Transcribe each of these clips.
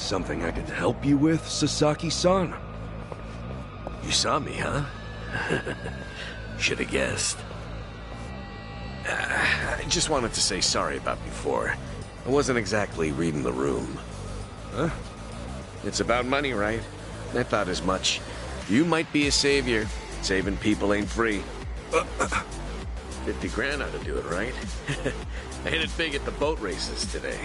something I could help you with, Sasaki-san? You saw me, huh? Should have guessed. I just wanted to say sorry about before. I wasn't exactly reading the room. Huh? It's about money, right? I thought as much. You might be a savior. Saving people ain't free. 50 grand ought to do it, right? I hit it big at the boat races today.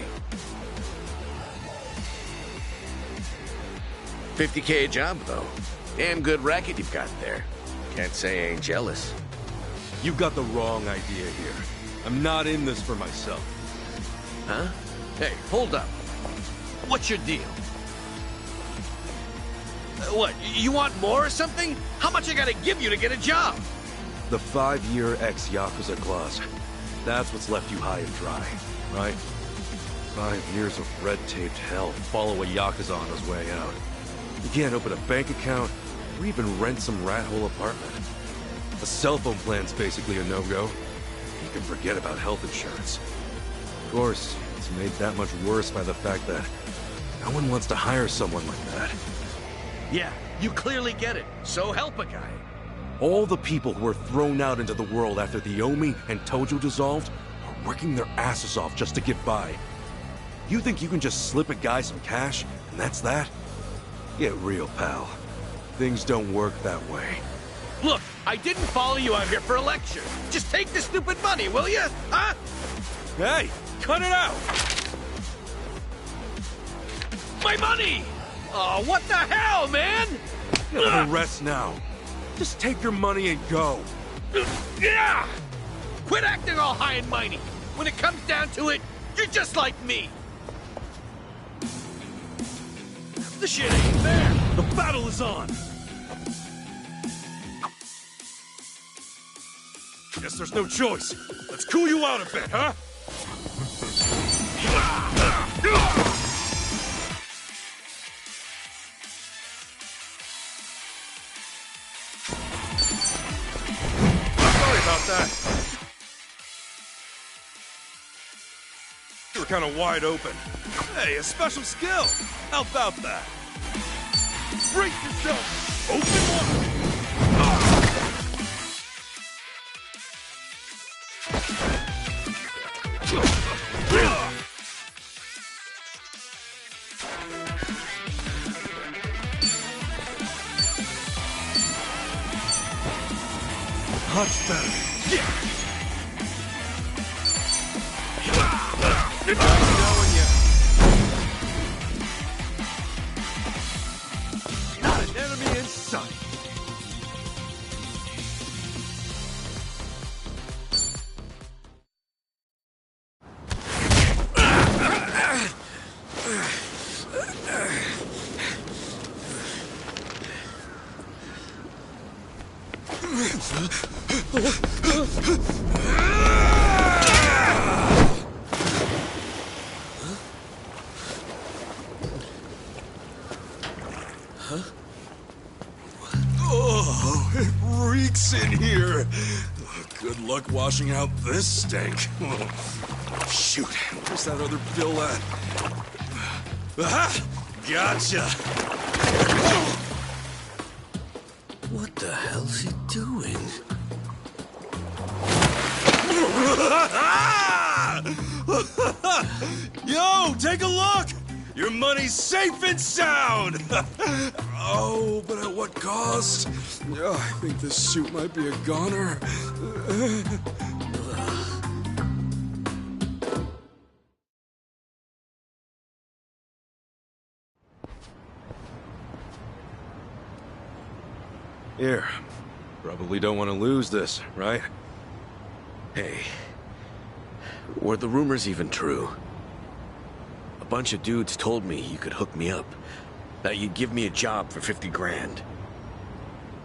50K a job, though. Damn good racket you've got there. Can't say I ain't jealous. You've got the wrong idea here. I'm not in this for myself. Huh? Hey, hold up. What's your deal? What, you want more or something? How much I gotta give you to get a job? The 5-year ex-Yakuza clause. That's what's left you high and dry, right? 5 years of red-taped hell follow a Yakuza on his way out. You can't open a bank account, or even rent some rat-hole apartment. A cell phone plan's basically a no-go. You can forget about health insurance. Of course, it's made that much worse by the fact that no one wants to hire someone like that. Yeah, you clearly get it. So help a guy. All the people who were thrown out into the world after the Omi and Tojo dissolved are working their asses off just to get by. You think you can just slip a guy some cash, and that's that? Get real, pal. Things don't work that way. Look, I didn't follow you out here for a lecture. Just take the stupid money, will you? Huh? Hey, cut it out! My money! Oh, what the hell, man? You have a rest now. Just take your money and go. Yeah! Quit acting all high and mighty. When it comes down to it, you're just like me. The shit ain't fair. The battle is on. Guess there's no choice. Let's cool you out a bit, huh? Sorry about that. You were kind of wide open. Hey, a special skill. How about that? Brace yourself. Open one. Much better. Yeah. Good job knowing you. Not an enemy in sight. Oh, it reeks in here. Good luck washing out this stank. Oh, shoot, where's that other bill at? Aha! Gotcha! What the hell's he doing? Yo, take a look! Your money's safe and sound! Oh, but at what cost? Oh, I think this suit might be a goner. Here. Probably don't want to lose this, right? Hey, were the rumors even true? A bunch of dudes told me you could hook me up, that you'd give me a job for 50 grand.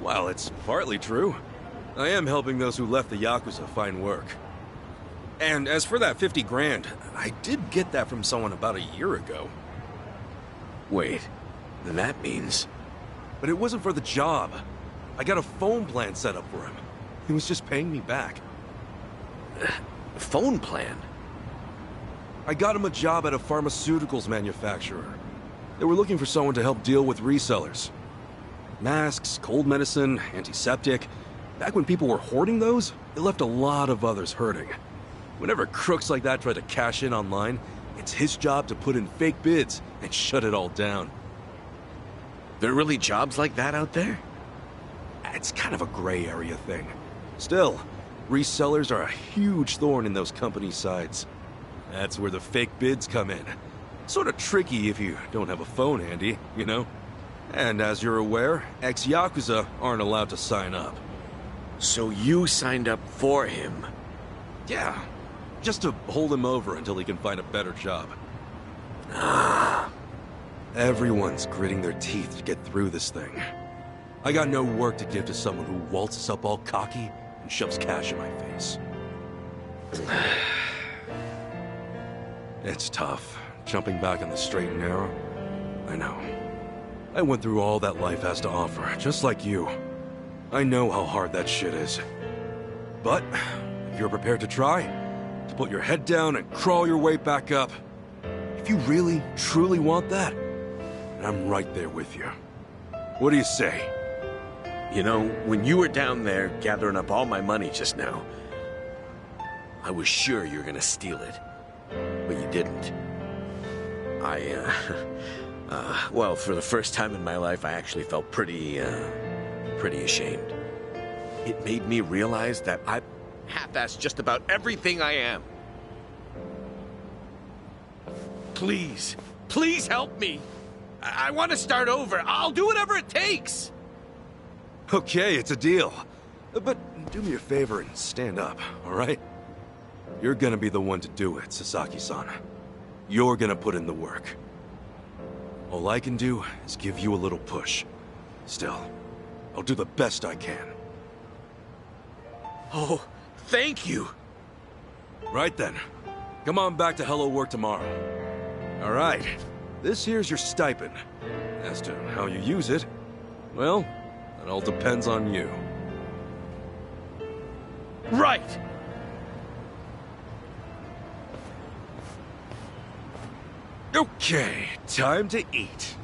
Well, it's partly true. I am helping those who left the Yakuza find work. And as for that 50 grand, I did get that from someone about a year ago. Wait, then that means... But it wasn't for the job. I got a phone plan set up for him. He was just paying me back. Phone plan? I got him a job at a pharmaceuticals manufacturer. They were looking for someone to help deal with resellers. Masks, cold medicine, antiseptic. Back when people were hoarding those, it left a lot of others hurting. Whenever crooks like that try to cash in online, it's his job to put in fake bids and shut it all down. There are really jobs like that out there? It's kind of a gray area thing. Still, resellers are a huge thorn in those companies' sides. That's where the fake bids come in. Sort of tricky if you don't have a phone handy, you know? And as you're aware, ex-Yakuza aren't allowed to sign up. So you signed up for him? Yeah, just to hold him over until he can find a better job. Everyone's gritting their teeth to get through this thing. I got no work to give to someone who waltzes up all cocky and shoves cash in my face. It's tough, jumping back on the straight and narrow. I know. I went through all that life has to offer, just like you. I know how hard that shit is. But, if you're prepared to try, to put your head down and crawl your way back up, if you really, truly want that, I'm right there with you. What do you say? You know, when you were down there gathering up all my money just now, I was sure you were gonna steal it. But you didn't. Well, for the first time in my life, I actually felt pretty ashamed. It made me realize that I half-assed just about everything I am. Please, please help me. I want to start over. I'll do whatever it takes. Okay, it's a deal. But do me a favor and stand up, all right? You're gonna be the one to do it, Sasaki-san. You're gonna put in the work. All I can do is give you a little push. Still, I'll do the best I can. Oh, thank you. Right then. Come on back to Hello Work tomorrow. All right. This here's your stipend. As to how you use it, well, it all depends on you. Right! Okay, time to eat.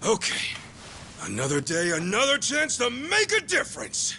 Okay. Another day, another chance to make a difference!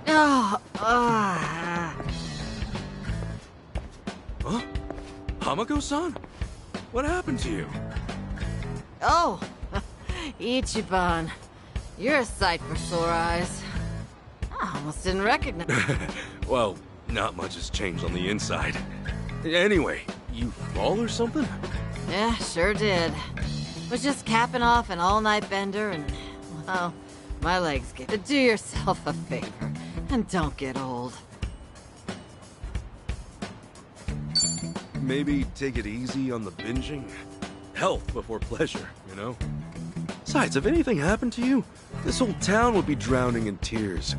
Oh, Huh? Hamako-san? What happened to you? oh, Ichiban. You're a sight for sore eyes. I almost didn't recognize. Well, not much has changed on the inside. Anyway, you fall or something? Yeah, sure did. Was just capping off an all-night bender and, well, my legs get it. Do yourself a favor and don't get old. Maybe take it easy on the binging? Health before pleasure, you know? Besides, if anything happened to you, this whole town would be drowning in tears.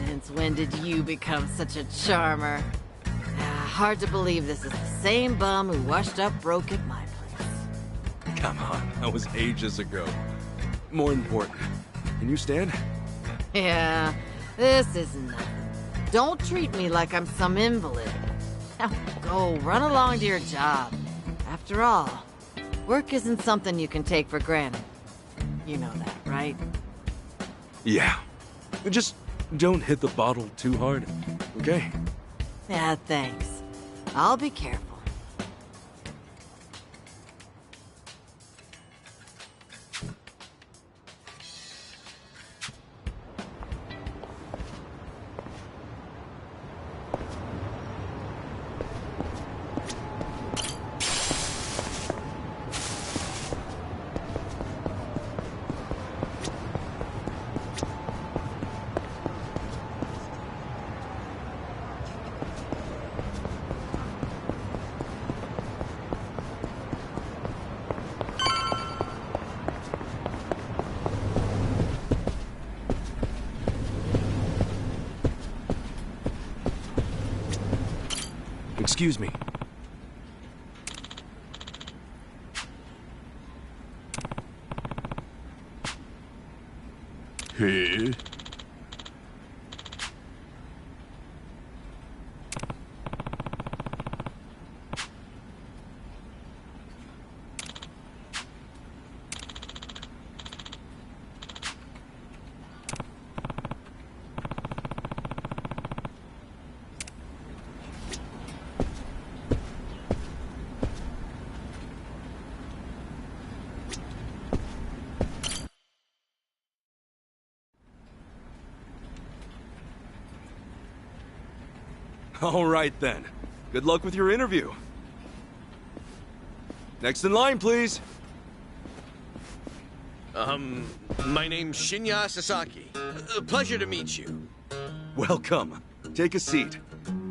Since when did you become such a charmer? Hard to believe this is the same bum who washed up broke at my place. Come on, that was ages ago. More important, can you stand? Yeah, this is nothing. Don't treat me like I'm some invalid. Now go, run along to your job. After all, work isn't something you can take for granted. You know that, right? Yeah. Just don't hit the bottle too hard, okay? Yeah, thanks. I'll be careful. Excuse me. Hey. All right, then. Good luck with your interview. Next in line, please. My name's Shinya Sasaki. Pleasure to meet you. Welcome. Take a seat.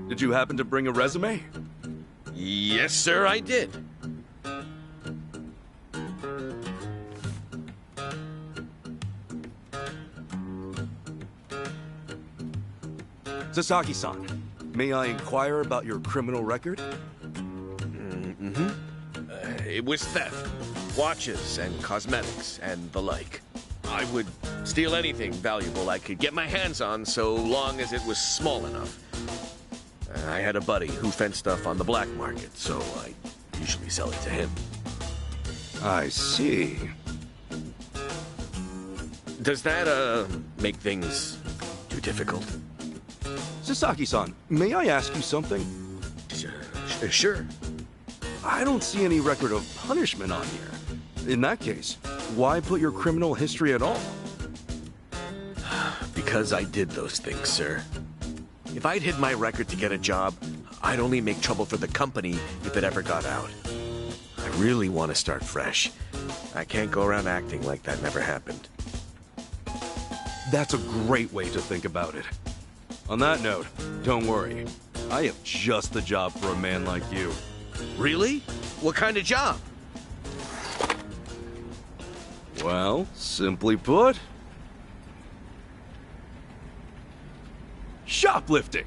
Did you happen to bring a resume? Yes, sir, I did. Sasaki-san, may I inquire about your criminal record? It was theft, watches and cosmetics and the like. I would steal anything valuable I could get my hands on so long as it was small enough. I had a buddy who fenced stuff on the black market, so I usually sell it to him. I see. Does that, make things too difficult? Sasaki-san, may I ask you something? Sure. I don't see any record of punishment on here. In that case, why put your criminal history at all? Because I did those things, sir. If I'd hid my record to get a job, I'd only make trouble for the company if it ever got out. I really want to start fresh. I can't go around acting like that never happened. That's a great way to think about it. On that note, don't worry. I have just the job for a man like you. Really? What kind of job? Well, simply put... shoplifting!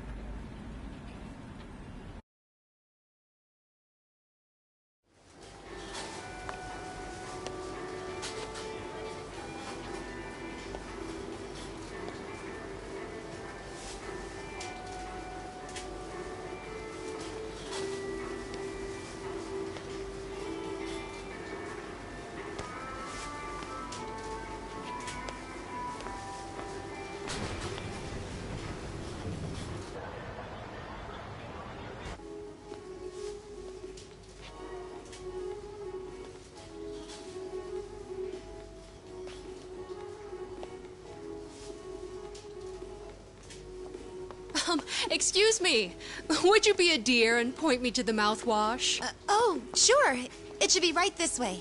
Excuse me. Would you be a dear and point me to the mouthwash? Oh, sure. It should be right this way.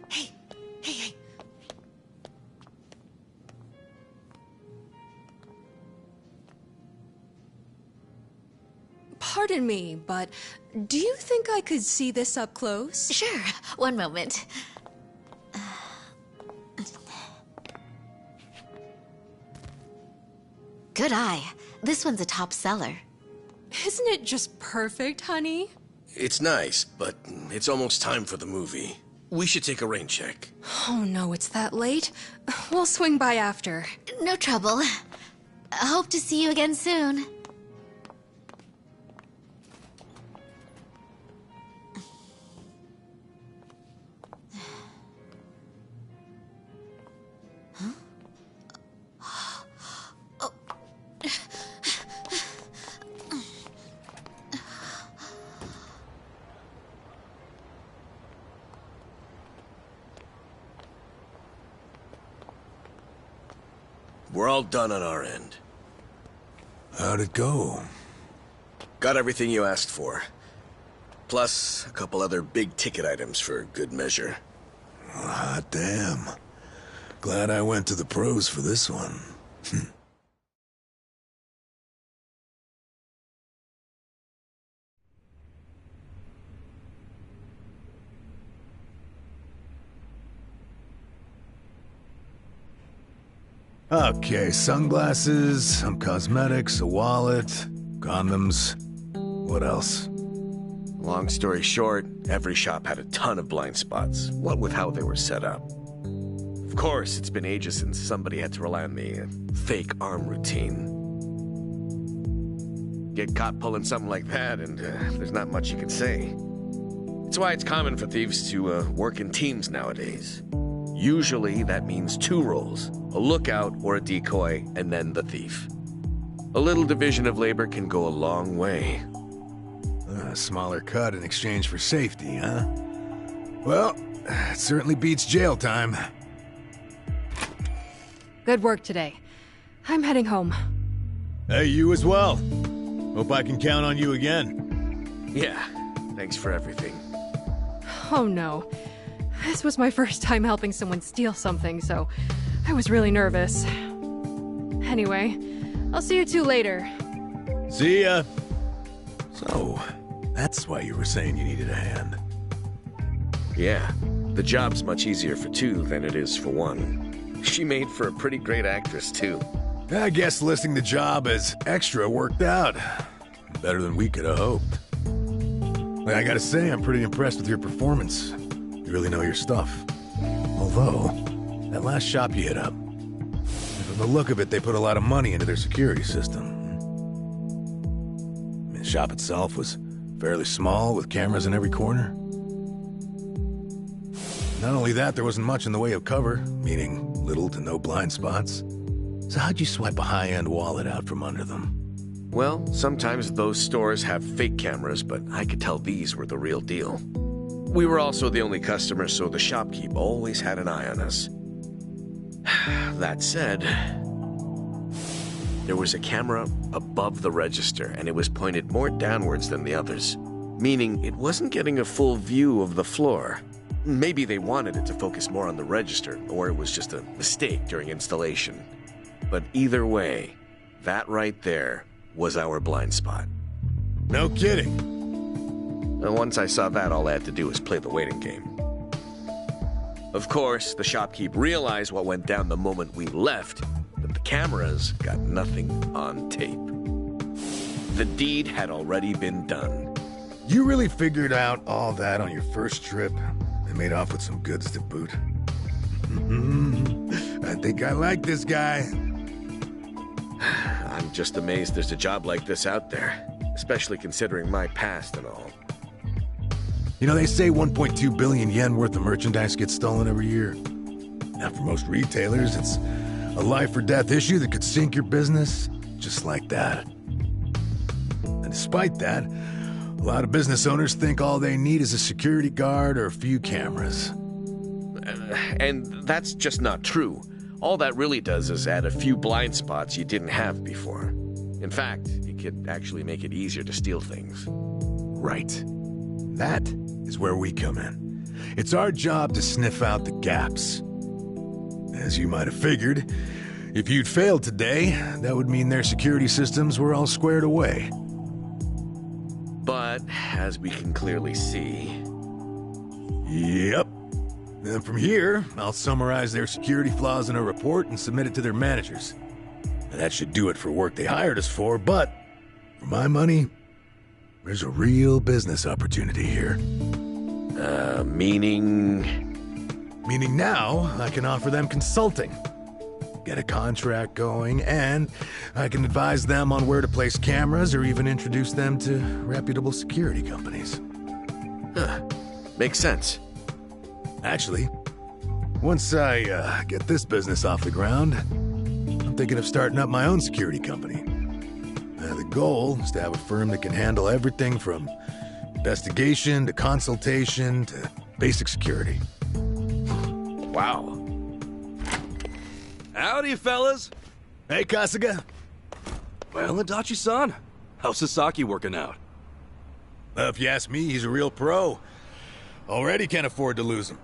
Hey. Pardon me, but do you think I could see this up close? Sure. One moment. Good eye. This one's a top seller. Isn't it just perfect, honey? It's nice, but it's almost time for the movie. We should take a rain check. Oh no, it's that late. We'll swing by after. No trouble. Hope to see you again soon. We're all done on our end. How'd it go? Got everything you asked for. Plus, a couple other big-ticket items for good measure. Hot damn. Glad I went to the pros for this one. Okay, sunglasses, some cosmetics, a wallet, condoms. What else? Long story short, every shop had a ton of blind spots, what with how they were set up. Of course, it's been ages since somebody had to rely on the fake arm routine. Get caught pulling something like that, and there's not much you can say. It's why it's common for thieves to work in teams nowadays. Usually, that means two roles, a lookout or a decoy, and then the thief. A little division of labor can go a long way. A smaller cut in exchange for safety, huh? Well, it certainly beats jail time. Good work today. I'm heading home. Hey, you as well. Hope I can count on you again. Yeah, thanks for everything. Oh no. This was my first time helping someone steal something, so I was really nervous. Anyway, I'll see you two later. See ya. So, that's why you were saying you needed a hand. Yeah, the job's much easier for two than it is for one. She made for a pretty great actress, too. I guess listing the job as extra worked out. Better than we could have hoped. But I gotta say, I'm pretty impressed with your performance. You really know your stuff. Although, that last shop you hit up, from the look of it, they put a lot of money into their security system. I mean, the shop itself was fairly small, with cameras in every corner. Not only that, there wasn't much in the way of cover, meaning little to no blind spots. So how'd you swipe a high-end wallet out from under them? Well, sometimes those stores have fake cameras, but I could tell these were the real deal. We were also the only customers, so the shopkeep always had an eye on us. That said, there was a camera above the register, and it was pointed more downwards than the others, meaning it wasn't getting a full view of the floor. Maybe they wanted it to focus more on the register, or it was just a mistake during installation. But either way, that right there was our blind spot. No kidding. And once I saw that, all I had to do was play the waiting game. Of course, the shopkeep realized what went down the moment we left, that the cameras got nothing on tape. The deed had already been done. You really figured out all that on your first trip and made off with some goods to boot. I think I like this guy. I'm just amazed there's a job like this out there, especially considering my past and all. You know, they say 1.2 billion yen worth of merchandise gets stolen every year. Now, for most retailers, it's a life or death issue that could sink your business just like that. And despite that, a lot of business owners think all they need is a security guard or a few cameras. And that's just not true. All that really does is add a few blind spots you didn't have before. In fact, it could actually make it easier to steal things. Right. That is where we come in. It's our job to sniff out the gaps. As you might have figured, if you'd failed today, that would mean their security systems were all squared away. But, as we can clearly see... Yep. Then from here, I'll summarize their security flaws in a report and submit it to their managers. And that should do it for work they hired us for, but for my money, there's a real business opportunity here. Meaning... Meaning now, I can offer them consulting. Get a contract going, and I can advise them on where to place cameras or even introduce them to reputable security companies. Makes sense. Actually, once I get this business off the ground, I'm thinking of starting up my own security company. The goal is to have a firm that can handle everything from investigation to consultation to basic security. Wow. Howdy, fellas. Hey, Kasuga. Well, Adachi-san, how's Sasaki working out? If you ask me, he's a real pro. Already can't afford to lose him.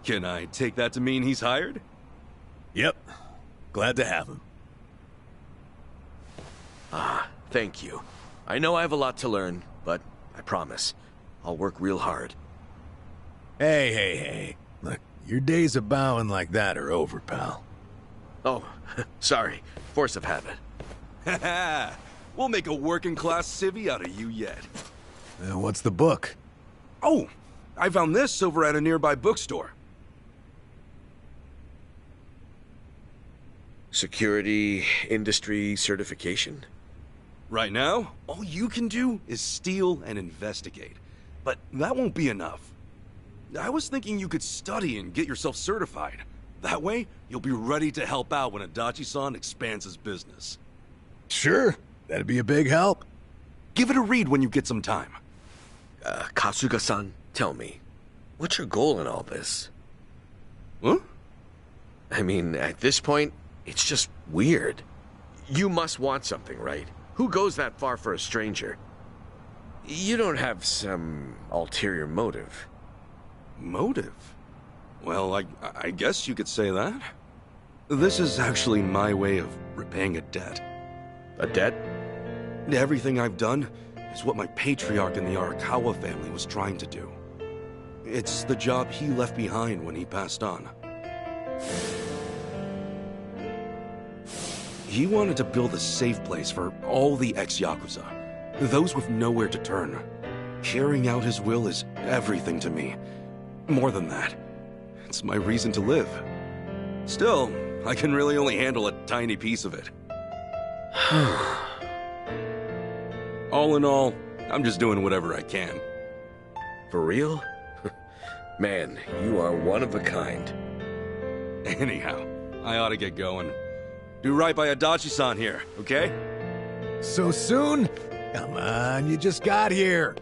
Can I take that to mean he's hired? Yep. Glad to have him. Thank you. I know I have a lot to learn, but I promise, I'll work real hard. Hey. Look, your days of bowing like that are over, pal. Oh, sorry. Force of habit. Haha, we'll make a working-class civvy out of you yet. What's the book? Oh, I found this over at a nearby bookstore. Security industry certification? Right now, all you can do is steal and investigate. But that won't be enough. I was thinking you could study and get yourself certified. That way, you'll be ready to help out when Adachi-san expands his business. Sure, that'd be a big help. Give it a read when you get some time. Kasuga-san, tell me, what's your goal in all this? Huh? I mean, at this point, it's just weird. You must want something, right? Who goes that far for a stranger? You don't have some ulterior motive. Motive? Well, I guess you could say that. This is actually my way of repaying a debt. A debt? Everything I've done is what my patriarch in the Arakawa family was trying to do. It's the job he left behind when he passed on. He wanted to build a safe place for all the ex-Yakuza, those with nowhere to turn. Carrying out his will is everything to me. More than that, it's my reason to live. Still, I can really only handle a tiny piece of it. All in all, I'm just doing whatever I can. For real? Man, you are one of a kind. Anyhow, I ought to get going. Do right by Adachi-san here, okay? So soon? Come on, you just got here.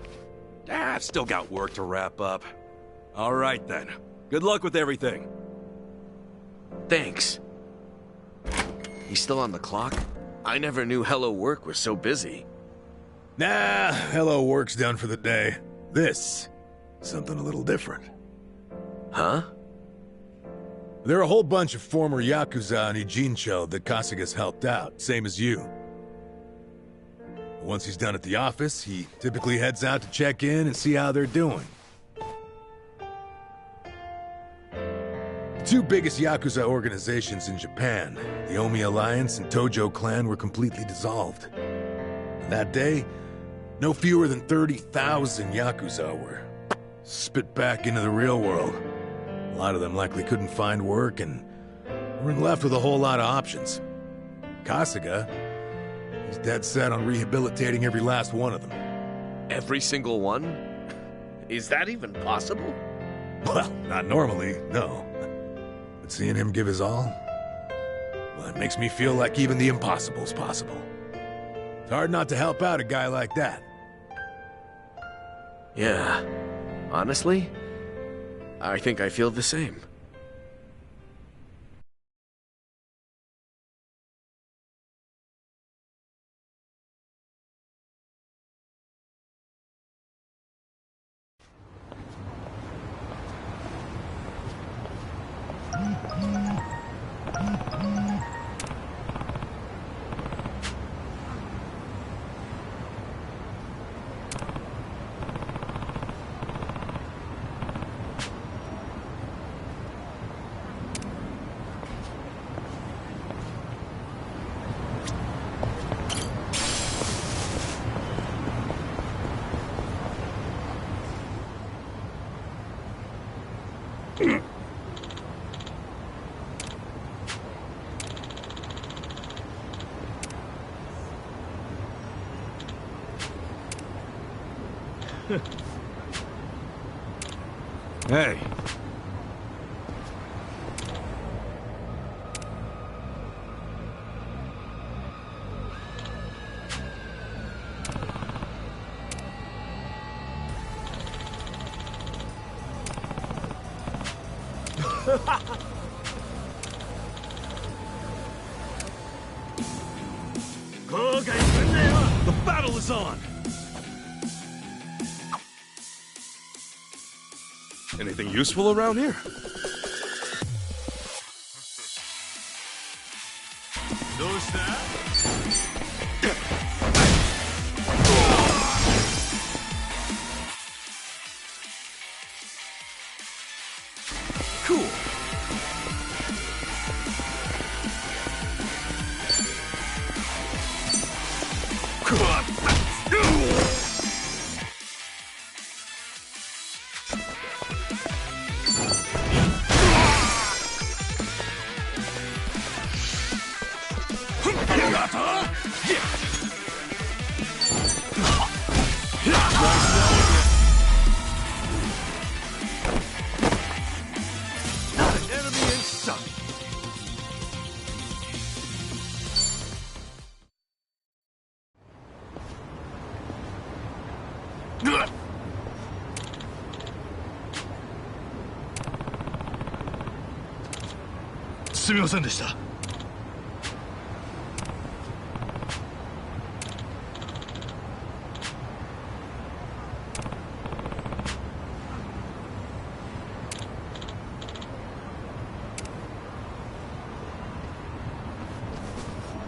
I've still got work to wrap up. All right then. Good luck with everything. Thanks. He's still on the clock? I never knew Hello Work was so busy. Nah, hello work's done for the day. This, something a little different. Huh? There are a whole bunch of former Yakuza in Ijincho that Kasuga's helped out, same as you. Once he's done at the office, he typically heads out to check in and see how they're doing. The two biggest Yakuza organizations in Japan, the Omi Alliance and Tojo Clan, were completely dissolved. And that day, no fewer than 30,000 Yakuza were spit back into the real world. A lot of them likely couldn't find work and weren't left with a whole lot of options. Kasuga, he's dead set on rehabilitating every last one of them. Every single one? Is that even possible? Well, not normally, no. But Seeing him give his all? Well, it makes me feel like even the impossible's possible. It's hard not to help out a guy like that. Yeah. Honestly, I think I feel the same. Hey. The battle is on! Anything useful around here? Cool. Not an enemy in sight.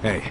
Hey.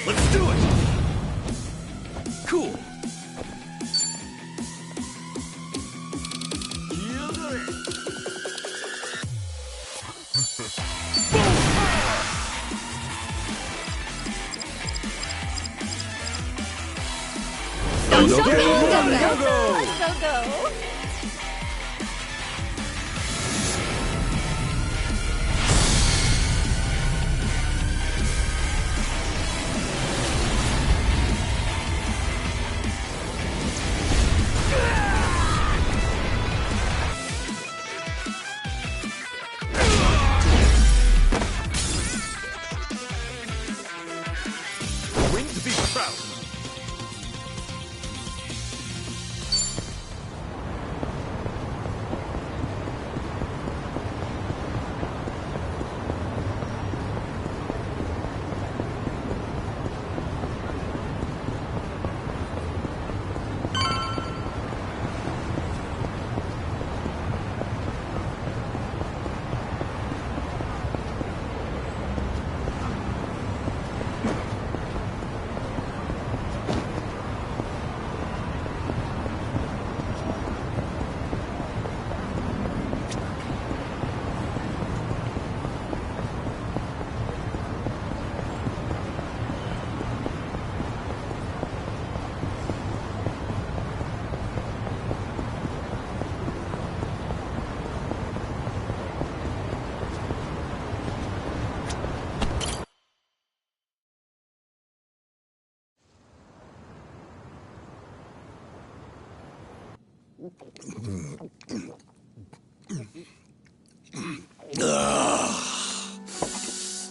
Let's do it! Cool. Go. Wings be proud.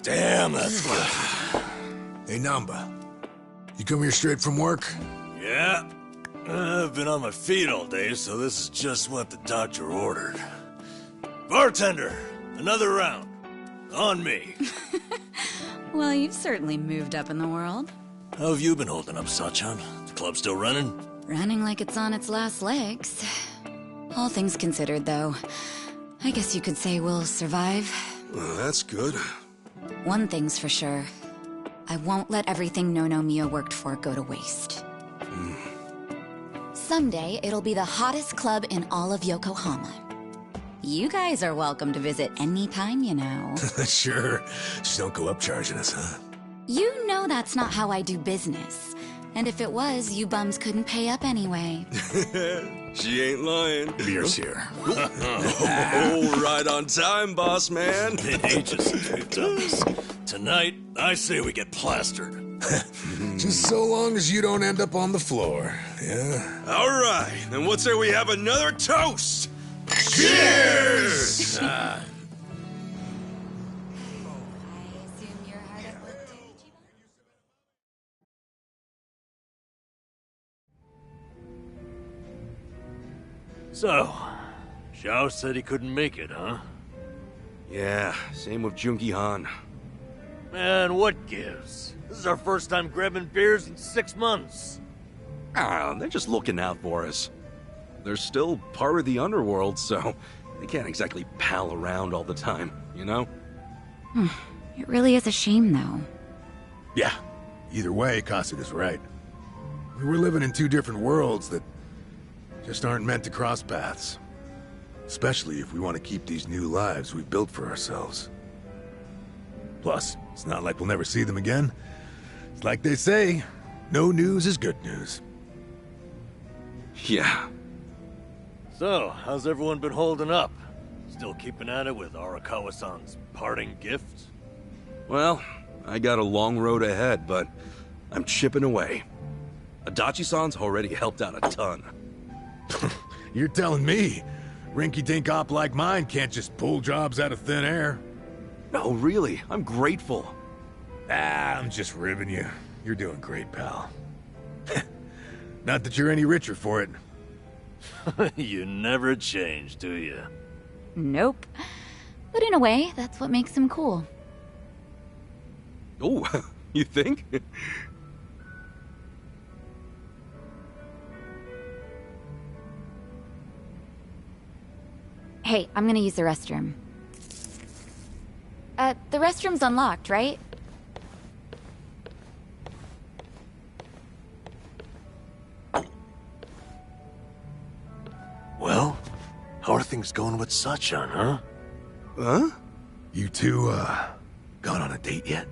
Damn, that's good. Hey, Namba. You come here straight from work? Yeah. I've been on my feet all day, so this is just what the doctor ordered. Bartender, another round. On me. Well, you've certainly moved up in the world. How have you been holding up, Sachan? The club still running? Running like it's on its last legs. All things considered, though, I guess you could say we'll survive. Well, that's good. One thing's for sure. I won't let everything No Mia worked for go to waste. Someday, it'll be the hottest club in all of Yokohama. You guys are welcome to visit anytime, you know. Sure. Just don't go up charging us, huh? You know that's not how I do business. And if it was, you bums couldn't pay up anyway. She ain't lying. Beer's here. Oh, right on time, boss man. Been ages since we've done this. Tonight, I say we get plastered. Just so long as you don't end up on the floor, yeah? All right, then what say we have another toast? Cheers! So, Xiao said he couldn't make it, huh? Yeah, same with Junki Han. Man, what gives? This is our first time grabbing beers in 6 months. Ah, they're just looking out for us. They're still part of the underworld, so they can't exactly pal around all the time, you know? It really is a shame, though. Yeah. Either way, Cossack is right. We're living in two different worlds that just aren't meant to cross paths. Especially if we want to keep these new lives we've built for ourselves. Plus, it's not like we'll never see them again. It's like they say, no news is good news. Yeah. So, how's everyone been holding up? Still keeping at it with Arakawa-san's parting gift? Well, I got a long road ahead, but I'm chipping away. Adachi-san's already helped out a ton. You're telling me, rinky-dink op like mine can't just pull jobs out of thin air? No, really, I'm grateful. Ah, I'm just ribbing you. You're doing great, pal. Not that you're any richer for it. You never change, do you? Nope. But in a way, that's what makes him cool. Oh, you think? Hey, I'm gonna use the restroom. The restroom's unlocked, right? Well, how are things going with Sachan, huh? Huh? You two, gone on a date yet?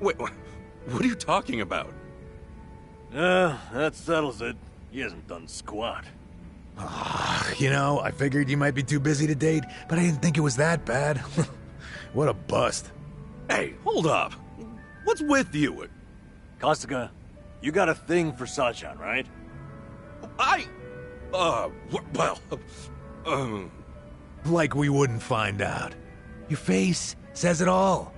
Wait, what are you talking about? That settles it. He hasn't done squat. You know, I figured you might be too busy to date, but I didn't think it was that bad. What a bust. Hey, hold up. What's with you? Kasuga, you got a thing for Sachan, right? Well, Like we wouldn't find out. Your face says it all.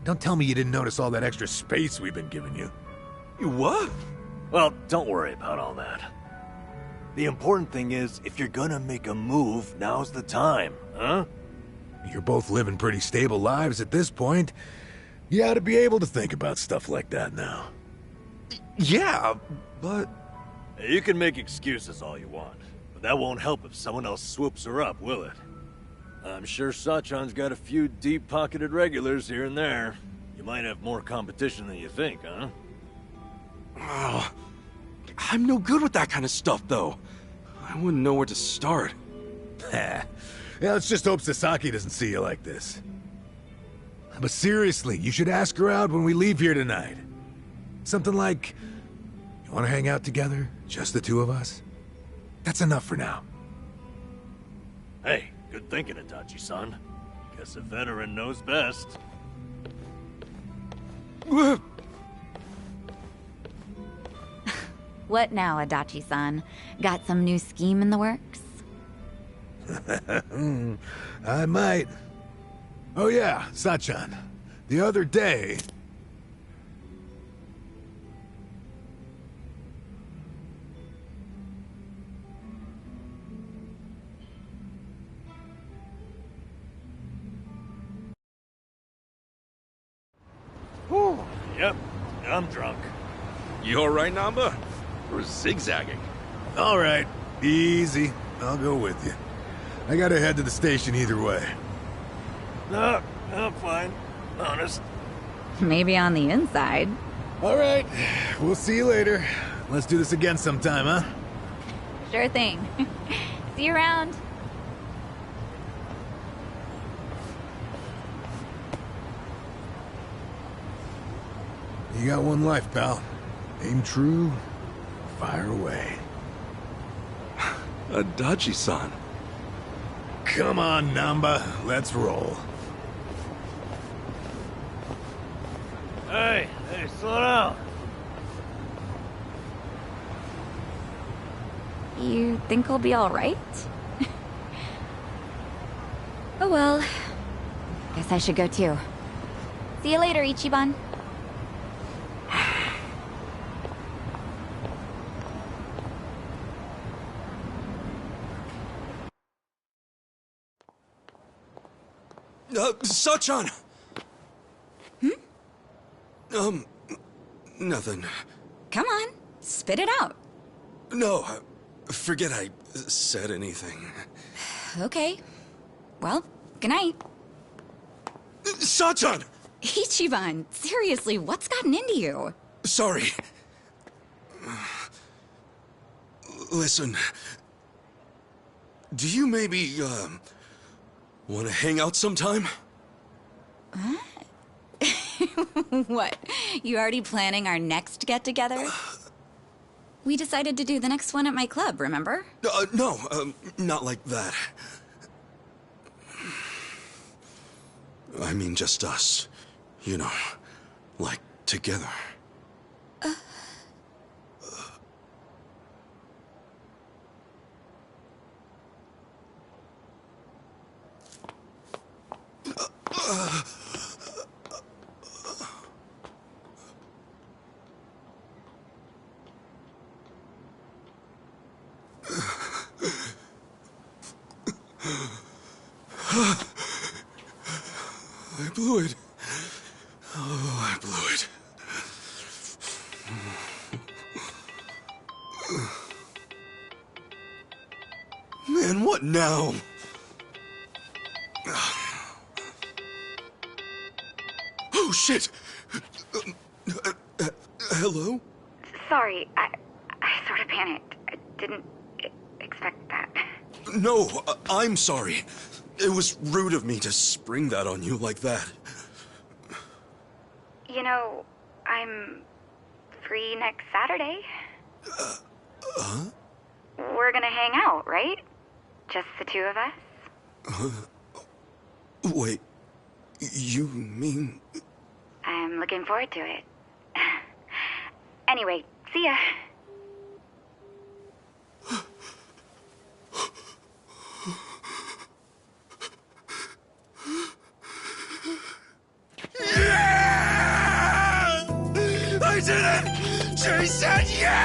Don't tell me you didn't notice all that extra space we've been giving you. you what? Well, don't worry about all that. The important thing is, if you're gonna make a move, now's the time, huh? You're both living pretty stable lives at this point. You ought to be able to think about stuff like that now. Yeah, but... You can make excuses all you want, but that won't help if someone else swoops her up, will it? I'm sure Sachan's got a few deep-pocketed regulars here and there. You might have more competition than you think, huh? Oh, I'm no good with that kind of stuff, though. I wouldn't know where to start. Yeah, let's just hope Sasaki doesn't see you like this. But seriously, you should ask her out when we leave here tonight. Something like, you want to hang out together? Just the two of us? That's enough for now. Hey, good thinking, Itachi-san. Guess a veteran knows best. What now, Adachi-san? Got some new scheme in the works? I might. Oh yeah, Sachan. The other day... Whew. Yep, I'm drunk. You alright, Namba? We're zigzagging. All right, easy. I'll go with you. I gotta head to the station either way. No, I'm fine. Honest. Maybe on the inside. All right, we'll see you later. Let's do this again sometime, huh? Sure thing. See you around. You got one life, pal. Aim true, fire away. Adachi-san. Come on, Namba. Let's roll. Hey, slow down. You think he'll be all right? Oh well. Guess I should go too. See you later, Ichiban. Sachan! Nothing. Come on, spit it out. No, forget I said anything. Okay. Well, good night. Sachan! Ichiban, seriously, what's gotten into you? Sorry. Listen. Do you maybe, want to hang out sometime? What? You already planning our next get-together? We decided to do the next one at my club, remember? No, not like that. I mean just us. You know, like together. I blew it. Oh, I blew it. Man, what now? Oh, shit! Hello? Sorry, I sort of panicked. I didn't expect that. No, I'm sorry. It was rude of me to spring that on you like that. You know, I'm free next Saturday. We're gonna hang out, right? Just the two of us? Wait, you mean... I'm looking forward to it. Anyway, see ya. I did it! She said yes!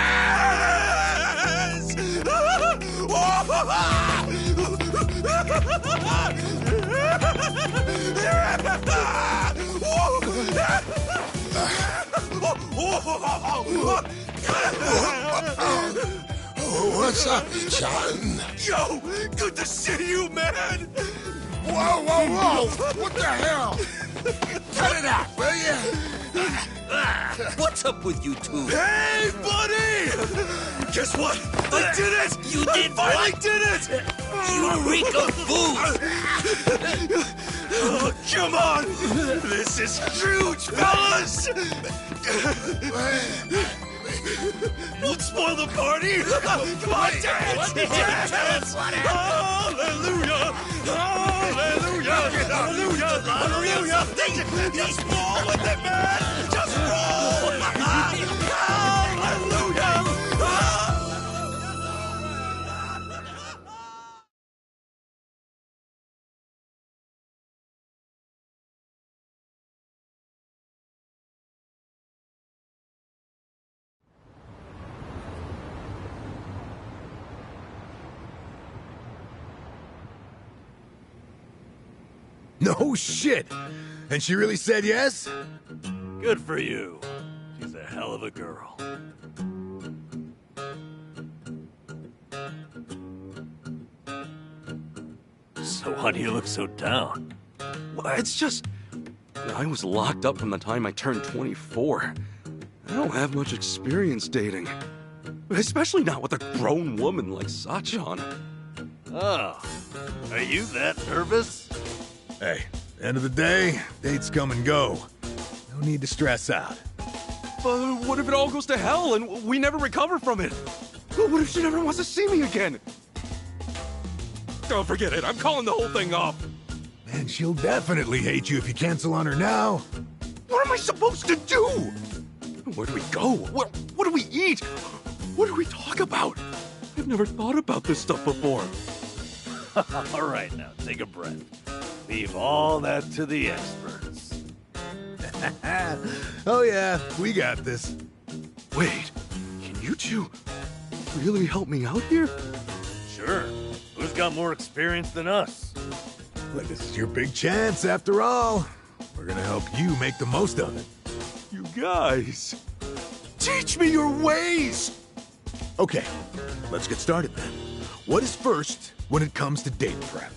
What's up, John? Yo, good to see you, man! Whoa, whoa, whoa! What the hell? Cut it out, will you? What's up with you two? Hey, buddy! Guess what? I did it! You did I finally what? did it! You reek of food! Oh, come on! This is huge, fellas! Don't spoil the party! Come on, dance! Dance! Hallelujah! Hallelujah! Hallelujah! Hallelujah! Just roll with it, man! Just roll! Hallelujah! No shit! And she really said yes? Good for you. She's a hell of a girl. So why do you look so down? Well, it's just... I was locked up from the time I turned 24. I don't have much experience dating. Especially not with a grown woman like Sachan. Oh, are you that nervous? Hey, end of the day, dates come and go. No need to stress out. But what if it all goes to hell and we never recover from it? What if she never wants to see me again? Oh, forget it. I'm calling the whole thing off. Man, she'll definitely hate you if you cancel on her now. What am I supposed to do? Where do we go? What do we eat? What do we talk about? I've never thought about this stuff before. All right, now, take a breath. Leave all that to the experts. Oh yeah, we got this. Wait, can you two really help me out here? Sure. Who's got more experience than us? Well, this is your big chance after all. We're gonna help you make the most of it. You guys, teach me your ways! Okay, let's get started then. What is first when it comes to date prep?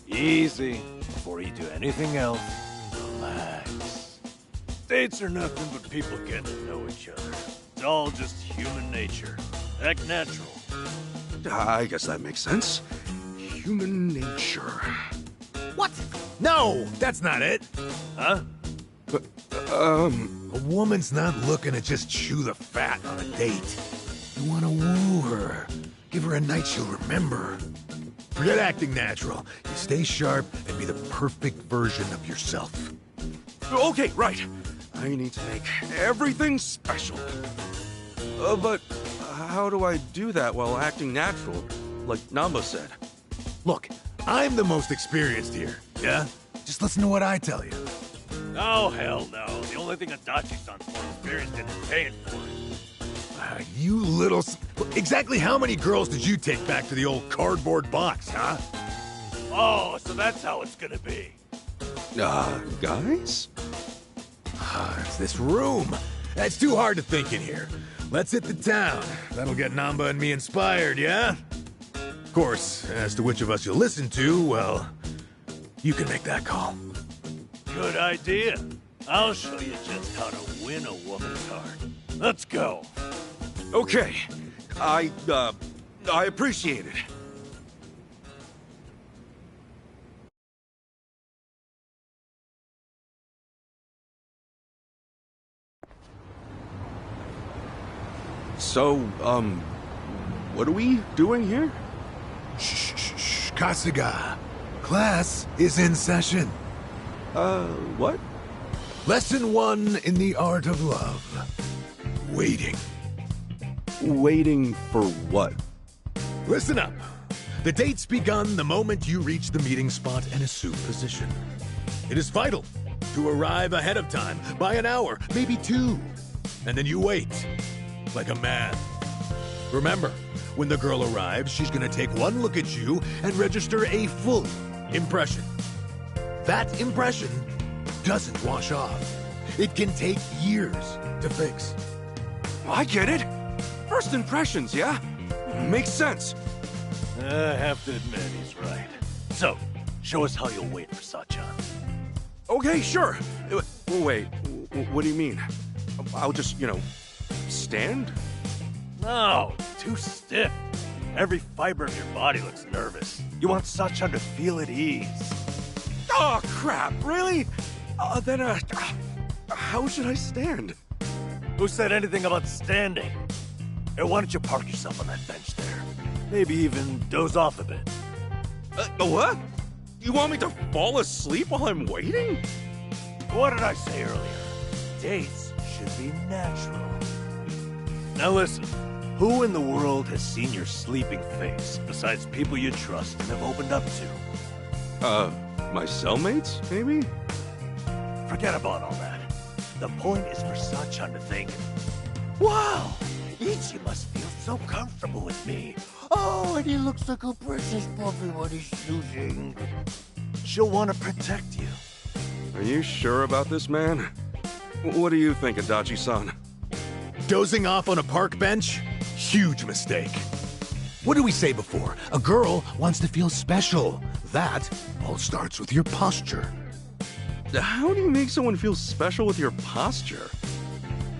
Easy. Before you do anything else, relax. Dates are nothing but people getting to know each other. It's all just human nature. Act natural. I guess that makes sense. Human nature. What? No, that's not it. Huh? A woman's not looking to just chew the fat on a date. You want to woo her. Give her a night she'll remember. Forget acting natural. You stay sharp and be the perfect version of yourself. Okay, right. I need to make everything special. But how do I do that while acting natural, like Namba said? Look, I'm the most experienced here, yeah? Just listen to what I tell you. Oh, hell no. The only thing Adachi's done for experience and is paying for it. You little... Exactly how many girls did you take back to the old cardboard box, huh? Oh, so that's how it's gonna be. Guys? It's this room. It's too hard to think in here. Let's hit the town. That'll get Namba and me inspired, yeah? Of course, as to which of us you'll listen to, well, you can make that call. Good idea. I'll show you just how to win a woman's heart. Let's go. Okay. I appreciate it. So, what are we doing here? Shh, Kasuga. Class is in session. What? Lesson 1 in the art of love. Waiting. Waiting for what? Listen up. The date's begun the moment you reach the meeting spot and assume position. It is vital to arrive ahead of time by an hour, maybe 2. And then you wait, like a man. Remember, when the girl arrives, she's gonna take one look at you and register a full impression. That impression doesn't wash off. It can take years to fix. I get it. First impressions, yeah? Makes sense. I have to admit, he's right. So, show us how you'll wait for Sachan. Okay, sure. Wait, what do you mean? I'll just, stand? No, too stiff. Every fiber of your body looks nervous. You want Sachan to feel at ease. Oh, crap, really? Then, how should I stand? Who said anything about standing? Hey, why don't you park yourself on that bench there? Maybe even doze off a bit. What? You want me to fall asleep while I'm waiting? What did I say earlier? Dates should be natural. Now listen, who in the world has seen your sleeping face besides people you trust and have opened up to? My cellmates, maybe? Forget about all that. The point is for Sachan to think, wow, Ichi must feel so comfortable with me. Oh, and he looks like a precious puppy when he's snoozing. She'll want to protect you. Are you sure about this, man? What do you think, Adachi-san? Dozing off on a park bench? Huge mistake. What did we say before? A girl wants to feel special. That all starts with your posture. How do you make someone feel special with your posture?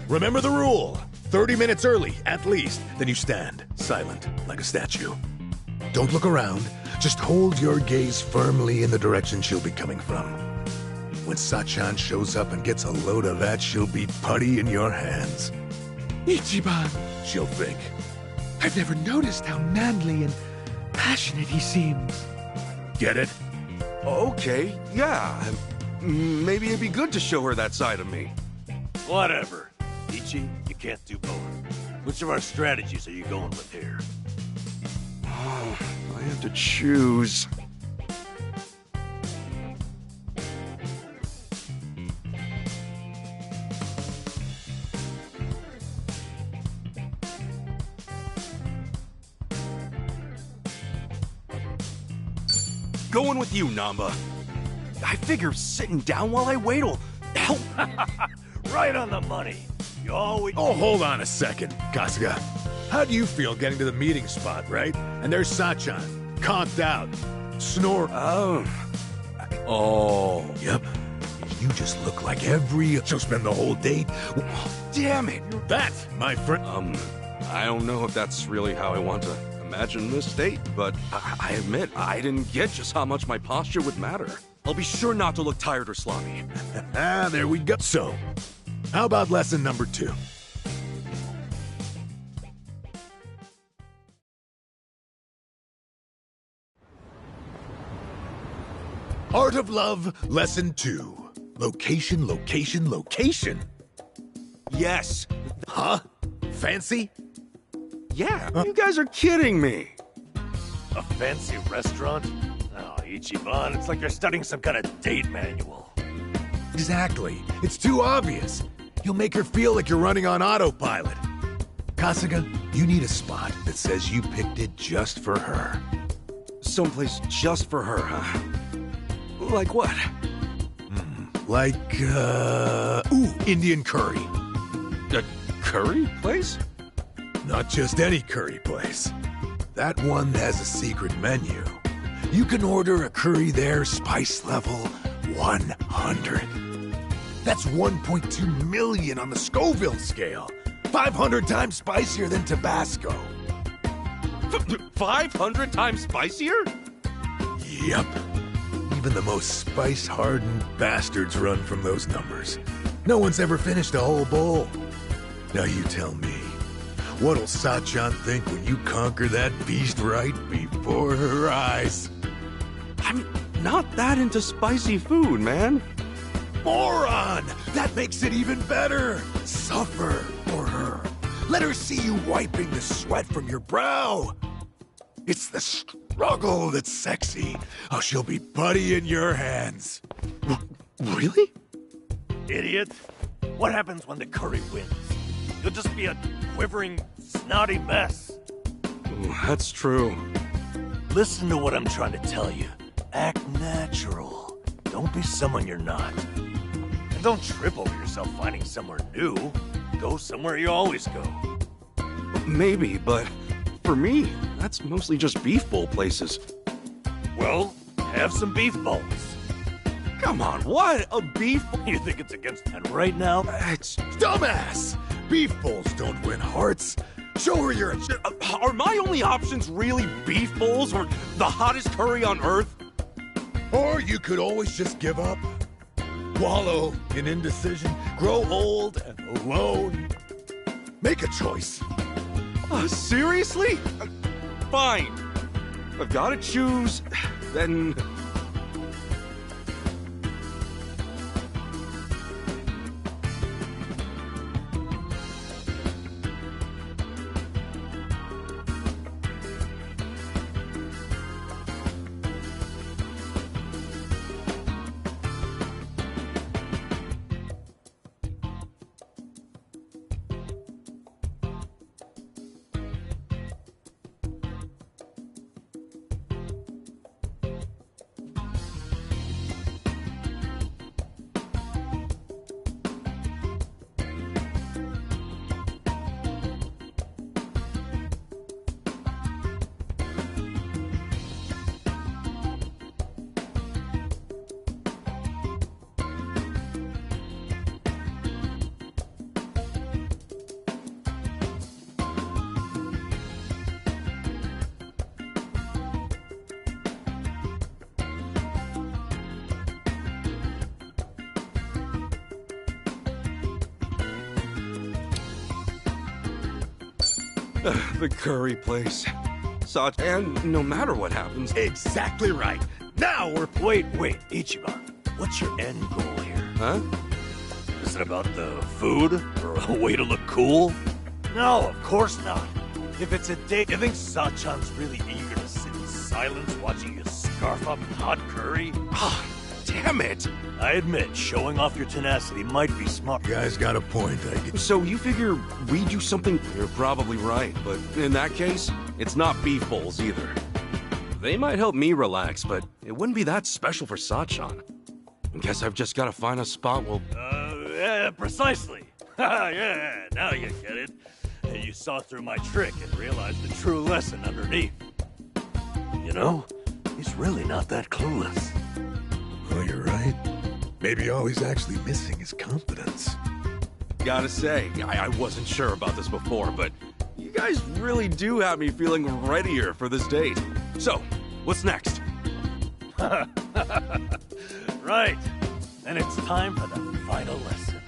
Remember the rule. 30 minutes early, at least. Then you stand, silent, like a statue. Don't look around. Just hold your gaze firmly in the direction she'll be coming from. When Sachan shows up and gets a load of that, she'll be putty in your hands. Ichiban, She'll think. I've never noticed how manly and passionate he seems. Get it? Okay, yeah. Maybe it'd be good to show her that side of me. Whatever. Ichi, you can't do both. Which of our strategies are you going with here? Oh, I have to choose. Going with you, Namba. I figure sitting down while I wait will help. Right on the money. You always... Oh, hold on a second, Kasuga. How do you feel getting to the meeting spot, right? And there's Sachan, conked out, snore. Oh. Yep. You just look like she'll spend the whole date. Damn it. That, my friend. I don't know if that's really how I want to imagine this date, but I admit I didn't get just how much my posture would matter. I'll be sure not to look tired or sloppy. There we go. So, how about lesson number 2? Art of Love, lesson 2. Location, location, location. Yes. Huh? Fancy? Yeah, you guys are kidding me. A fancy restaurant? Oh, Ichiban, it's like you're studying some kind of date manual. Exactly. It's too obvious. You'll make her feel like you're running on autopilot. Kasuga, you need a spot that says you picked it just for her. Someplace just for her, huh? Like what? Indian curry. A curry place? Not just any curry place. That one has a secret menu. You can order a curry there, spice level 100. That's 1.2 million on the Scoville scale. 500 times spicier than Tabasco. 500 times spicier? Yep. Even the most spice-hardened bastards run from those numbers. No one's ever finished a whole bowl. Now you tell me, What'll Sachan think when you conquer that beast right before her eyes? I'm not that into spicy food, man. Moron! That makes it even better! Suffer for her. Let her see you wiping the sweat from your brow. It's the struggle that's sexy. Oh, she'll be putty in your hands. Really? Idiot. What happens when the curry wins? You'll just be a quivering, snotty mess. Ooh, that's true. Listen to what I'm trying to tell you. Act natural. Don't be someone you're not. And don't trip over yourself finding somewhere new. Go somewhere you always go. Maybe, but for me, that's mostly just beef bowl places. Well, have some beef bowls. Come on, what? A beef bowl? You think it's against 10 right now? It's dumbass! Beef bowls don't win hearts. Show her you're a... Are my only options really beef bowls or the hottest curry on earth? Or you could always just give up. Wallow in indecision. Grow old and alone. Make a choice. Seriously? Fine. I've got to choose, then... The curry place. And no matter what happens... Exactly right. Now we're... Wait, Ichiban. What's your end goal here? Huh? Is it about the food? Or a way to look cool? No, of course not. If it's a date, you think Sachan's really eager to sit in silence watching you scarf up hot curry? Ah, damn it! I admit, showing off your tenacity might be smart. You guys got a point, I guess. So you figure we do something... You're probably right, but in that case, it's not beef bowls either. They might help me relax, but it wouldn't be that special for Sachan. I guess I've just got to find a spot where... Yeah, precisely. Yeah, now you get it. You saw through my trick and realized the true lesson underneath. You know, he's really not that clueless. Oh, you're right. Maybe all he's actually missing is confidence. Gotta say, I wasn't sure about this before, but you guys really do have me feeling readier for this date. So, what's next? Right. And it's time for the final lesson.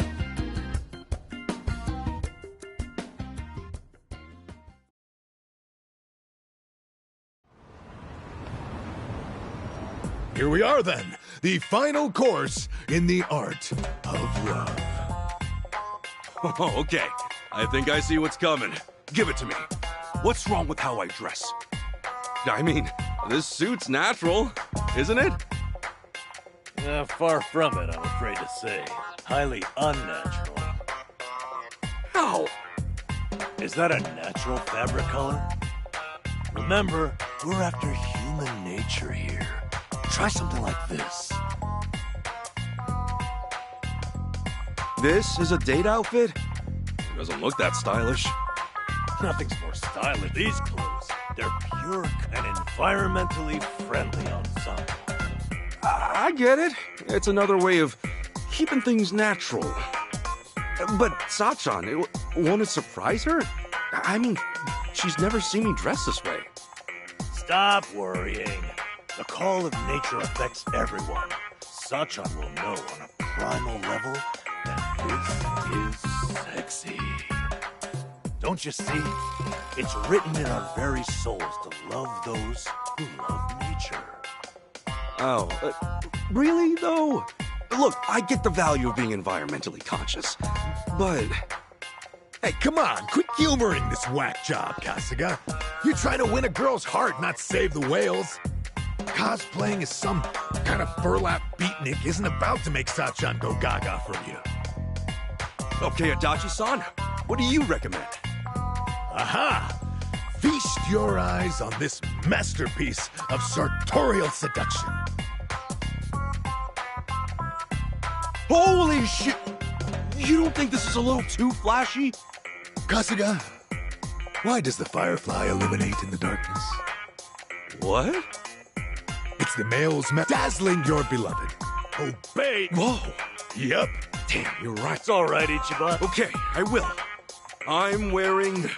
Here we are then, the final course in the art of love. Oh, okay. I think I see what's coming. Give it to me. What's wrong with how I dress? I mean, this suit's natural, isn't it? Far from it, I'm afraid to say. Highly unnatural. How? Is that a natural fabric color? Remember, we're after human nature here. Try something like this. This is a date outfit? It doesn't look that stylish. Nothing's more stylish. These clothes, they're pure and environmentally friendly on some. I get it. It's another way of keeping things natural. But Sachan, won't it surprise her? I mean, she's never seen me dress this way. Stop worrying. The call of nature affects everyone. Sachan will know on a primal level that this is sexy. Don't you see? It's written in our very souls to love those who love nature. Oh, really, though? Look, I get the value of being environmentally conscious, but... Hey, come on, quit humoring this whack job, Kasuga. You're trying to win a girl's heart, not save the whales. Cosplaying as some kind of burlap beatnik isn't about to make Sachan go gaga for you. Okay, Adachi-san, what do you recommend? Aha! Feast your eyes on this masterpiece of sartorial seduction. Holy shit! You don't think this is a little too flashy? Kasuga, why does the firefly illuminate in the darkness? What? It's the male's dazzling your beloved. Obey! Whoa! Yep. Damn, you're right. It's all right, Ichiban. Okay, I will. I'm wearing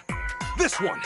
this one.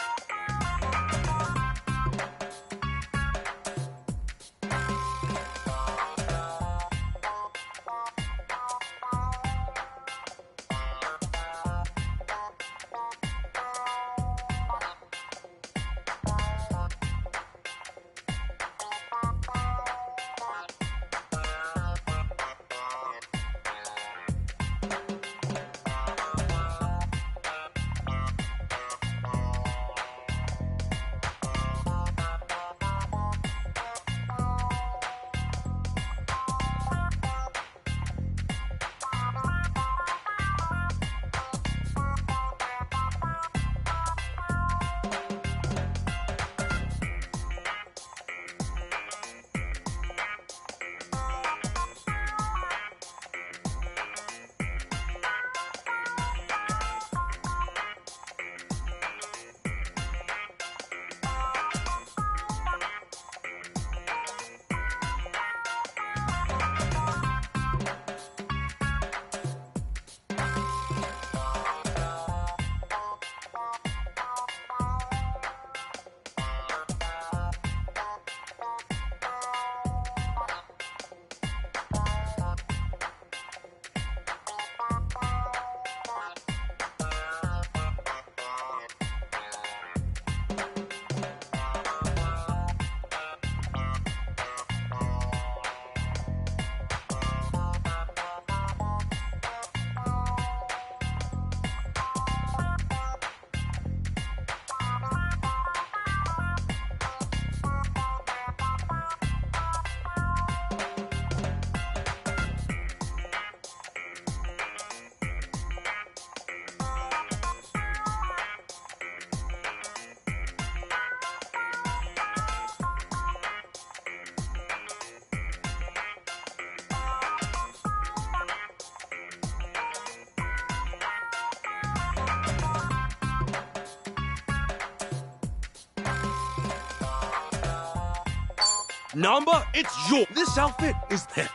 Namba, it's your... This outfit is that.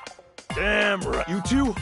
Damn right. You two,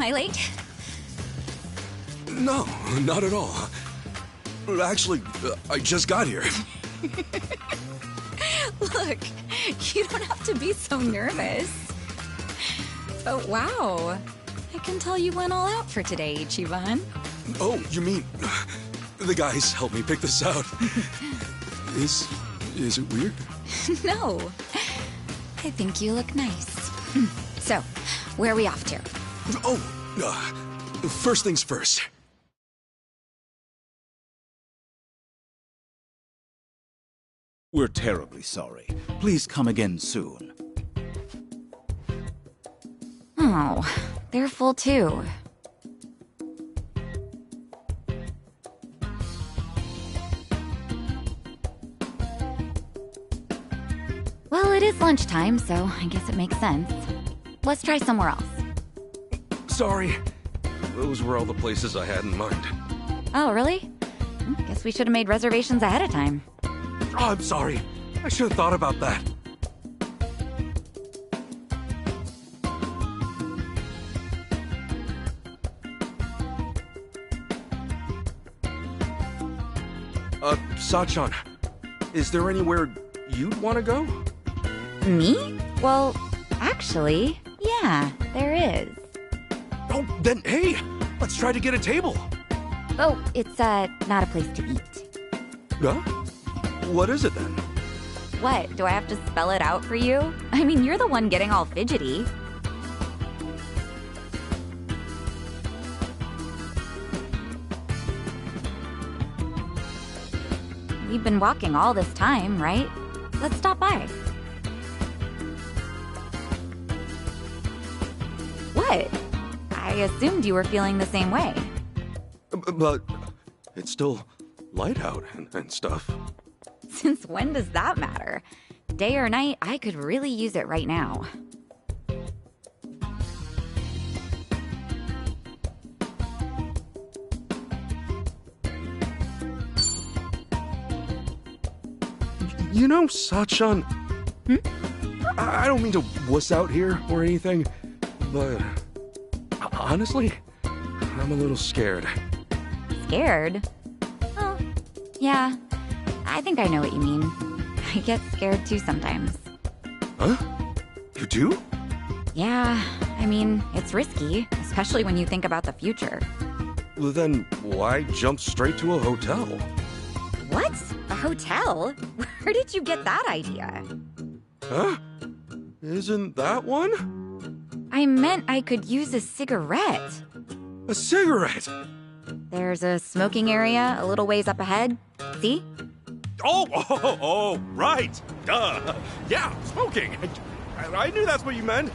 I late? No, not at all. Actually, I just got here. Look, you don't have to be so nervous. But wow, I can tell you went all out for today, Ichiban. Oh, you mean the guys helped me pick this out? Is it weird? No, I think you look nice. So, where are we off to? Oh, first things first. We're terribly sorry. Please come again soon. Oh, they're full too. Well, it is lunchtime, so I guess it makes sense. Let's try somewhere else. Sorry. Those were all the places I had in mind. Oh, really? Guess we should have made reservations ahead of time. Oh, I'm sorry. I should have thought about that. Sachan, is there anywhere you'd want to go? Me? Well, actually, yeah, there is. Oh, then hey, let's try to get a table. Oh, it's, not a place to eat. Huh? What is it then? What, do I have to spell it out for you? I mean, you're the one getting all fidgety. We've been walking all this time, right? Let's stop by. What? I assumed you were feeling the same way. But it's still light out and stuff. Since when does that matter? Day or night, I could really use it right now. You know, Sachan... I don't mean to wuss out here or anything, but... honestly, I'm a little scared. Scared? Oh, yeah. I think I know what you mean. I get scared too sometimes. Huh? You do? Yeah, I mean, it's risky, especially when you think about the future. Well, then why jump straight to a hotel? What? A hotel? Where did you get that idea? Huh? Isn't that one? I meant I could use a cigarette. A cigarette? There's a smoking area a little ways up ahead. See? Oh, right. Duh. Yeah, smoking. I knew that's what you meant.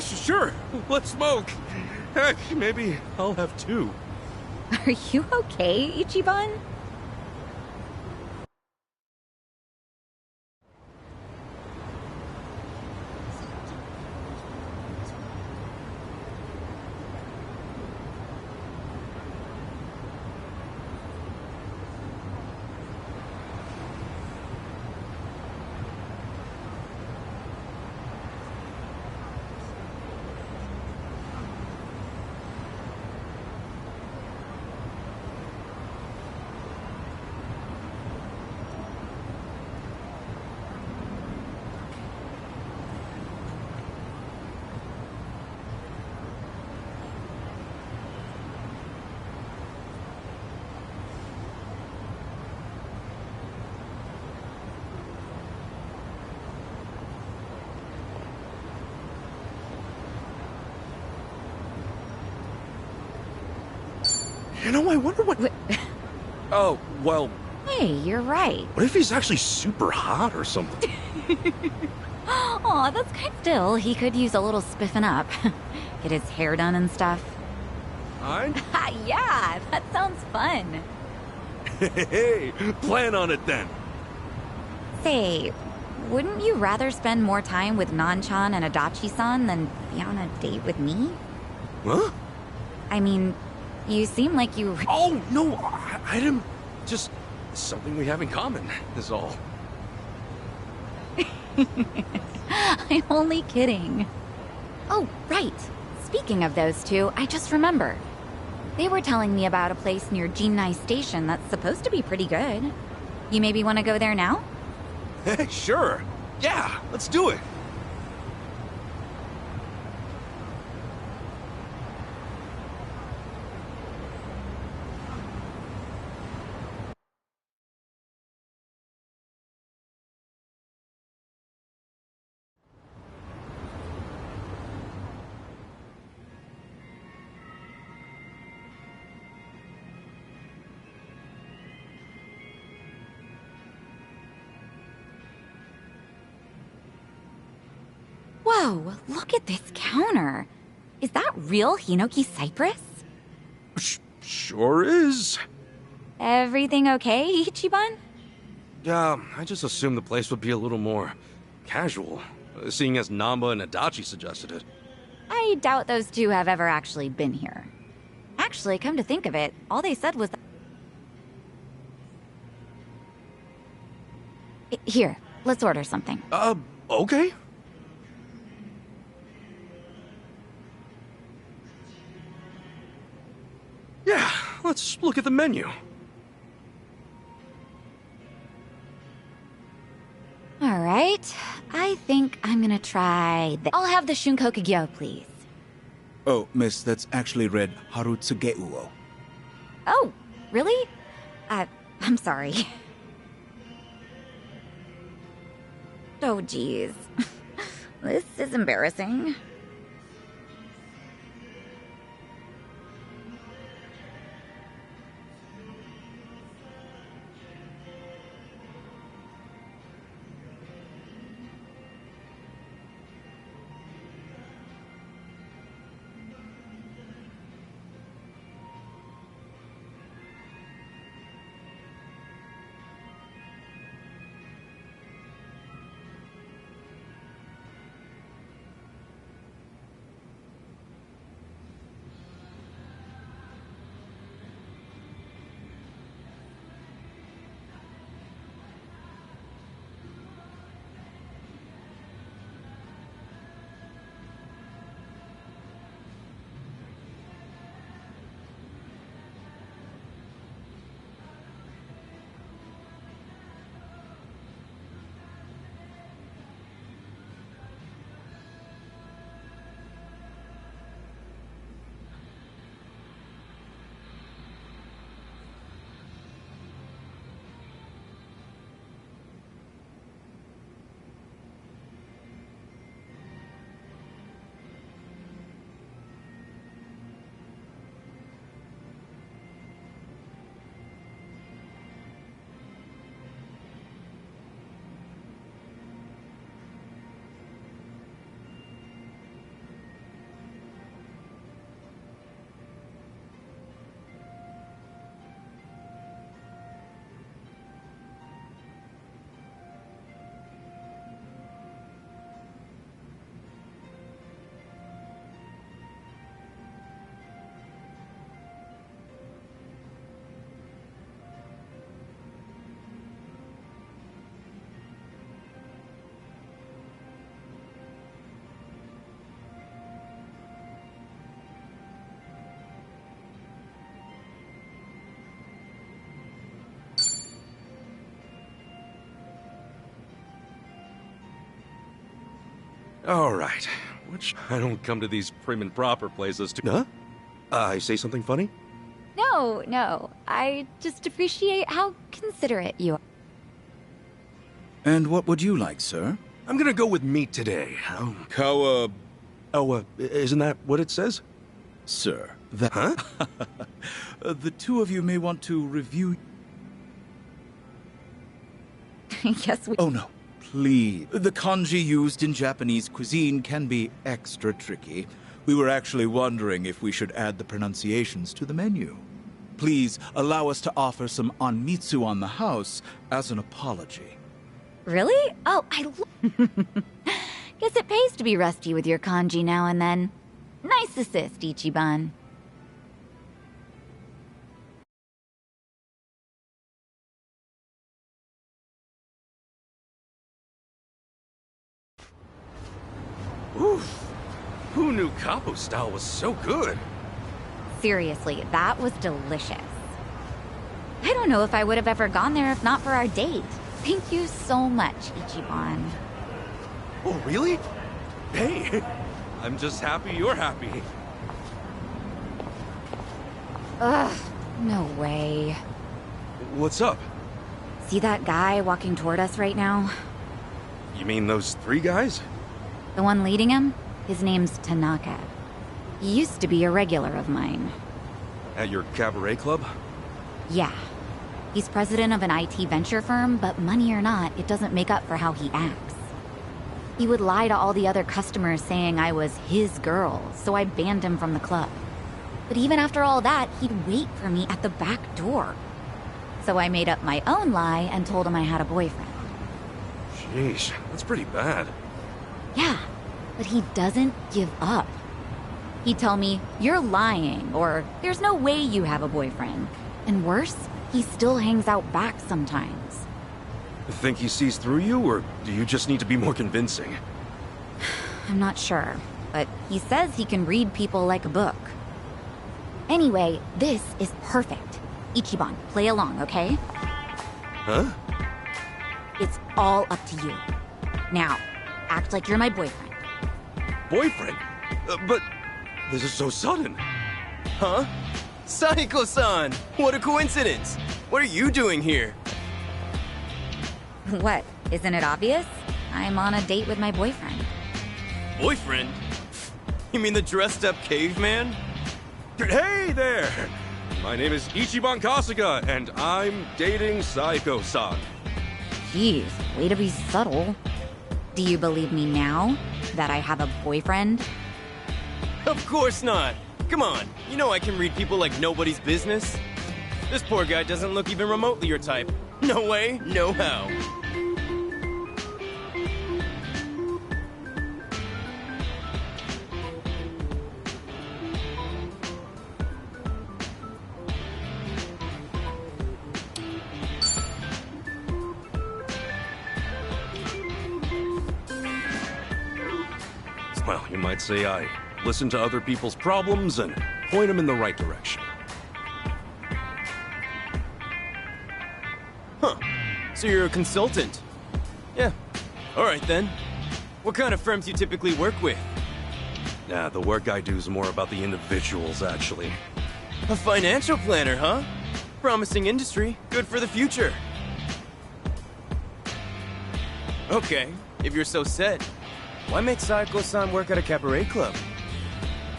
Sure, let's smoke. Heck, maybe I'll have two. Are you okay, Ichiban? You know, I wonder what... Oh, well... Hey, you're right. What if he's actually super hot or something? Aw, that's kind of... Still, he could use a little spiffing up. Get his hair done and stuff. Yeah, that sounds fun. Hey, plan on it then. Say, wouldn't you rather spend more time with Nanchan and Adachi-san than be on a date with me? Huh? I mean, you seem like you... Oh, no, I didn't... Just something we have in common, is all. I'm only kidding. Oh, right. Speaking of those two, I just remembered. They were telling me about a place near Jinai Station that's supposed to be pretty good. You maybe want to go there now? Hey, sure. Yeah, let's do it. Whoa, look at this counter. Is that real Hinoki cypress? Sure is. Everything okay, Ichiban? Yeah, I just assumed the place would be a little more casual, seeing as Namba and Adachi suggested it. I doubt those two have ever actually been here. Actually, come to think of it, all they said was... Here, let's order something. Okay. Yeah, let's look at the menu. Alright, I think I'm gonna try this. I'll have the Shunkokugyo, please. Oh, miss, that's actually read Harutsugeuo. Oh, really? I'm sorry. Oh, geez. This is embarrassing. All right. Which I don't come to these prim and proper places to... Huh? I say something funny? No. I just appreciate how considerate you are. And what would you like, sir? I'm gonna go with meat today. Isn't that what it says? Sir, that... Huh? The two of you may want to review... Yes, we... Oh, no. Please. The kanji used in Japanese cuisine can be extra tricky. We were actually wondering if we should add the pronunciations to the menu. Please allow us to offer some onmitsu on the house as an apology. Really? Oh, guess it pays to be rusty with your kanji now and then. Nice assist, Ichiban. Oof. Who knew capo style was so good? Seriously, that was delicious. I don't know if I would have ever gone there if not for our date. Thank you so much, Ichiban. Oh, really? Hey, I'm just happy you're happy. Ugh, no way. What's up? See that guy walking toward us right now? You mean those 3 guys? The one leading him? His name's Tanaka. He used to be a regular of mine. At your cabaret club? Yeah. He's president of an IT venture firm, but money or not, it doesn't make up for how he acts. He would lie to all the other customers saying I was his girl, so I banned him from the club. But even after all that, he'd wait for me at the back door. So I made up my own lie and told him I had a boyfriend. Sheesh, that's pretty bad. Yeah, but he doesn't give up. He'd tell me, "You're lying," or "There's no way you have a boyfriend." And worse, he still hangs out back sometimes. Think he sees through you, or do you just need to be more convincing? I'm not sure, but he says he can read people like a book. Anyway, this is perfect. Ichiban, play along, okay? Huh? It's all up to you. Now, act like you're my boyfriend. Boyfriend? But this is so sudden. Huh? Saiko-san! What a coincidence! What are you doing here? What? Isn't it obvious? I'm on a date with my boyfriend. Boyfriend? You mean the dressed-up caveman? Hey there! My name is Ichiban Kasuga, and I'm dating Saiko-san. Jeez, way to be subtle. Do you believe me now? That I have a boyfriend? Of course not! Come on, you know I can read people like nobody's business. This poor guy doesn't look even remotely your type. No way, no how. Well, you might say I listen to other people's problems and point them in the right direction. Huh. So you're a consultant? Yeah. Alright then. What kind of firms do you typically work with? Nah, the work I do is more about the individuals, actually. A financial planner, huh? Promising industry. Good for the future. Okay, if you're so set, why make Saiko-san work at a cabaret club?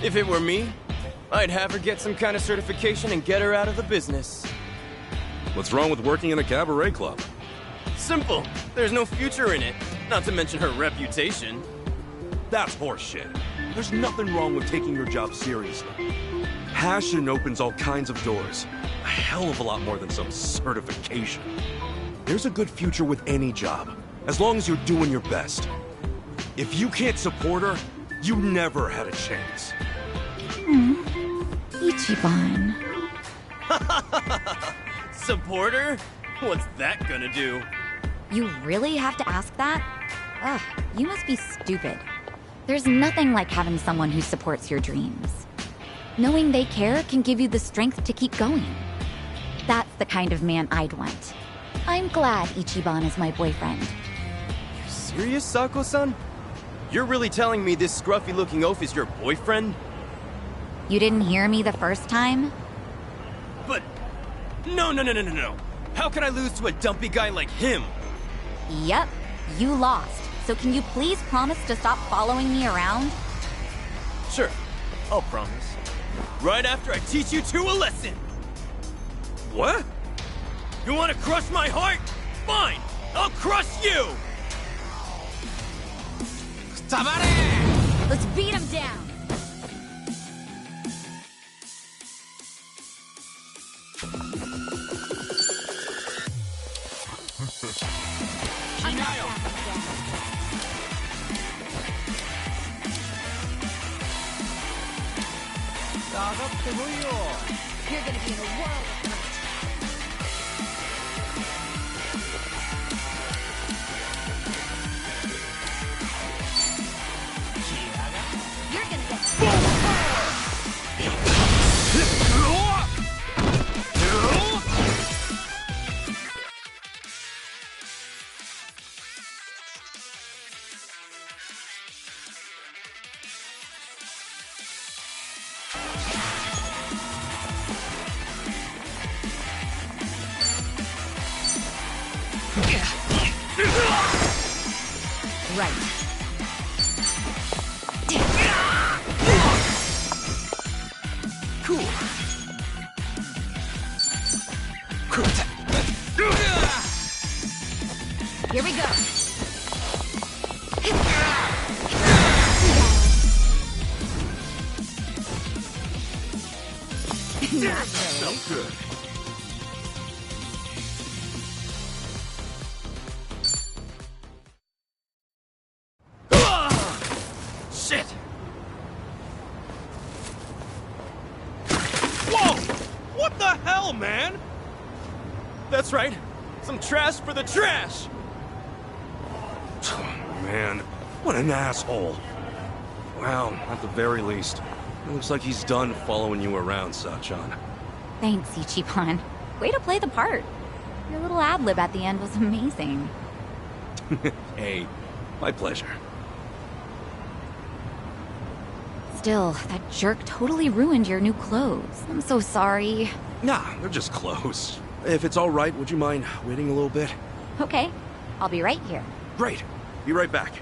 If it were me, I'd have her get some kind of certification and get her out of the business. What's wrong with working in a cabaret club? Simple. There's no future in it. Not to mention her reputation. That's horseshit. There's nothing wrong with taking your job seriously. Passion opens all kinds of doors. A hell of a lot more than some certification. There's a good future with any job, as long as you're doing your best. If you can't support her, you never had a chance. Ichiban. Support her? What's that gonna do? You really have to ask that? Ugh, you must be stupid. There's nothing like having someone who supports your dreams. Knowing they care can give you the strength to keep going. That's the kind of man I'd want. I'm glad Ichiban is my boyfriend. You're serious, Sako-san? You're really telling me this scruffy-looking oaf is your boyfriend? You didn't hear me the first time? But... No. How can I lose to a dumpy guy like him? Yep, you lost. So can you please promise to stop following me around? Sure, I'll promise. Right after I teach you two a lesson! What? You want to crush my heart? Fine! I'll crush you! Let's beat him down! You're gonna be in a world of hurt. You're gonna get Right. Cool. Here we go. Felt good. Shit! Whoa! What the hell, man? That's right. Some trash for the trash! Man, what an asshole. Well, at the very least, it looks like he's done following you around, Sachan. Thanks, Ichiban. Way to play the part. Your little ad-lib at the end was amazing. Hey, my pleasure. Still, that jerk totally ruined your new clothes. I'm so sorry. Nah, they're just clothes. If it's all right, would you mind waiting a little bit? Okay, I'll be right here. Great. Be right back.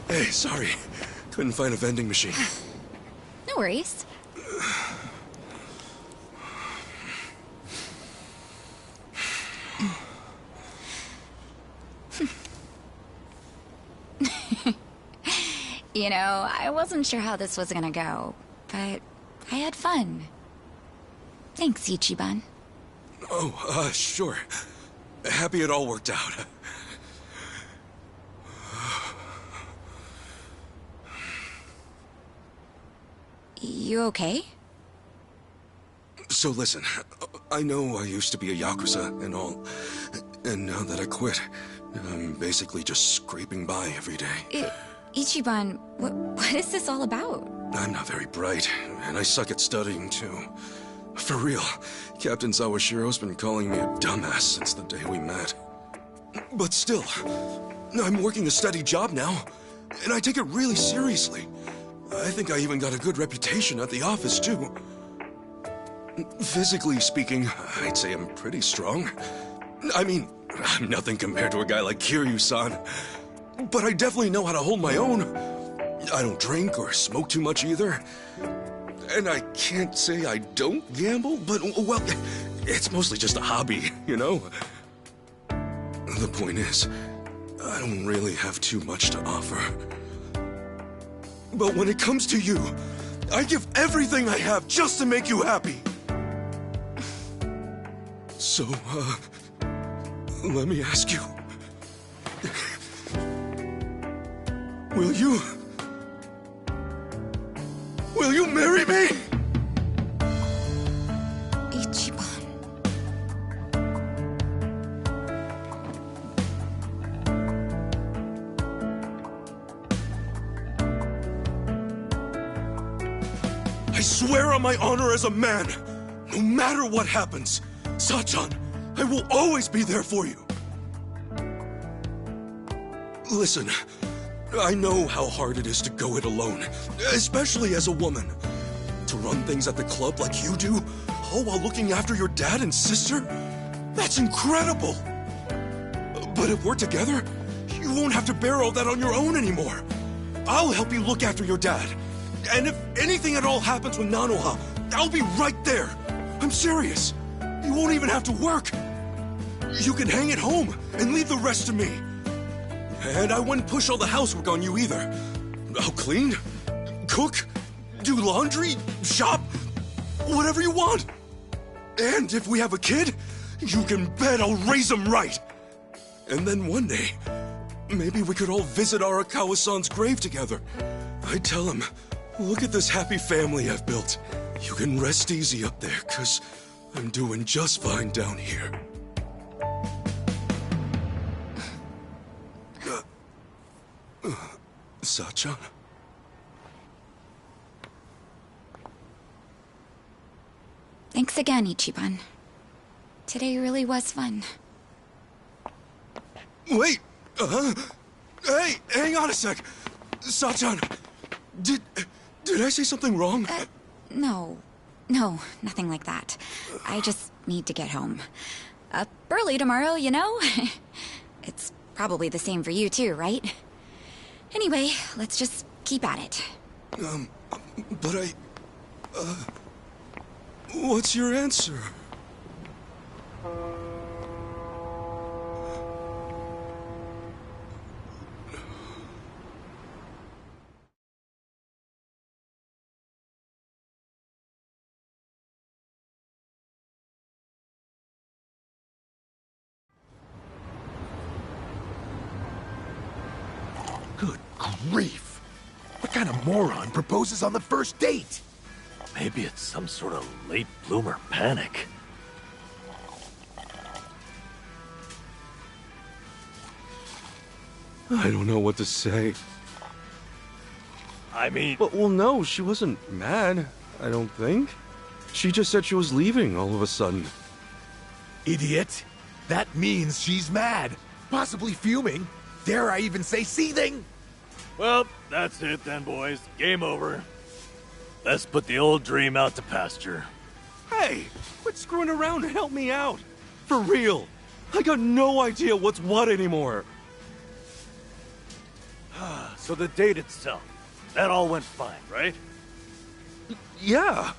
Hey, sorry. Couldn't find a vending machine. No worries. You know, I wasn't sure how this was gonna go, but I had fun. Thanks, Ichiban. Oh, sure. Happy it all worked out. You okay? So listen, I know I used to be a Yakuza and all, and now that I quit, I'm basically just scraping by every day. Ichiban, what is this all about? I'm not very bright, and I suck at studying too. For real, Captain Sawashiro's been calling me a dumbass since the day we met. But still, I'm working a steady job now, and I take it really seriously. I think I even got a good reputation at the office, too. Physically speaking, I'd say I'm pretty strong. I mean, I'm nothing compared to a guy like Kiryu-san. But I definitely know how to hold my own. I don't drink or smoke too much either. And I can't say I don't gamble, but, well, it's mostly just a hobby, you know? The point is, I don't really have too much to offer. But when it comes to you, I give everything I have just to make you happy. So, let me ask you. Will you marry me? Ichiban. I swear on my honor as a man, no matter what happens, Sachan, I will always be there for you. Listen, I know how hard it is to go it alone, especially as a woman. To run things at the club like you do, all while looking after your dad and sister? That's incredible! But if we're together, you won't have to bear all that on your own anymore. I'll help you look after your dad. And if anything at all happens with Nanoha, I'll be right there. I'm serious. You won't even have to work. You can hang at home and leave the rest to me. And I wouldn't push all the housework on you either. I'll clean, cook, do laundry, shop, whatever you want. And if we have a kid, you can bet I'll raise him right. And then one day, maybe we could all visit Arakawa-san's grave together. I'd tell him, look at this happy family I've built. You can rest easy up there, 'cause I'm doing just fine down here. Sachan? Thanks again, Ichiban. Today really was fun. Wait! Hey, hang on a sec! Sachan! Did I say something wrong? No, nothing like that. I just need to get home. Up early tomorrow, you know? It's probably the same for you too, right? Anyway, let's just keep at it. But what's your answer? Good grief! What kind of moron proposes on the first date? Maybe it's some sort of late bloomer panic. I don't know what to say. I mean... Well, no, she wasn't mad, I don't think. She just said she was leaving all of a sudden. Idiot! That means she's mad, possibly fuming. Dare I even say seething? Well, that's it then, boys. Game over. Let's put the old dream out to pasture. Hey, quit screwing around and help me out. For real. I got no idea what's what anymore. So the date itself, that all went fine, right? Yeah.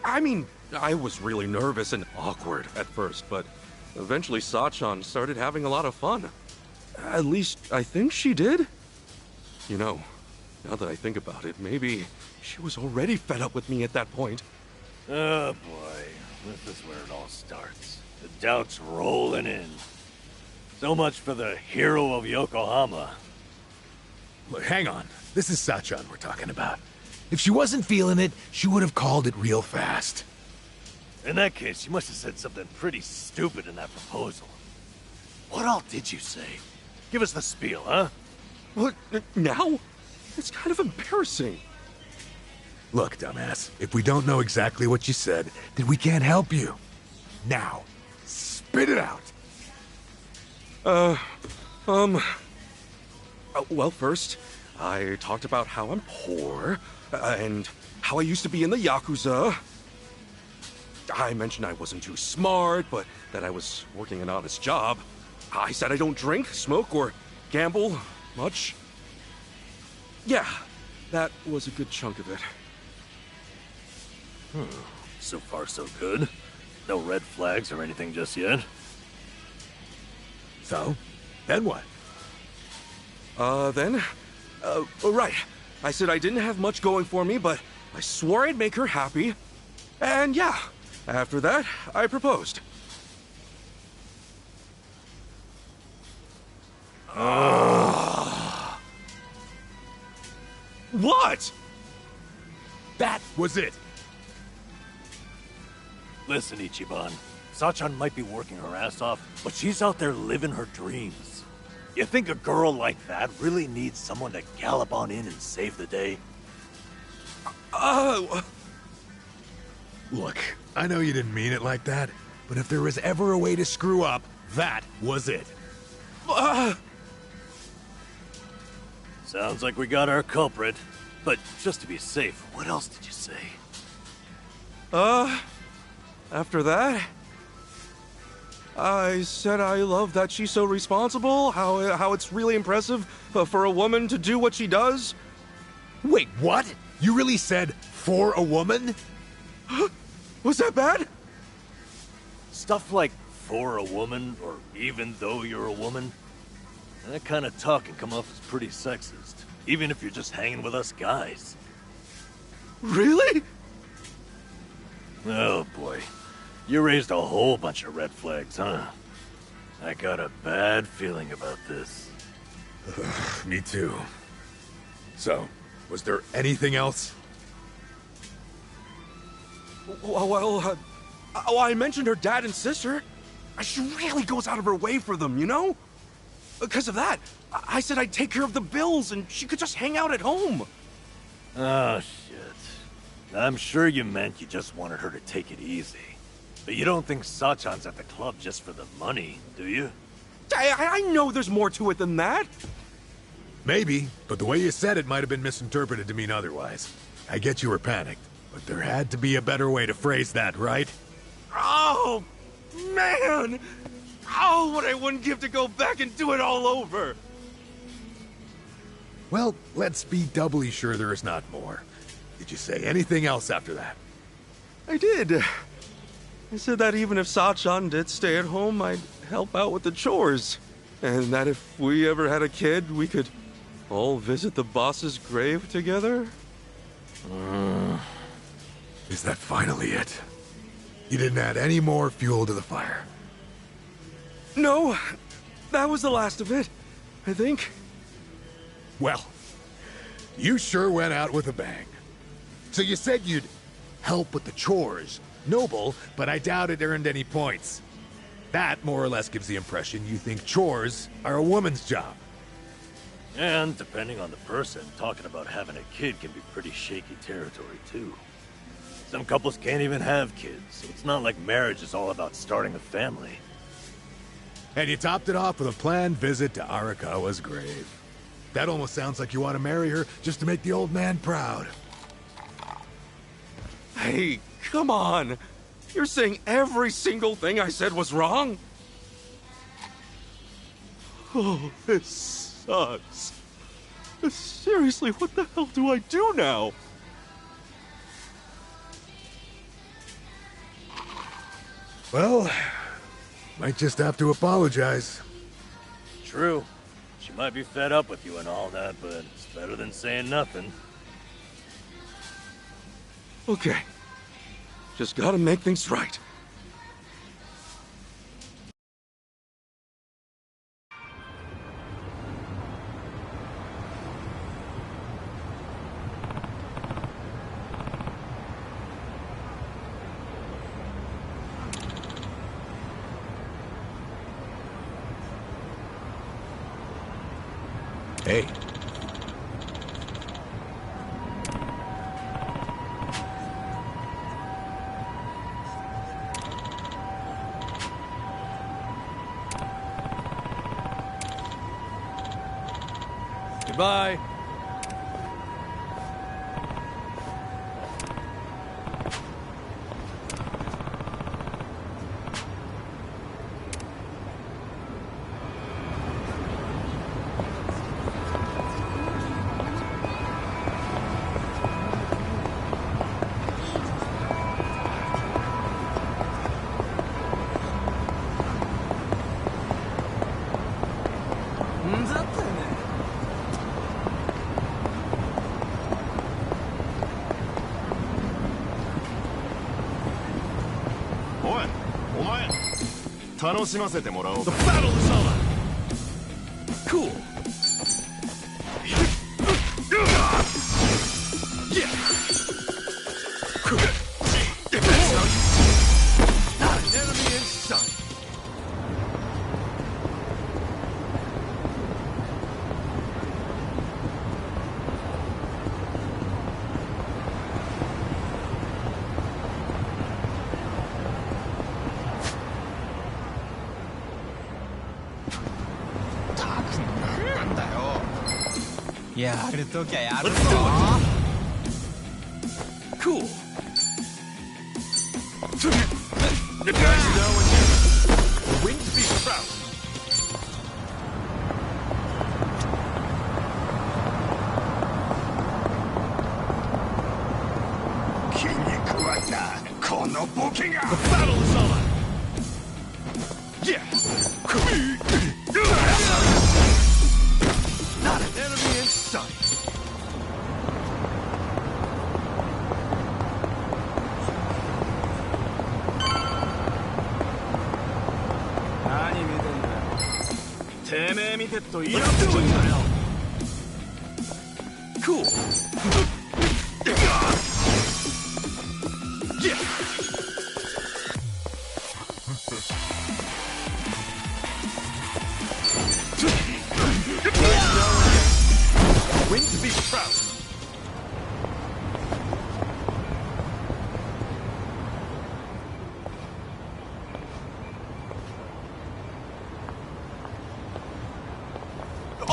I mean, I was really nervous and awkward at first, but eventually Sachan started having a lot of fun. At least, I think she did. You know, now that I think about it, maybe she was already fed up with me at that point. Oh boy, this is where it all starts. The doubts rolling in. So much for the hero of Yokohama. Look, hang on. This is Sachan we're talking about. If she wasn't feeling it, she would have called it real fast. In that case, you must have said something pretty stupid in that proposal. What all did you say? Give us the spiel, huh? What, now? It's kind of embarrassing. Look, dumbass, if we don't know exactly what you said, then we can't help you. Now, spit it out. Well, first, I talked about how I'm poor, and how I used to be in the Yakuza. I mentioned I wasn't too smart, but that I was working an honest job. I said I don't drink, smoke, or gamble much. Yeah, that was a good chunk of it. So far, so good. No red flags or anything just yet. So, then what? Right. I said I didn't have much going for me, but I swore I'd make her happy. And yeah, after that, I proposed. What? That was it. Listen, Ichiban. Sachan might be working her ass off, but she's out there living her dreams. You think a girl like that really needs someone to gallop on in and save the day? Look, I know you didn't mean it like that, but if there was ever a way to screw up, that was it. Sounds like we got our culprit. But just to be safe, what else did you say? After that, I said I love that she's so responsible, how it's really impressive for a woman to do what she does. Wait, what? You really said, for a woman? Was that bad? Stuff like, for a woman, or even though you're a woman, that kind of talk can come off as pretty sexist, even if you're just hanging with us guys. Really? Oh boy. You raised a whole bunch of red flags, huh? I got a bad feeling about this. Me too. So, was there anything else? Well, I mentioned her dad and sister. She really goes out of her way for them, you know? Because of that, I said I'd take care of the bills and she could just hang out at home. Oh, shit. I'm sure you meant you just wanted her to take it easy. But you don't think Sachan's at the club just for the money, do you? I know there's more to it than that. Maybe, but the way you said it might have been misinterpreted to mean otherwise. I get you were panicked, but there had to be a better way to phrase that, right? Oh, man! Oh, what I wouldn't give to go back and do it all over! Well, let's be doubly sure there is not more. Did you say anything else after that? I did. I said that even if Sachan did stay at home, I'd help out with the chores. And that if we ever had a kid, we could all visit the boss's grave together? Is that finally it? You didn't add any more fuel to the fire? No, that was the last of it, I think. Well, you sure went out with a bang. So you said you'd help with the chores. Noble, but I doubt it earned any points. That more or less gives the impression you think chores are a woman's job. And depending on the person, talking about having a kid can be pretty shaky territory too. Some couples can't even have kids, so it's not like marriage is all about starting a family. And you topped it off with a planned visit to Arakawa's grave. That almost sounds like you want to marry her just to make the old man proud. Hey, come on! You're saying every single thing I said was wrong? Oh, this sucks. Seriously, what the hell do I do now? Well, might just have to apologize. True. She might be fed up with you and all that, but it's better than saying nothing. Okay. Just gotta make things right. Hey. Goodbye. The battle is on! Cool. Not an enemy in sight! Cool. You guys know when you're wing to be proud. The battle is on! Yeah! Not an enemy in sight! てめえ見てっとイラつくんだよ。Cool. Win to be proud.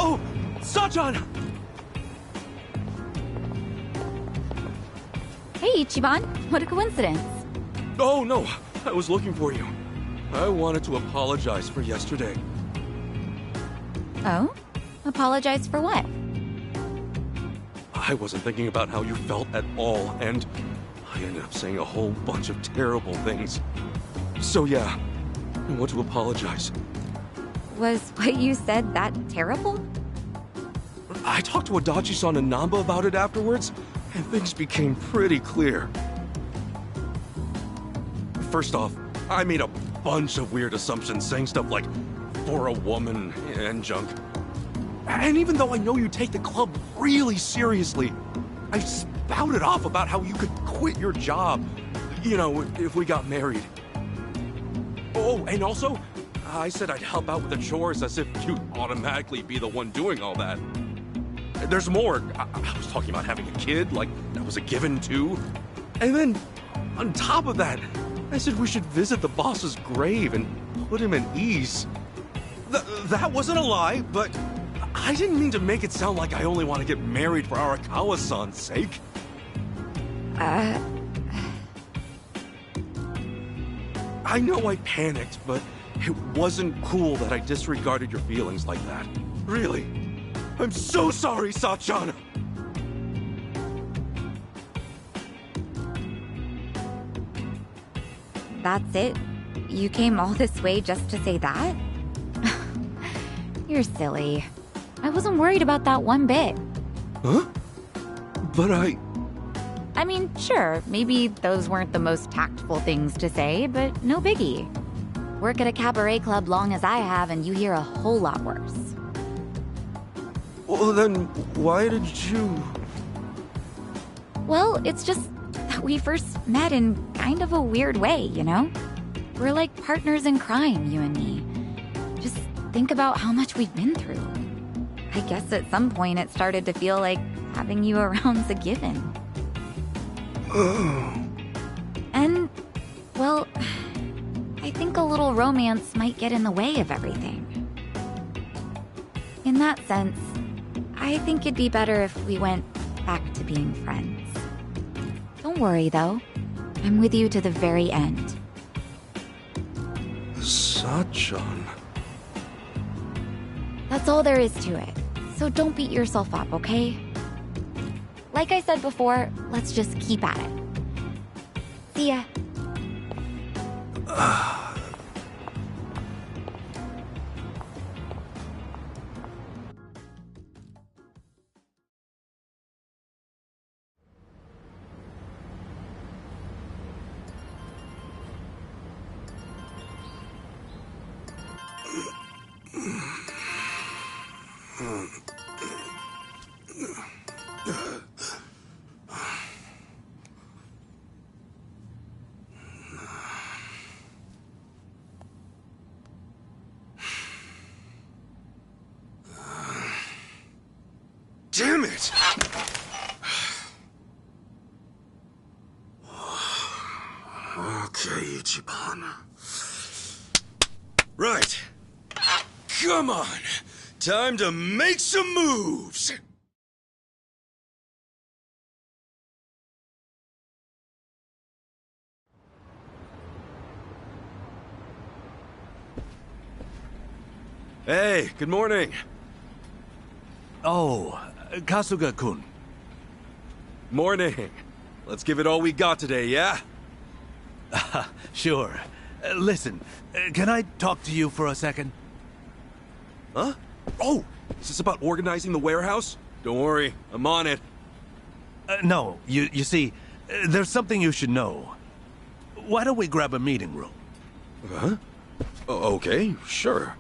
Oh! Sachan! Hey, Ichiban. What a coincidence. Oh, no. I was looking for you. I wanted to apologize for yesterday. Oh? Apologize for what? I wasn't thinking about how you felt at all, and I ended up saying a whole bunch of terrible things. So yeah, I want to apologize. Was what you said that terrible? I talked to Adachi-san and Namba about it afterwards, and things became pretty clear. First off, I made a bunch of weird assumptions, saying stuff like, for a woman, and junk. And even though I know you take the club really seriously, I spouted off about how you could quit your job, you know, if we got married. Oh, and also, I said I'd help out with the chores as if you'd automatically be the one doing all that. There's more. I was talking about having a kid, like that was a given too. And then, on top of that, I said we should visit the boss's grave and put him at ease. That wasn't a lie, but I didn't mean to make it sound like I only want to get married for Arakawa-san's sake. I know I panicked, but it wasn't cool that I disregarded your feelings like that. Really. I'm so sorry, Sachan! That's it? You came all this way just to say that? You're silly. I wasn't worried about that one bit. Huh? But I mean, sure, maybe those weren't the most tactful things to say, but no biggie. Work at a cabaret club long as I have, and you hear a whole lot worse. Well, then, why did you... Well, it's just that we first met in kind of a weird way, you know? We're like partners in crime, you and me. Just think about how much we've been through. I guess at some point it started to feel like having you around's a given. And, well, I think a little romance might get in the way of everything. In that sense, I think it'd be better if we went back to being friends. Don't worry, though. I'm with you to the very end. Sachan... That's all there is to it. So don't beat yourself up, okay? Like I said before, let's just keep at it. See ya. Damn it! Okay, Ichiban. Right. Come on. Time to make some moves! Hey, good morning. Oh, Kasuga-kun. Morning. Let's give it all we got today, yeah? Sure. Listen, can I talk to you for a second? Huh? Oh, is this about organizing the warehouse? Don't worry, I'm on it. No, you see, there's something you should know. Why don't we grab a meeting room? Huh? Okay, sure.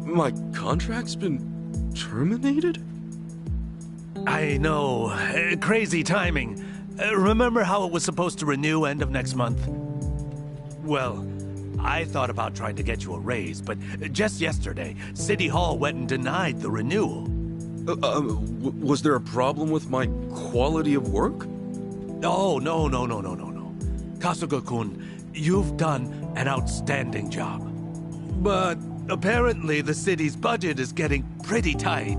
My contract's been terminated? I know. Crazy timing. Remember how it was supposed to renew end of next month? Well, I thought about trying to get you a raise, but just yesterday, City Hall went and denied the renewal. Was there a problem with my quality of work? Oh, no. Kasuga-kun, you've done an outstanding job. But apparently the city's budget is getting pretty tight.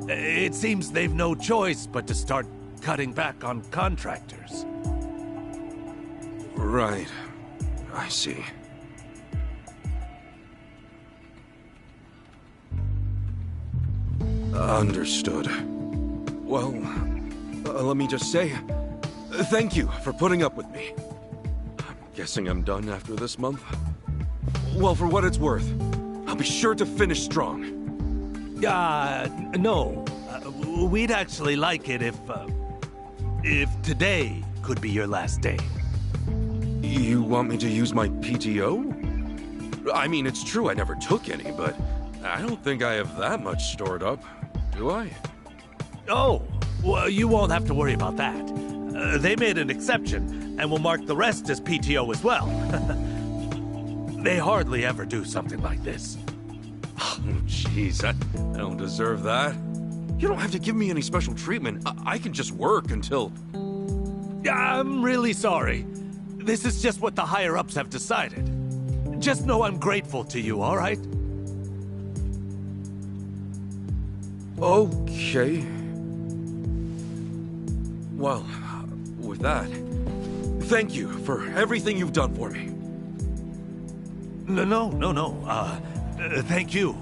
It seems they've no choice but to start cutting back on contractors. Right. I see. Understood. Well, let me just say, thank you for putting up with me. I'm guessing I'm done after this month. Well, for what it's worth, I'll be sure to finish strong. No. We'd actually like it if today could be your last day. You want me to use my PTO? I mean, it's true I never took any, but I don't think I have that much stored up, do I? Oh, well, you won't have to worry about that. They made an exception, and will mark the rest as PTO as well. They hardly ever do something like this. Oh, jeez, I don't deserve that. You don't have to give me any special treatment. I can just work until... I'm really sorry. This is just what the higher-ups have decided. Just know I'm grateful to you, all right? Okay. Well, with that, thank you for everything you've done for me. No. Thank you.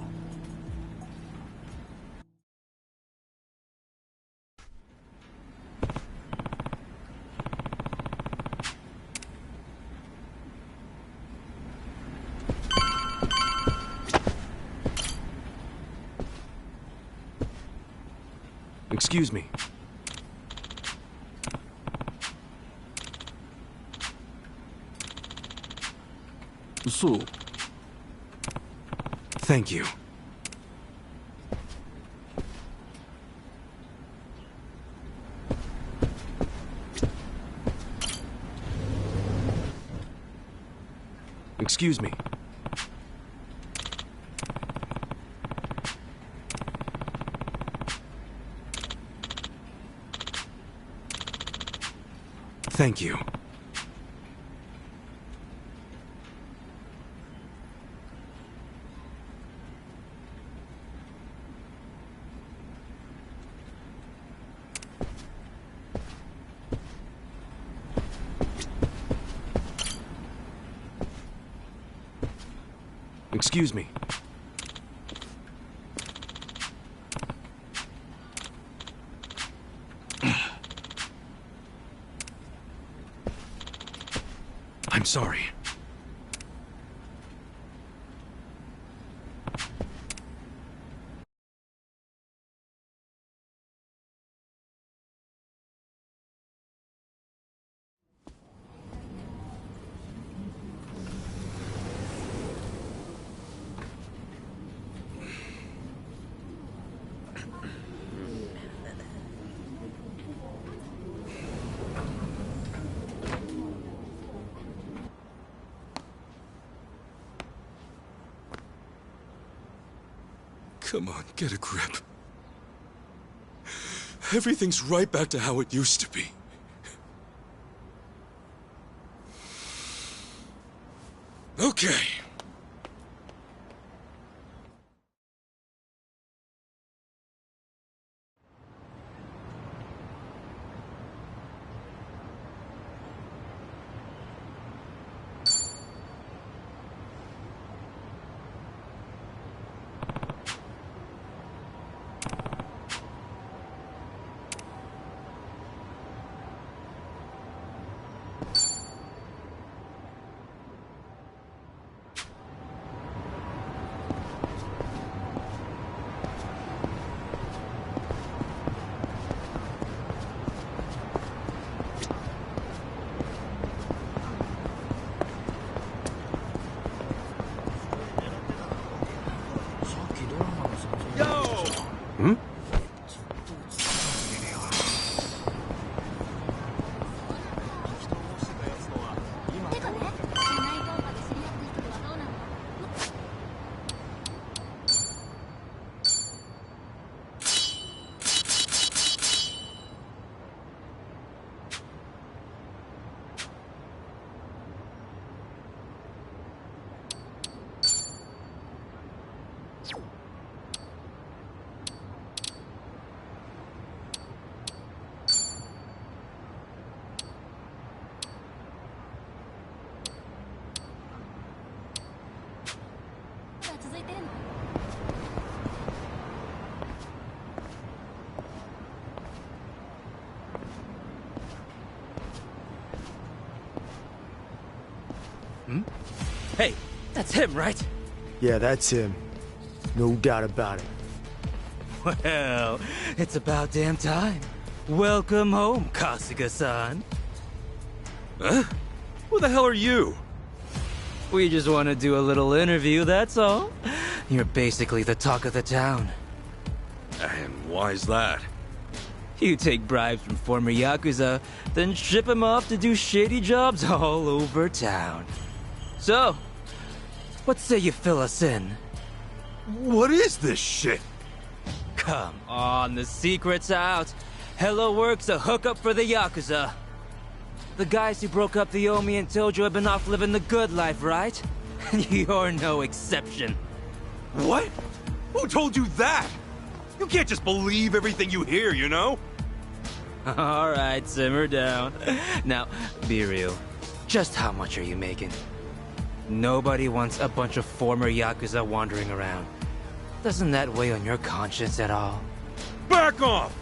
Excuse me. So... Thank you. Excuse me. Thank you. Excuse me. I'm sorry. Come on, get a grip. Everything's right back to how it used to be. Okay. Hey, that's him, right? Yeah, that's him. No doubt about it. Well, it's about damn time. Welcome home, Kasuga-san. Huh? Who the hell are you? We just want to do a little interview, that's all. You're basically the talk of the town. And why's that? You take bribes from former Yakuza, then ship them off to do shady jobs all over town. So, what say you fill us in? What is this shit? Come on, the secret's out. Hello Work's a hookup for the Yakuza. The guys who broke up the Omi and Tojo have been off living the good life, right? You're no exception. What? Who told you that? You can't just believe everything you hear, you know? All right, simmer down. Now, be real. Just how much are you making? Nobody wants a bunch of former Yakuza wandering around. Doesn't that weigh on your conscience at all? Back off!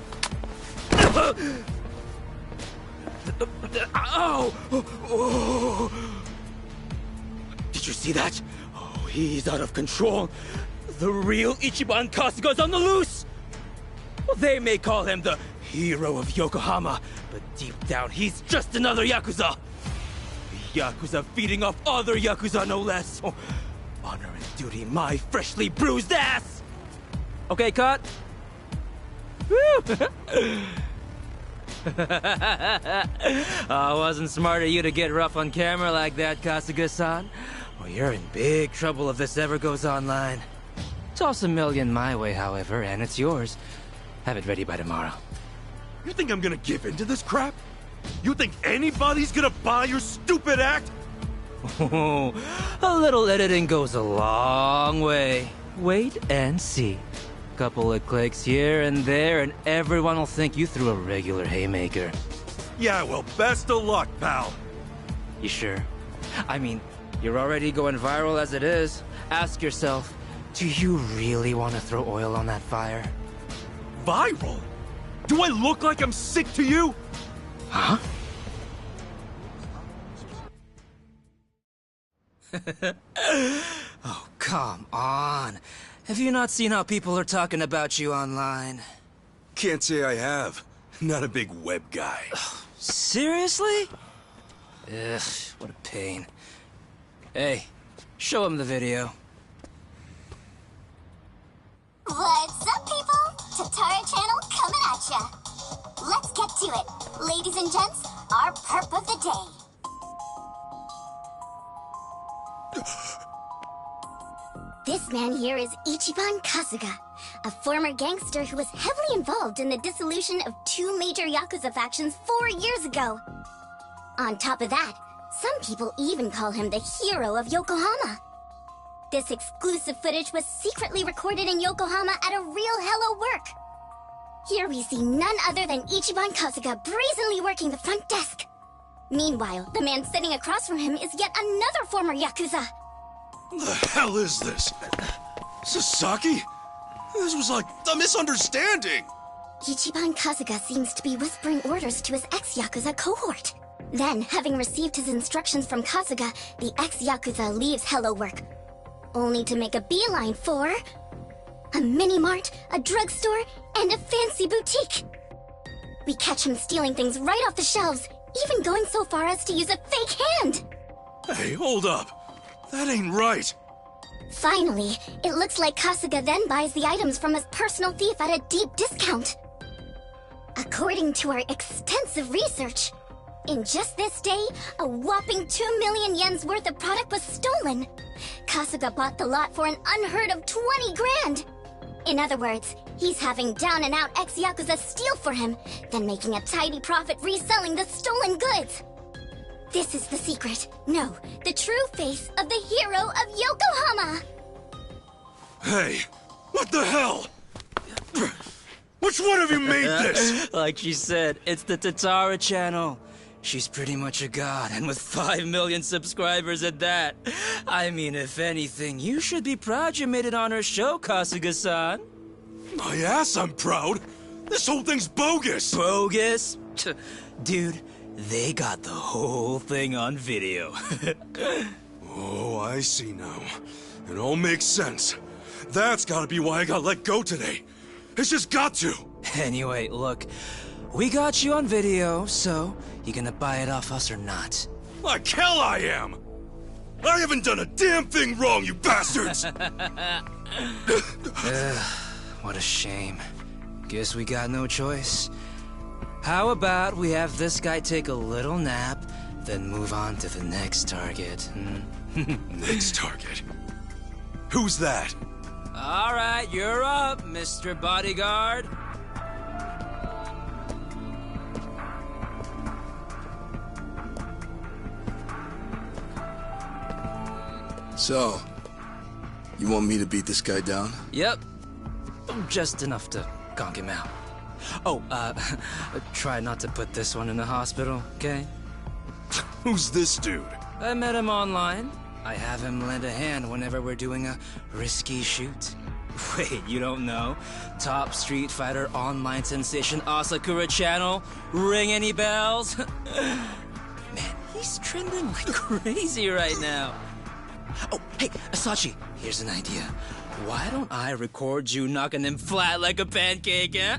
Ow! Oh. Did you see that? Oh, he's out of control. The real Ichiban Kasuga's on the loose! Well, they may call him the hero of Yokohama, but deep down he's just another Yakuza! Yakuza feeding off other Yakuza, no less! Oh, honor and duty, my freshly bruised ass! Okay, cut! Woo! Wasn't smart of you to get rough on camera like that, Kasuga-san. Well, you're in big trouble if this ever goes online. Toss $1 million my way, however, and it's yours. Have it ready by tomorrow. You think I'm gonna give in to this crap? You think anybody's gonna buy your stupid act? Oh, a little editing goes a long way. Wait and see. Couple of clicks here and there, and everyone will think you threw a regular haymaker. Yeah, well, best of luck, pal. You sure? I mean, you're already going viral as it is. Ask yourself, do you really want to throw oil on that fire? Viral? Do I look like I'm sick to you? Huh? Oh, come on. Have you not seen how people are talking about you online? Can't say I have. Not a big web guy. Seriously? Ugh, what a pain. Hey, show him the video. What's up, people? Tatara Channel coming at ya. Let's get to it. Ladies and gents, our perp of the day. This man here is Ichiban Kasuga, a former gangster who was heavily involved in the dissolution of 2 major Yakuza factions 4 years ago. On top of that, some people even call him the hero of Yokohama. This exclusive footage was secretly recorded in Yokohama at a real Hello Work. Here we see none other than Ichiban Kasuga brazenly working the front desk. Meanwhile, the man sitting across from him is yet another former Yakuza. What the hell is this? Sasaki? This was like a misunderstanding. Ichiban Kasuga seems to be whispering orders to his ex-Yakuza cohort. Then, having received his instructions from Kasuga, the ex-Yakuza leaves Hello Work, only to make a beeline for a mini-mart, a drugstore, and a fancy boutique. We catch him stealing things right off the shelves, even going so far as to use a fake hand. Hey, hold up. That ain't right. Finally, it looks like Kasuga then buys the items from his personal thief at a deep discount. According to our extensive research, in just this day, a whopping 2 million yen's worth of product was stolen. Kasuga bought the lot for an unheard of 20 grand. In other words, he's having down-and-out ex-Yakuza steal for him, then making a tidy profit reselling the stolen goods. This is the secret, no, the true face of the hero of Yokohama! Hey, what the hell? Which one of you made this? Like she said, it's the Tatara channel. She's pretty much a god, and with 5 million subscribers at that. I mean, if anything, you should be proud you made it on her show, Kasuga-san. My ass, I'm proud. This whole thing's bogus. Bogus? Dude, they got the whole thing on video. I see now. It all makes sense. That's gotta be why I got let go today. It's just got to! Anyway, look, we got you on video, so you gonna buy it off us or not? Like hell I am! I haven't done a damn thing wrong, you bastards! What a shame. Guess we got no choice. How about we have this guy take a little nap, then move on to the next target? Next target? Who's that? All right, you're up, Mr. Bodyguard. So, you want me to beat this guy down? Yep. Just enough to conk him out. Oh, try not to put this one in the hospital, okay? Who's this dude? I met him online. I have him lend a hand whenever we're doing a risky shoot. Wait, you don't know? Top Street Fighter online sensation Asakura channel? Ring any bells? Man, he's trending like crazy right now. Oh, hey, Asachi, here's an idea. Why don't I record you knocking him flat like a pancake, eh?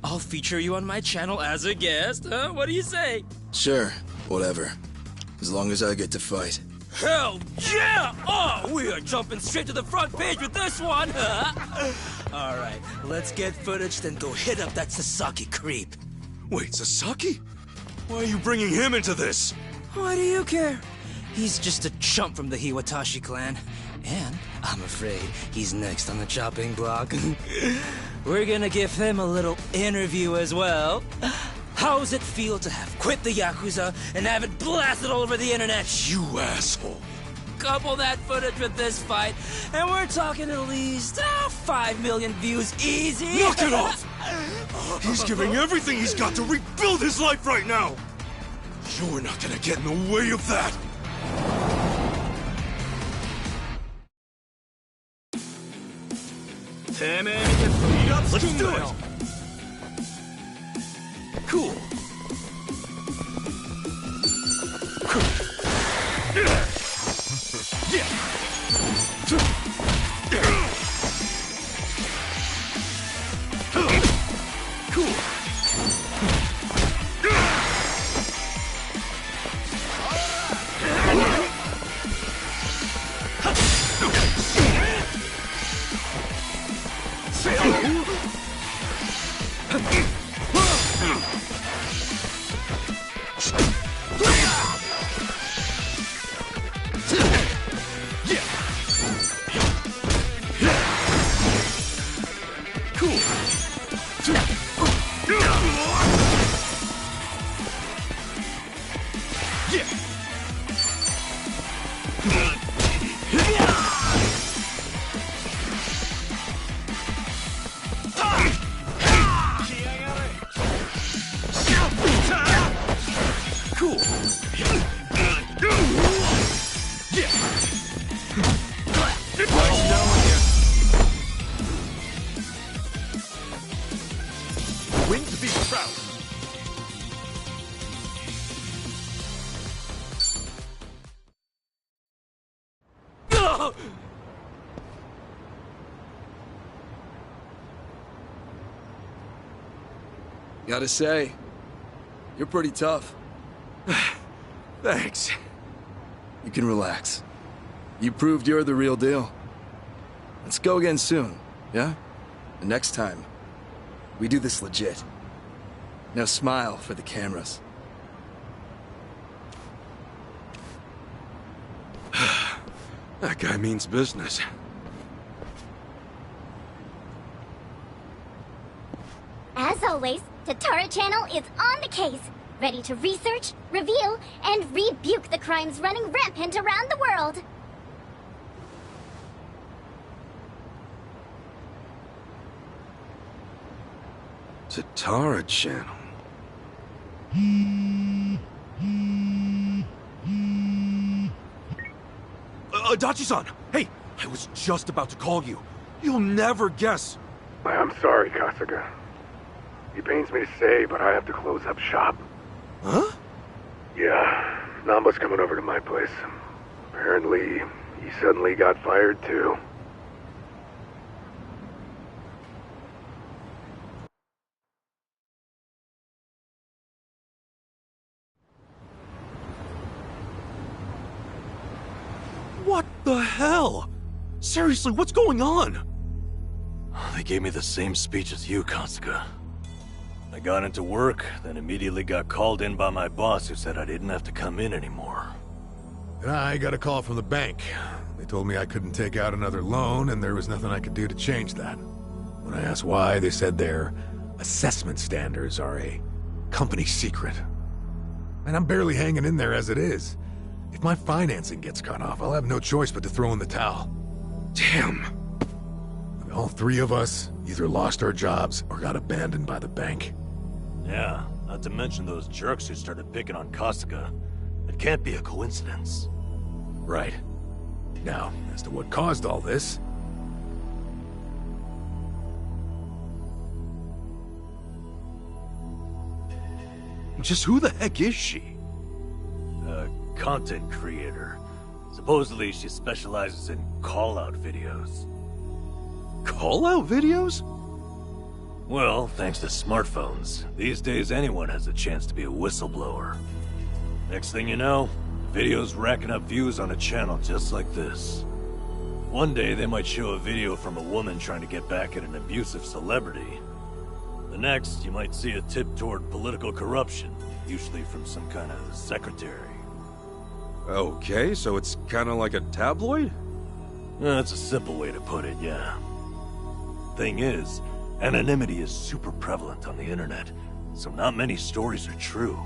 I'll feature you on my channel as a guest, huh? What do you say? Sure, whatever. As long as I get to fight. Hell yeah! Oh, we are jumping straight to the front page with this one! All right, let's get footage, then go hit up that Sasaki creep. Wait, Sasaki? Why are you bringing him into this? Why do you care? He's just a chump from the Hiwatashi clan. And I'm afraid he's next on the chopping block. We're gonna give him a little interview as well. How's it feel to have quit the Yakuza and have it blasted all over the internet? You asshole. Couple that footage with this fight, and we're talking at least 5 million views easy. Knock it off! He's giving everything he's got to rebuild his life right now! You're not gonna get in the way of that! Let's do it! Cool. Gotta say, you're pretty tough. Thanks. You can relax. You proved you're the real deal. Let's go again soon, yeah? And next time, we do this legit. Now smile for the cameras. That guy means business. As always, Tatara Channel is on the case, ready to research, reveal, and rebuke the crimes running rampant around the world. Tatara Channel. Adachi-san! Hey! I was just about to call you. You'll never guess. I'm sorry, Kasuga. It pains me to say, but I have to close up shop. Huh? Yeah, Namba's coming over to my place. apparently, he suddenly got fired too. What the hell? Seriously, what's going on? They gave me the same speech as you, Kasuga. I got into work, then immediately got called in by my boss who said I didn't have to come in anymore. And I got a call from the bank. They told me I couldn't take out another loan, and there was nothing I could do to change that. When I asked why, they said their assessment standards are a company secret. And I'm barely hanging in there as it is. If my financing gets cut off, I'll have no choice but to throw in the towel. Damn. All three of us either lost our jobs or got abandoned by the bank. Yeah, not to mention those jerks who started picking on Kasuga. It can't be a coincidence. Right. Now, as to what caused all this... Just who the heck is she? A content creator. Supposedly she specializes in call-out videos. Call-out videos? Well, thanks to smartphones, these days anyone has a chance to be a whistleblower. Next thing you know, the video's racking up views on a channel just like this. One day they might show a video from a woman trying to get back at an abusive celebrity. The next, you might see a tip toward political corruption, usually from some kind of secretary. Okay, so it's kind of like a tabloid? That's a simple way to put it, yeah. Thing is, anonymity is super prevalent on the internet, so not many stories are true.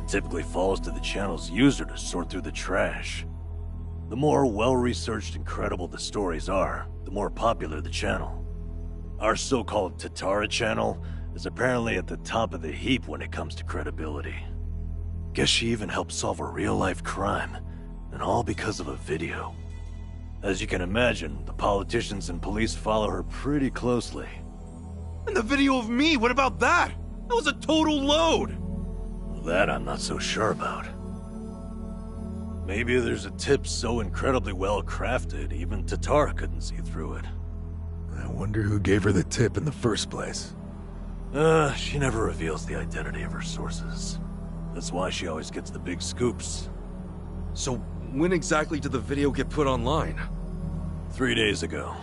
It typically falls to the channel's user to sort through the trash. The more well-researched and credible the stories are, the more popular the channel. Our so-called Tatara channel is apparently at the top of the heap when it comes to credibility. Guess she even helped solve a real-life crime, and all because of a video. As you can imagine, the politicians and police follow her pretty closely. And the video of me, what about that? That was a total load! Well, that I'm not so sure about. Maybe there's a tip so incredibly well crafted, even Tatara couldn't see through it. I wonder who gave her the tip in the first place. She never reveals the identity of her sources. That's why she always gets the big scoops. So, when exactly did the video get put online? 3 days ago.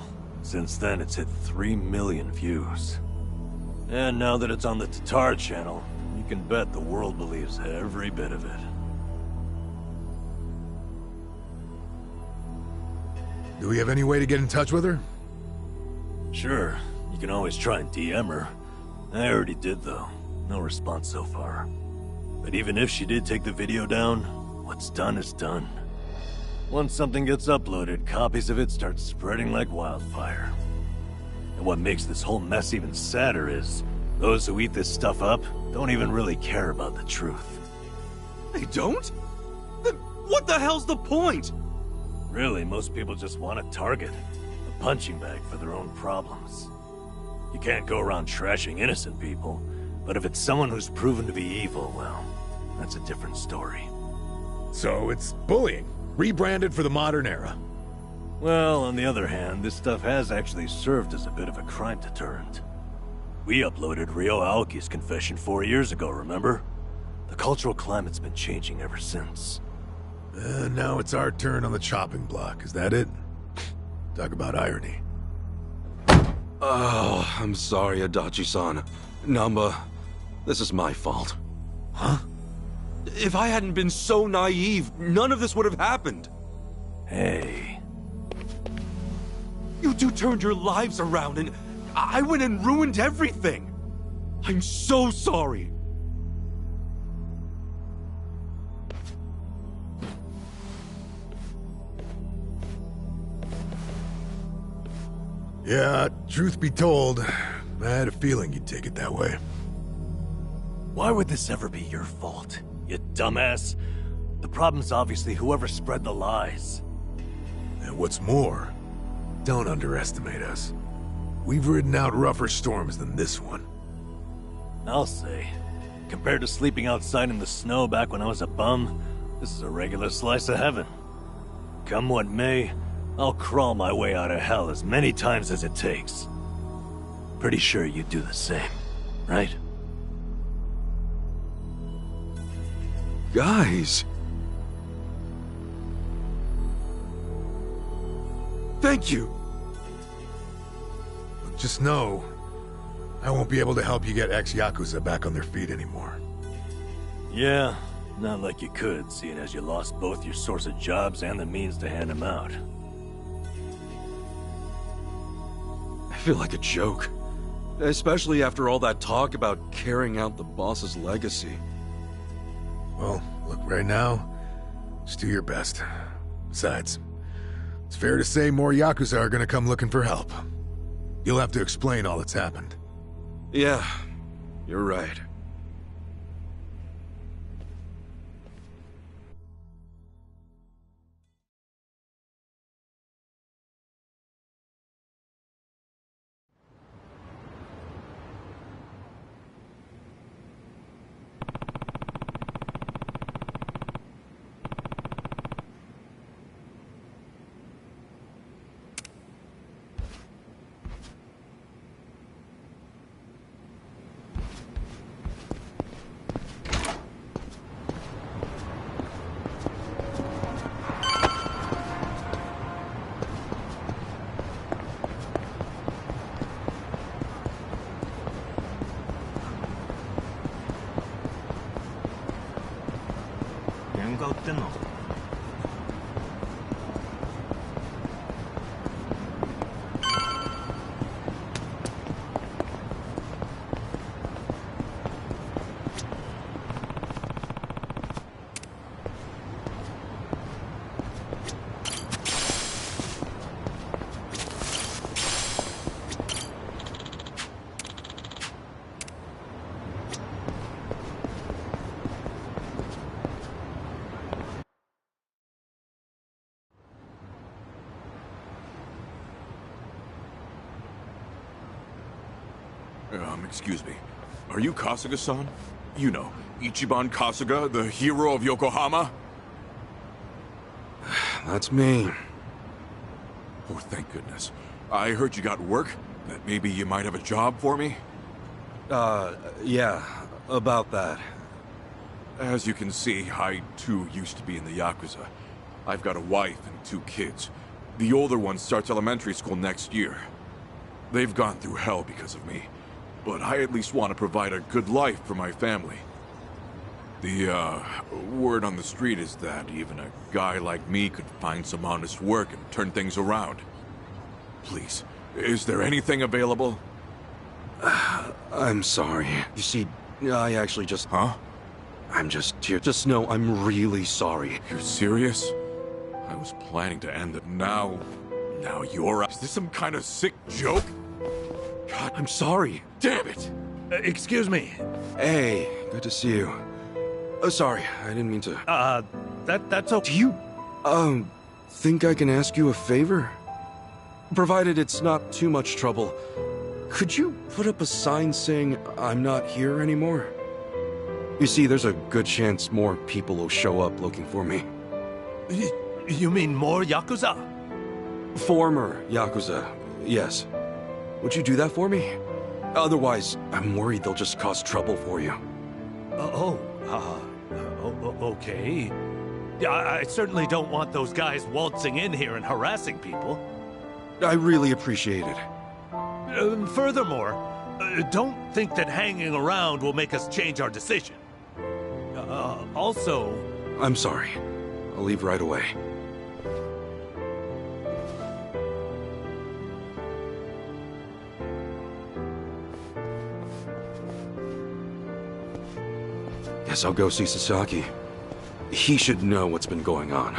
Since then, it's hit 3 million views. And now that it's on the Tatara channel, you can bet the world believes every bit of it. Do we have any way to get in touch with her? Sure, you can always try and DM her. I already did, though. No response so far. But even if she did take the video down, what's done is done. Once something gets uploaded, copies of it start spreading like wildfire. And what makes this whole mess even sadder is, those who eat this stuff up don't even really care about the truth. They don't? Then what the hell's the point? Really, most people just want a target. A punching bag for their own problems. You can't go around trashing innocent people, but if it's someone who's proven to be evil, well, that's a different story. So it's bullying, rebranded for the modern era. Well, on the other hand, this stuff has actually served as a bit of a crime deterrent. We uploaded Ryo Aoki's confession 4 years ago, remember? The cultural climate's been changing ever since. Now it's our turn on the chopping block, is that it? Talk about irony. Oh, I'm sorry, Adachi-san. Namba, this is my fault. Huh? If I hadn't been so naive, none of this would have happened. Hey. You two turned your lives around and I went and ruined everything. I'm so sorry. Yeah, truth be told, I had a feeling you'd take it that way. Why would this ever be your fault, you dumbass? The problem's obviously whoever spread the lies. And what's more, don't underestimate us. We've ridden out rougher storms than this one. I'll say. Compared to sleeping outside in the snow back when I was a bum, this is a regular slice of heaven. come what may, I'll crawl my way out of hell as many times as it takes. Pretty sure you'd do the same, right? Guys! Thank you! Look, just know, I won't be able to help you get ex-Yakuza back on their feet anymore. Yeah, not like you could, seeing as you lost both your source of jobs and the means to hand them out. I feel like a joke. Especially after all that talk about carrying out the boss's legacy. Well, look, right now, just do your best. Besides, it's fair to say more Yakuza are gonna come looking for help. You'll have to explain all that's happened. Yeah, you're right. Excuse me. Are you Kasuga-san? You know, Ichiban Kasuga, the hero of Yokohama? That's me. Oh, thank goodness. I heard you got work. That maybe you might have a job for me? Yeah, about that. As you can see, I too used to be in the Yakuza. I've got a wife and 2 kids. The older one starts elementary school next year. They've gone through hell because of me. But I at least want to provide a good life for my family. The, word on the street is that even a guy like me could find some honest work and turn things around. Please, is there anything available? I'm sorry. You see, I actually just... Huh? I'm just here. Just know I'm really sorry. You're serious? I was planning to end it now. Now you're... Is this some kind of sick joke? God, I'm sorry. Damn it! Excuse me. Hey, good to see you. Oh, sorry, I didn't mean to... That's okay. Do you, think I can ask you a favor? Provided it's not too much trouble. Could you put up a sign saying I'm not here anymore? You see, there's a good chance more people will show up looking for me. You mean more Yakuza? Former Yakuza, yes. Would you do that for me? Otherwise, I'm worried they'll just cause trouble for you. Okay. Yeah, I certainly don't want those guys waltzing in here and harassing people. I really appreciate it. Furthermore, don't think that hanging around will make us change our decision. Also... I'm sorry. I'll leave right away. Guess I'll go see Sasaki. He should know what's been going on.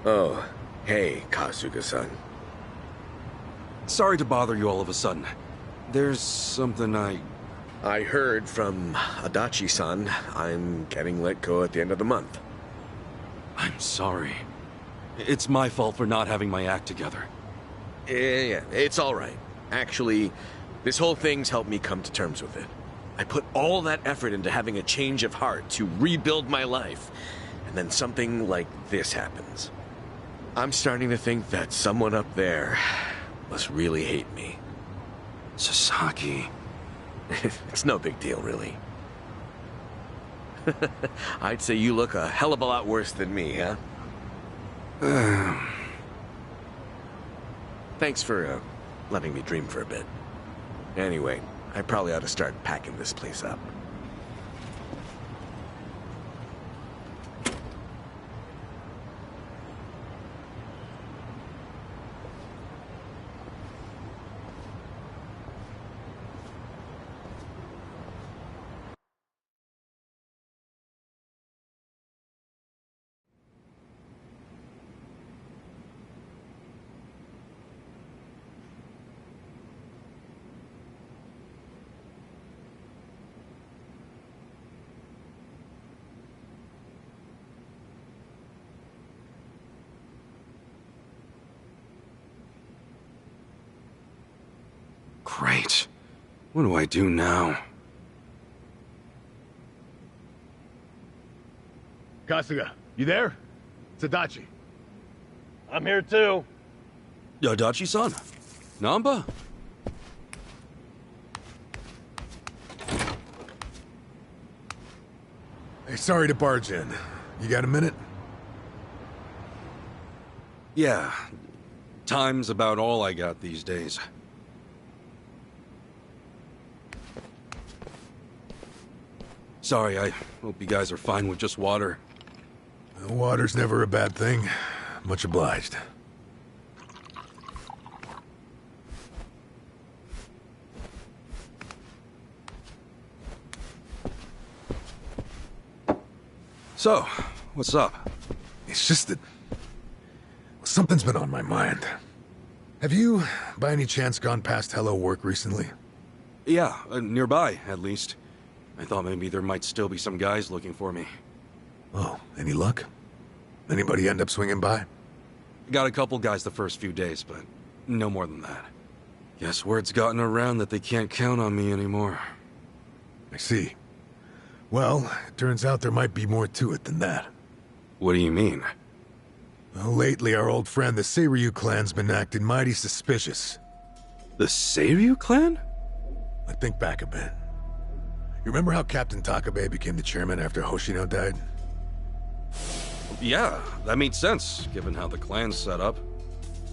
Oh, hey, Kasuga-san. Sorry to bother you all of a sudden. There's something I heard from Adachi-san I'm getting let go at the end of the month. I'm sorry. It's my fault for not having my act together. Yeah, it's all right. Actually, this whole thing's helped me come to terms with it. I put all that effort into having a change of heart to rebuild my life, and then something like this happens. I'm starting to think that someone up there must really hate me. Sasaki. It's no big deal, really. I'd say you look a hell of a lot worse than me, huh? Thanks for letting me dream for a bit. Anyway, I probably ought to start packing this place up. Great. What do I do now? Kasuga, you there? It's Adachi. I'm here too. Adachi-san? Namba? Hey, sorry to barge in. You got a minute? Yeah. Time's about all I got these days. Sorry, I hope you guys are fine with just water. Water's never a bad thing. Much obliged. So, what's up? It's just that something's been on my mind. Have you, by any chance, gone past Hello Work recently? Yeah, nearby, at least. I thought maybe there might still be some guys looking for me. Oh, any luck? Anybody end up swinging by? Got a couple guys the first few days, but no more than that. Guess word's gotten around that they can't count on me anymore. I see. Well, it turns out there might be more to it than that. What do you mean? Well, lately our old friend the Seiryu clan's been acting mighty suspicious. The Seiryu clan? I think back a bit. You remember how Captain Takabe became the chairman after Hoshino died? Yeah, that makes sense, given how the clan's set up.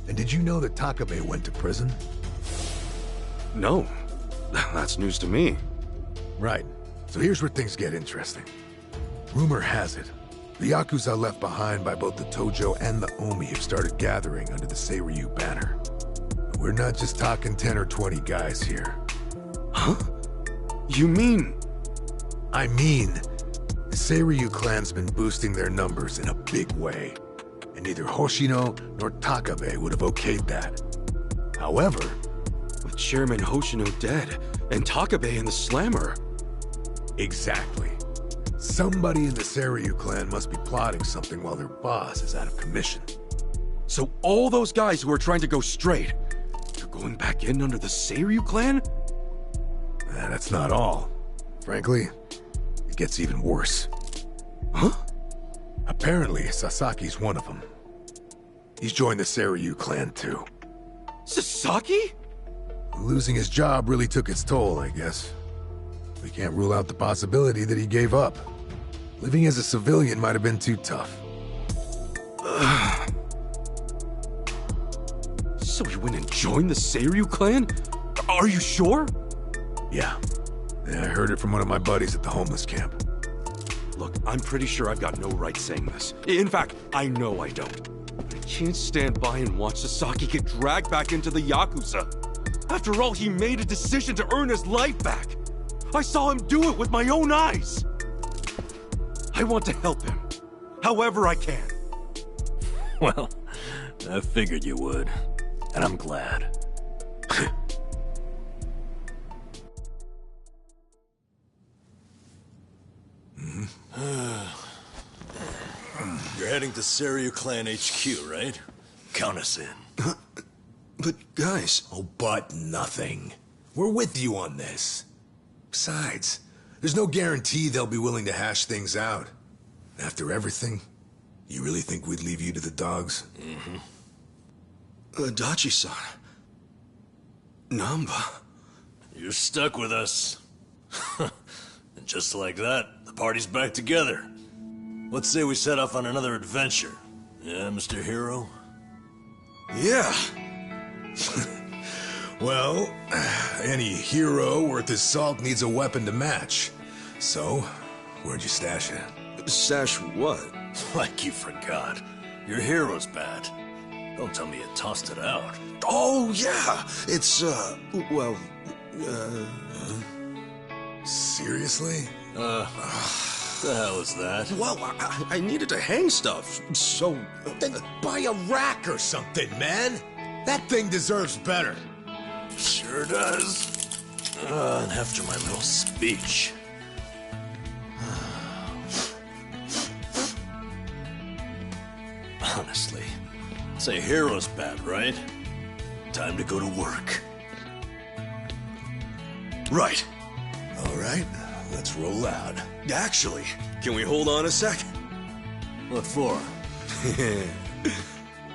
And did you know that Takabe went to prison? No. That's news to me. Right. So here's where things get interesting. Rumor has it, the Yakuza left behind by both the Tojo and the Omi have started gathering under the Seiryu banner. But we're not just talking 10 or 20 guys here. Huh? You mean... I mean, the Seiryu clan's been boosting their numbers in a big way, and neither Hoshino nor Takabe would have okayed that. However... with Chairman Hoshino dead, and Takabe in the slammer... Exactly. Somebody in the Seiryu clan must be plotting something while their boss is out of commission. So all those guys who are trying to go straight, they're going back in under the Seiryu clan? That's not all. Frankly, it gets even worse. Huh? Apparently, Sasaki's one of them. He's joined the Seiryu clan too. Sasaki? Losing his job really took its toll, I guess. We can't rule out the possibility that he gave up. Living as a civilian might have been too tough. So he went and joined the Seiryu clan? Are you sure? Yeah, I heard it from one of my buddies at the homeless camp. Look, I'm pretty sure I've got no right saying this. In fact, I know I don't. I can't stand by and watch Sasaki get dragged back into the Yakuza. After all, he made a decision to earn his life back. I saw him do it with my own eyes. I want to help him, however I can. Well, I figured you would. And I'm glad. You're heading to Seiryu Clan HQ, right? Count us in. But guys... Oh, but nothing. We're with you on this. Besides, there's no guarantee they'll be willing to hash things out. After everything, you really think we'd leave you to the dogs? Adachi-san. Namba. You're stuck with us. And just like that, the party's back together. Let's say we set off on another adventure. Yeah, Mr. Hero? Yeah. Well, any hero worth his salt needs a weapon to match. So, where'd you stash it? Stash what? Like you forgot. Your hero's bat. Don't tell me you tossed it out. Oh, yeah! It's, well, Seriously? The hell is that? Well, I needed to hang stuff, so... Then buy a rack or something, man! That thing deserves better. Sure does. And after my little speech... Honestly, it's a hero's bat, right? Time to go to work. Right. All right, let's roll out. Actually, can we hold on a sec? What for?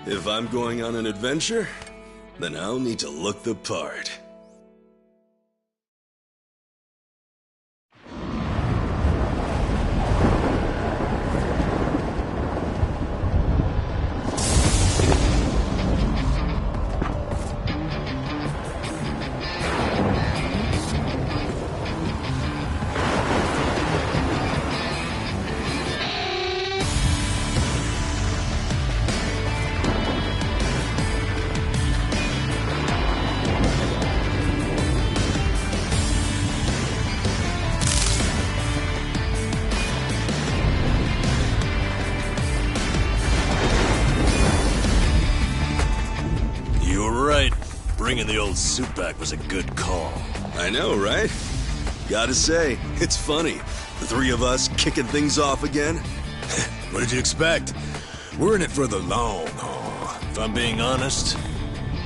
If I'm going on an adventure, then I'll need to look the part. Bringing the old suit back was a good call. I know, right? Gotta say, it's funny. The three of us kicking things off again. What did you expect? We're in it for the long haul. If I'm being honest,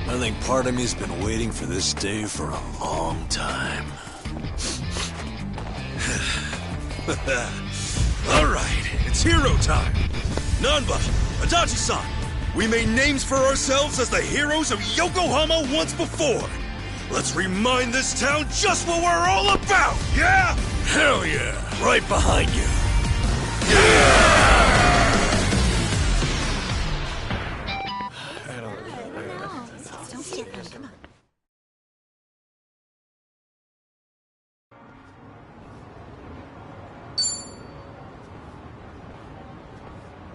I think part of me's been waiting for this day for a long time. All right, it's hero time. Nanba, Adachi-san, we made names for ourselves as the heroes of Yokohama once before. Let's remind this town just what we're all about, yeah? Hell yeah! Right behind you. Don't skip them, come on.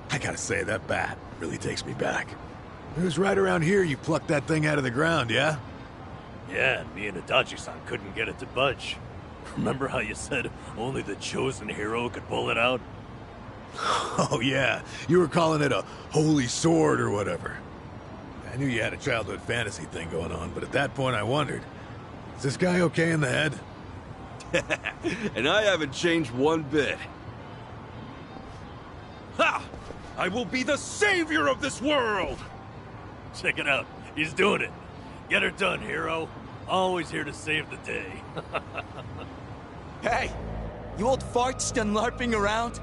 I gotta say, that bat really takes me back. It was right around here you plucked that thing out of the ground, yeah? Yeah, and me and Adachi-san couldn't get it to budge. Remember how you said only the chosen hero could pull it out? Oh yeah, you were calling it a holy sword or whatever. I knew you had a childhood fantasy thing going on, but at that point I wondered, is this guy okay in the head? And I haven't changed one bit. Ha! I will be the savior of this world! Check it out. He's doing it. Get her done, hero. Always here to save the day. Hey! You old farts done LARPing around?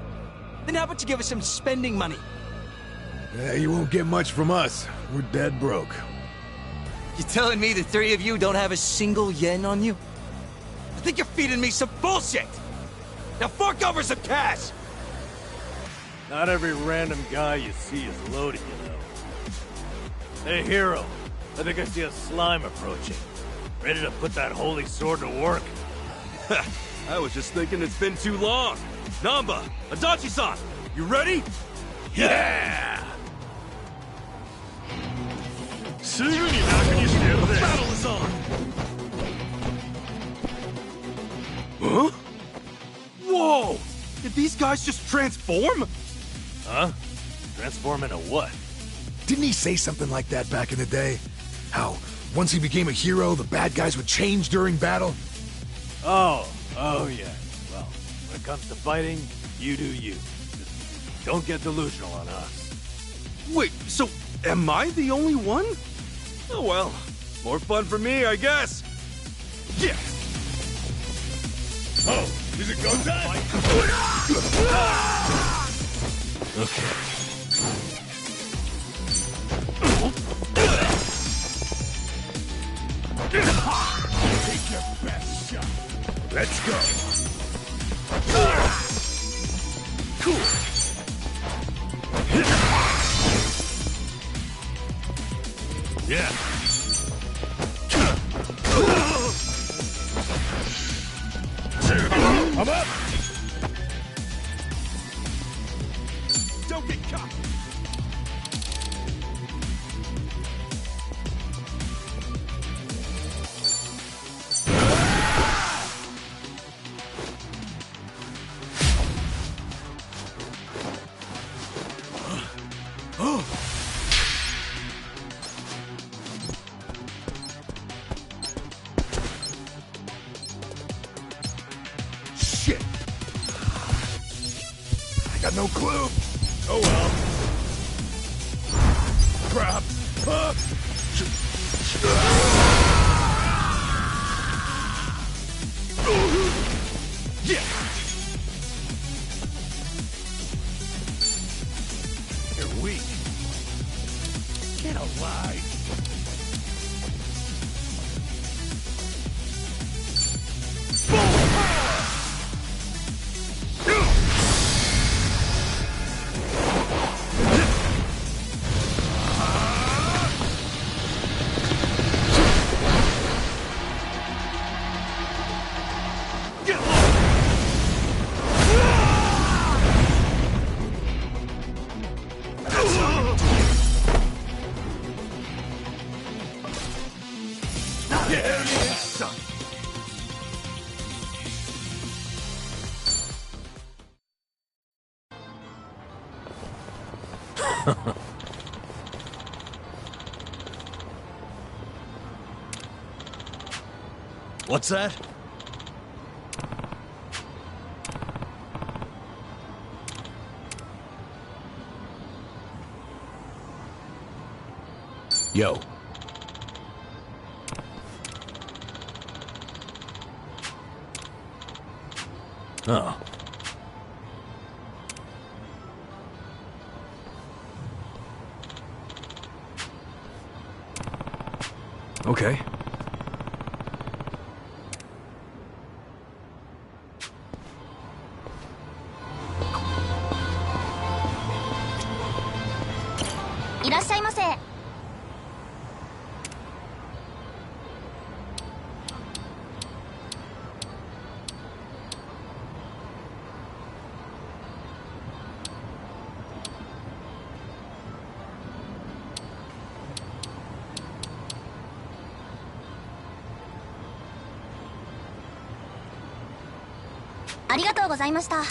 Then how about you give us some spending money? Yeah, you won't get much from us. We're dead broke. You telling me the three of you don't have a single yen on you? I think you're feeding me some bullshit! Now fork over some cash! Not every random guy you see is loaded, you know. Hey, hero. I think I see a slime approaching. Ready to put that holy sword to work? I was just thinking it's been too long. Namba, Adachi-san, you ready? Yeah! The battle is on! Huh? Whoa! Did these guys just transform? Huh? Transform into what? Didn't he say something like that back in the day? How, once he became a hero, the bad guys would change during battle? Oh yeah. Well, when it comes to fighting, you do you. Just don't get delusional on us. Wait, so am I the only one? Oh well, more fun for me, I guess. Yeah. Oh, is it go time? Okay. Take your best shot. Let's go. Cool. Yeah. I'm up. Don't get caught. Shit. I got no clue. Oh well. Crap. Yeah. You're weak. Get alive. Yeah, son. What's that? Yo. Oh. Okay.いらっしゃいませ。ありがとうございました。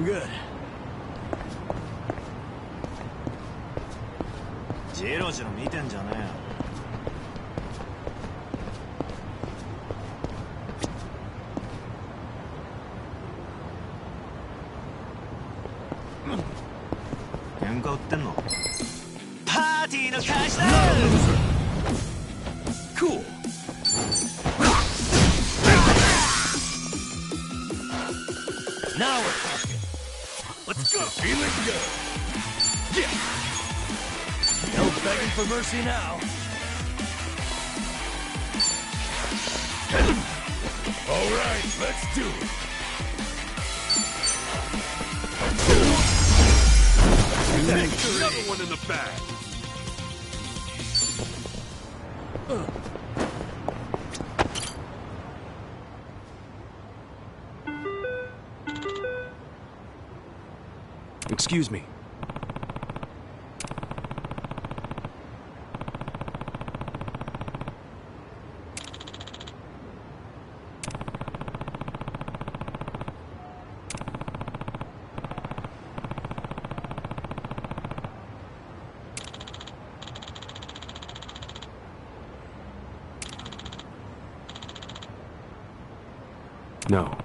good. ジロジロ見てんじゃねえよ。喧嘩売ってんの？パーティーの開始だ！ Cool. Now we're talking. Let's go. Feeling good. Yeah. No begging for mercy now. All right, let's do it. Another one in the bag. Excuse me. No.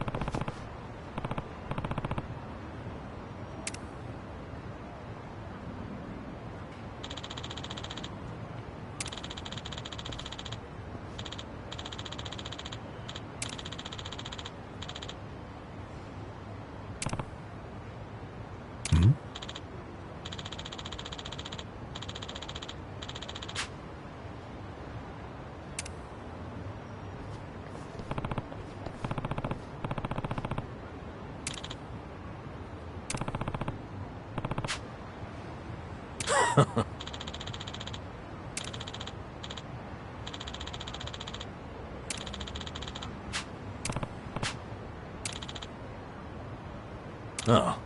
Oh.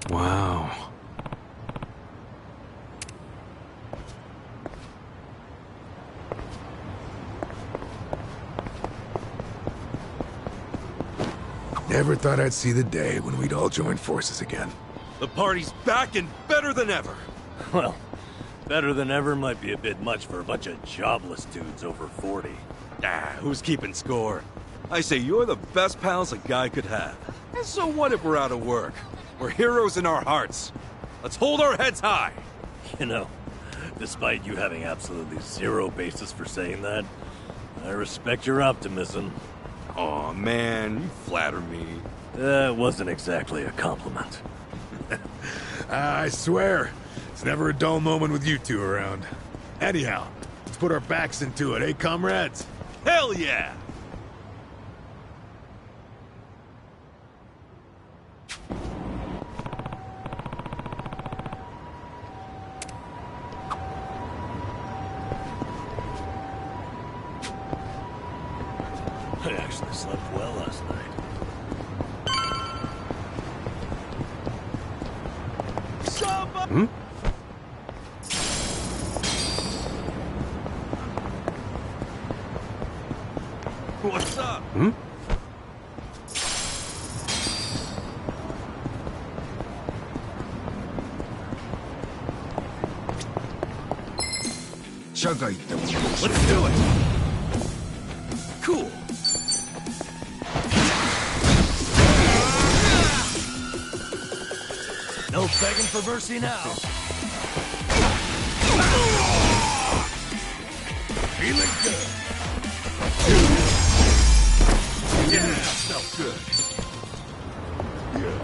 Wow. Never thought I'd see the day when we'd all join forces again. The party's back and better than ever. Well, better than ever might be a bit much for a bunch of jobless dudes over 40. Ah, who's keeping score? I say you're the best pals a guy could have. And so what if we're out of work? We're heroes in our hearts. Let's hold our heads high. You know, despite you having absolutely zero basis for saying that, I respect your optimism. Aw, man, you flatter me. That wasn't exactly a compliment. I swear, it's never a dull moment with you two around. Anyhow, let's put our backs into it, eh, comrades? Hell yeah! I actually slept well last night. Hmm? What's up? Hmm? Let's do it! Cool! No begging for mercy now. Feeling good! Yeah, felt good. Yeah.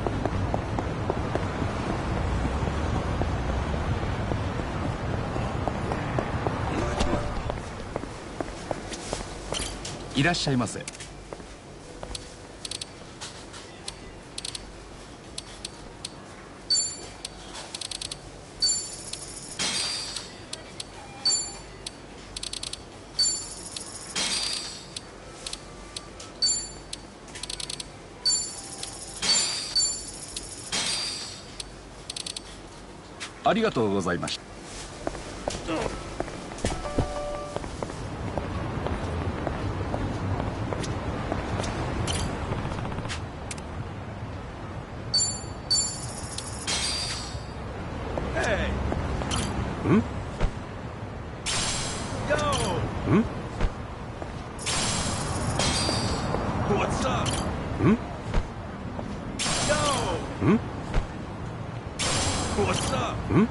いらっしゃいませ。ありがとうございました。Hmm? Yo! Hmm? What's up? Hmm? Yo! Hmm? What's up? Hmm?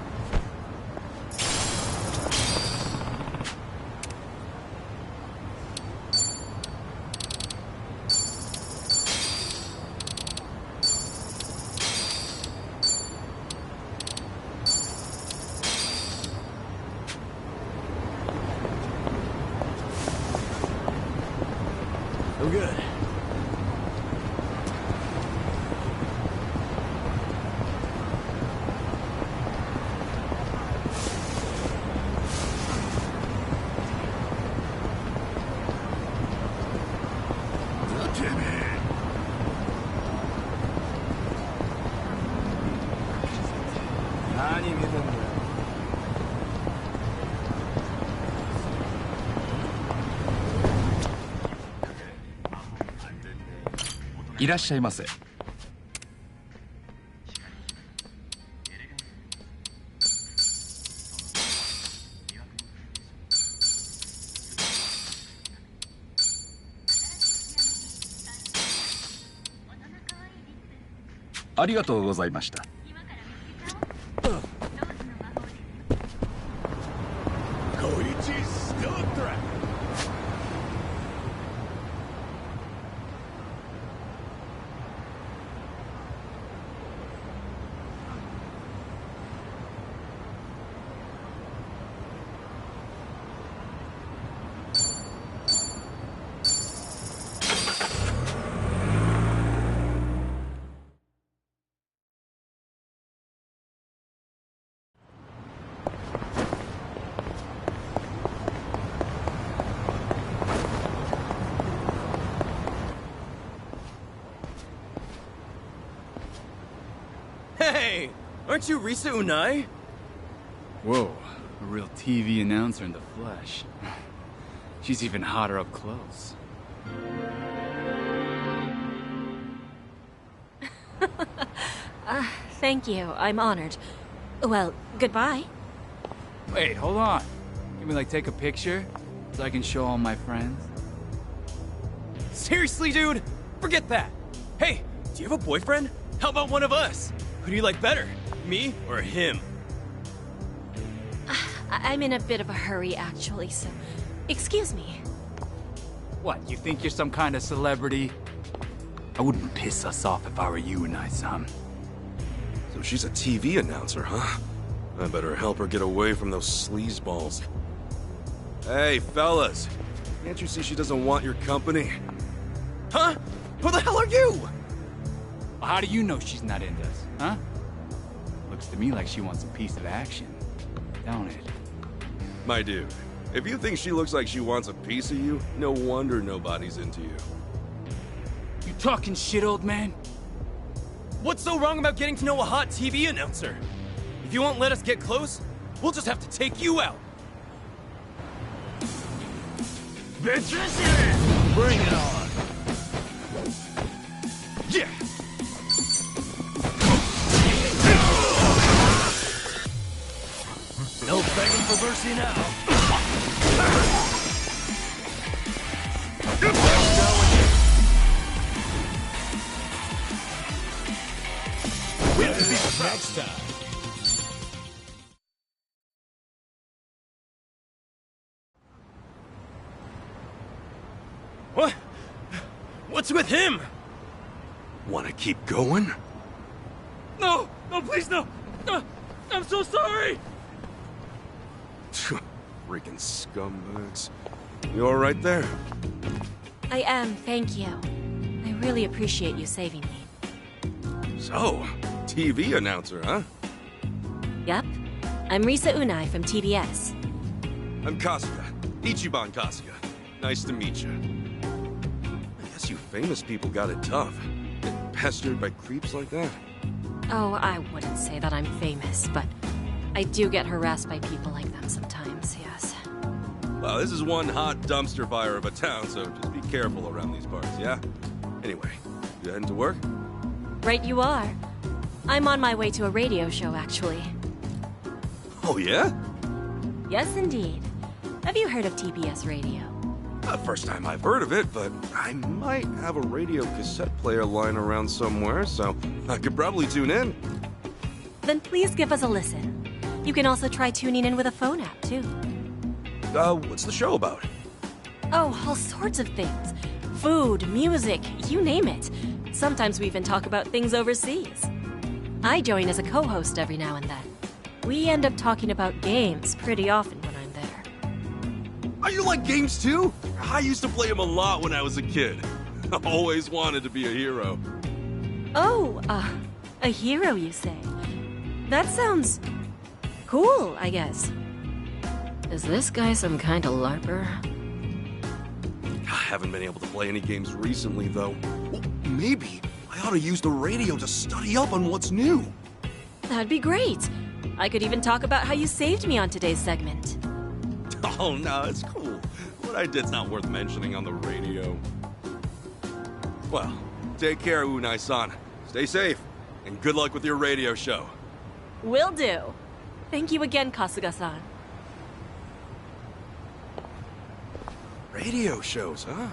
I'm good. Look at me. 何見てんだよ。いらっしゃいませ。ありがとうございました。Koichi's still a threat. Hey! Aren't you Risa Unai? Whoa, a real TV announcer in the flesh. She's even hotter up close. Thank you. I'm honored. Well, goodbye. Wait, hold on. Can we, like, take a picture? So I can show all my friends? Seriously, dude? Forget that! Hey, do you have a boyfriend? How about one of us? Who do you like better? Me or him? I'm in a bit of a hurry, actually, so... Excuse me. What, you think you're some kind of celebrity? I wouldn't piss us off if I were you, Unai-san. So she's a TV announcer, huh? I better help her get away from those sleazeballs. Hey, fellas! Can't you see she doesn't want your company? Huh? Who the hell are you? Well, how do you know she's not into us, huh? Looks to me like she wants a piece of action, don't it? My dude, if you think she looks like she wants a piece of you, no wonder nobody's into you. You talking shit, old man? What's so wrong about getting to know a hot TV announcer? If you won't let us get close, we'll just have to take you out. Bitches! Bring it on! Yeah! No begging for mercy now. We'll be next time. What? What's with him? Wanna keep going? No! No, please, no! I'm so sorry! Freaking scumbags. You alright there? I am, thank you. I really appreciate you saving me. So, TV announcer, huh? Yep. I'm Risa Unai from TBS. I'm Kasuga. Ichiban Kasuga. Nice to meet you. I guess you famous people got it tough. Getting pestered by creeps like that. Oh, I wouldn't say that I'm famous, but I do get harassed by people like them sometimes, yes. Well, this is one hot dumpster fire of a town, so just be careful around these parts, yeah? Anyway, you heading to work? Right you are. I'm on my way to a radio show, actually. Oh, yeah? Yes, indeed. Have you heard of TBS Radio? First time I've heard of it, but I might have a radio cassette player lying around somewhere, so I could probably tune in. Then please give us a listen. You can also try tuning in with a phone app, too. What's the show about? Oh, all sorts of things. Food, music, you name it. Sometimes we even talk about things overseas. I join as a co-host every now and then. We end up talking about games pretty often when I'm there. Oh, you like games too? I used to play them a lot when I was a kid. I always wanted to be a hero. Oh, a hero, you say? That sounds cool, I guess. Is this guy some kind of LARPer? I haven't been able to play any games recently, though. Well, maybe I ought to use the radio to study up on what's new. That'd be great. I could even talk about how you saved me on today's segment. Oh, no, it's cool. What I did's not worth mentioning on the radio. Well, take care, Unai-san. Stay safe, and good luck with your radio show. Will do. Thank you again, Kasuga-san. Radio shows, huh?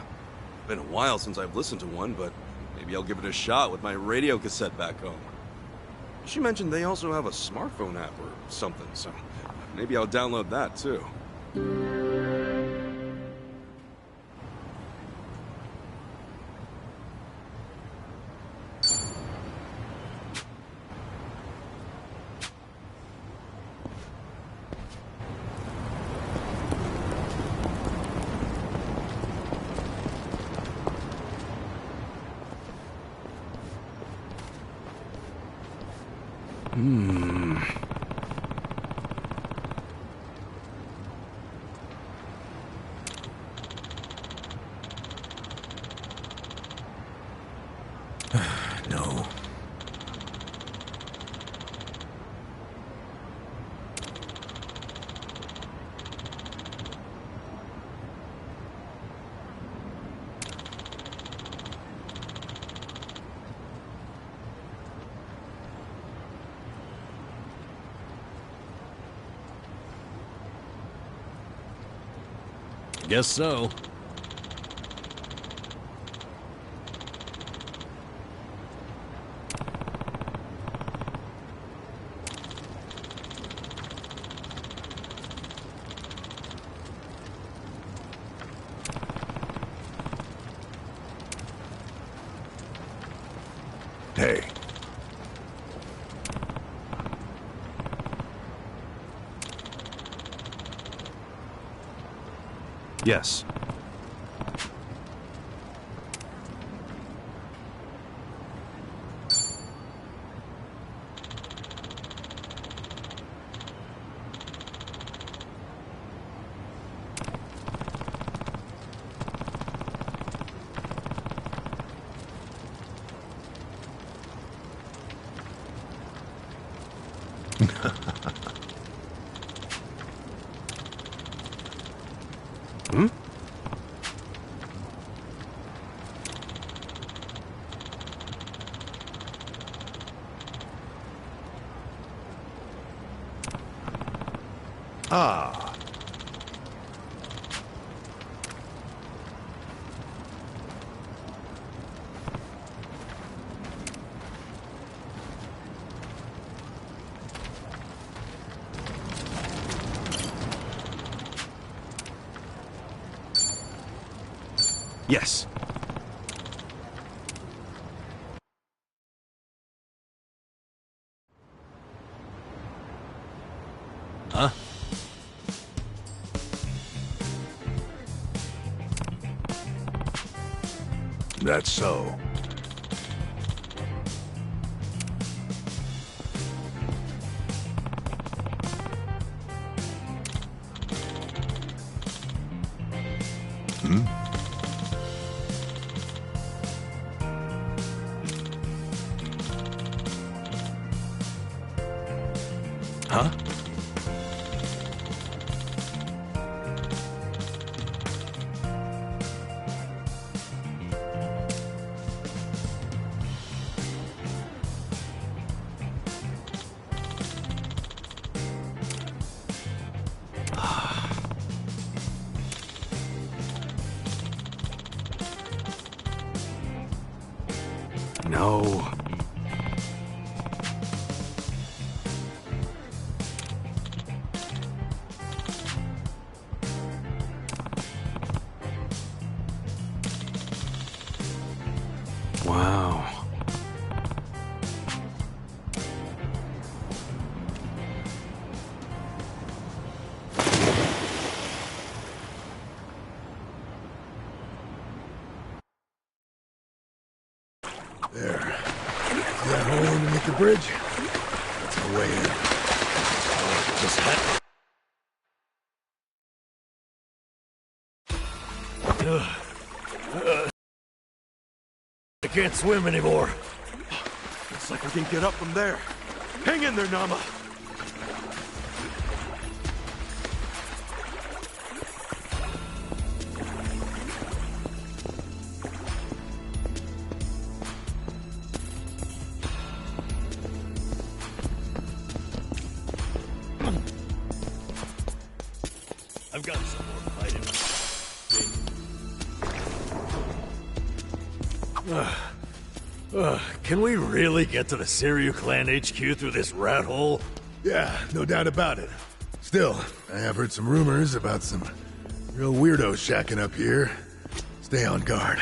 Been a while since I've listened to one, but maybe I'll give it a shot with my radio cassette back home. She mentioned they also have a smartphone app or something, so maybe I'll download that too. No. Guess so. Hey. Yes. Hmm? Ah. Yes. Huh? That's so. Hmm? Huh? No. Wow. There. See that hole underneath the bridge? That's the way in. Just I can't swim anymore. Looks like we can get up from there. Hang in there, Nama. I've got some more vitamins. Can we really get to the Siryu Clan HQ through this rat hole? Yeah, no doubt about it. Still, I have heard some rumors about some real weirdos shacking up here. Stay on guard.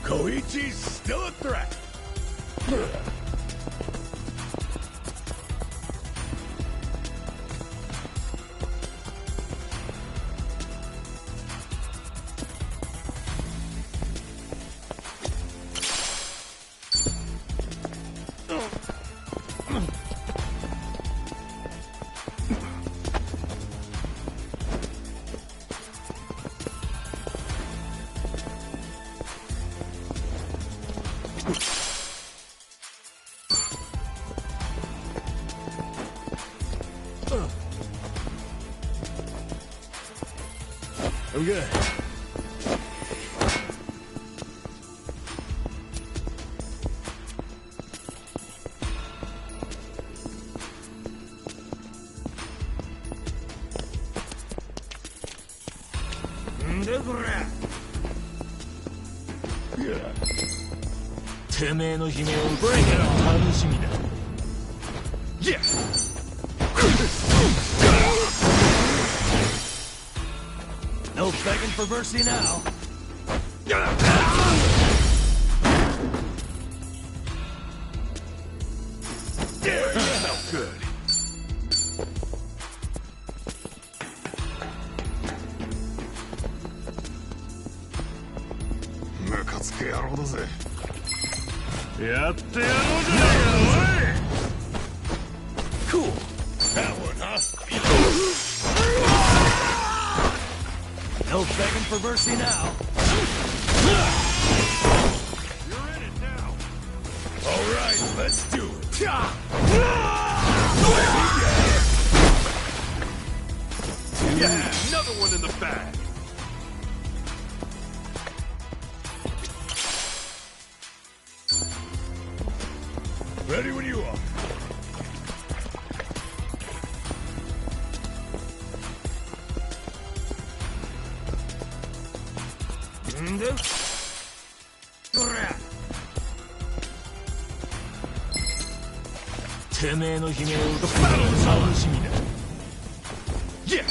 Koichi's still a threat. I'm good. Bring it on. Yeah. No begging for mercy now. Felt good. Cool. That one, huh? No begging for mercy now. You're in it now. All right, let's do it. Yeah, another one in the bag. Ready when you are. Yeah.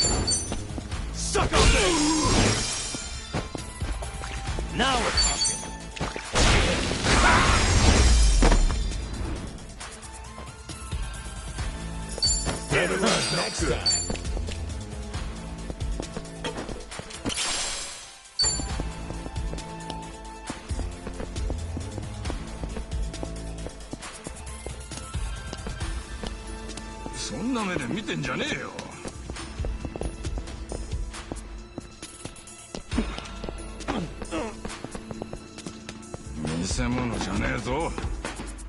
Suck on this. Now we're talking. Better luck next time.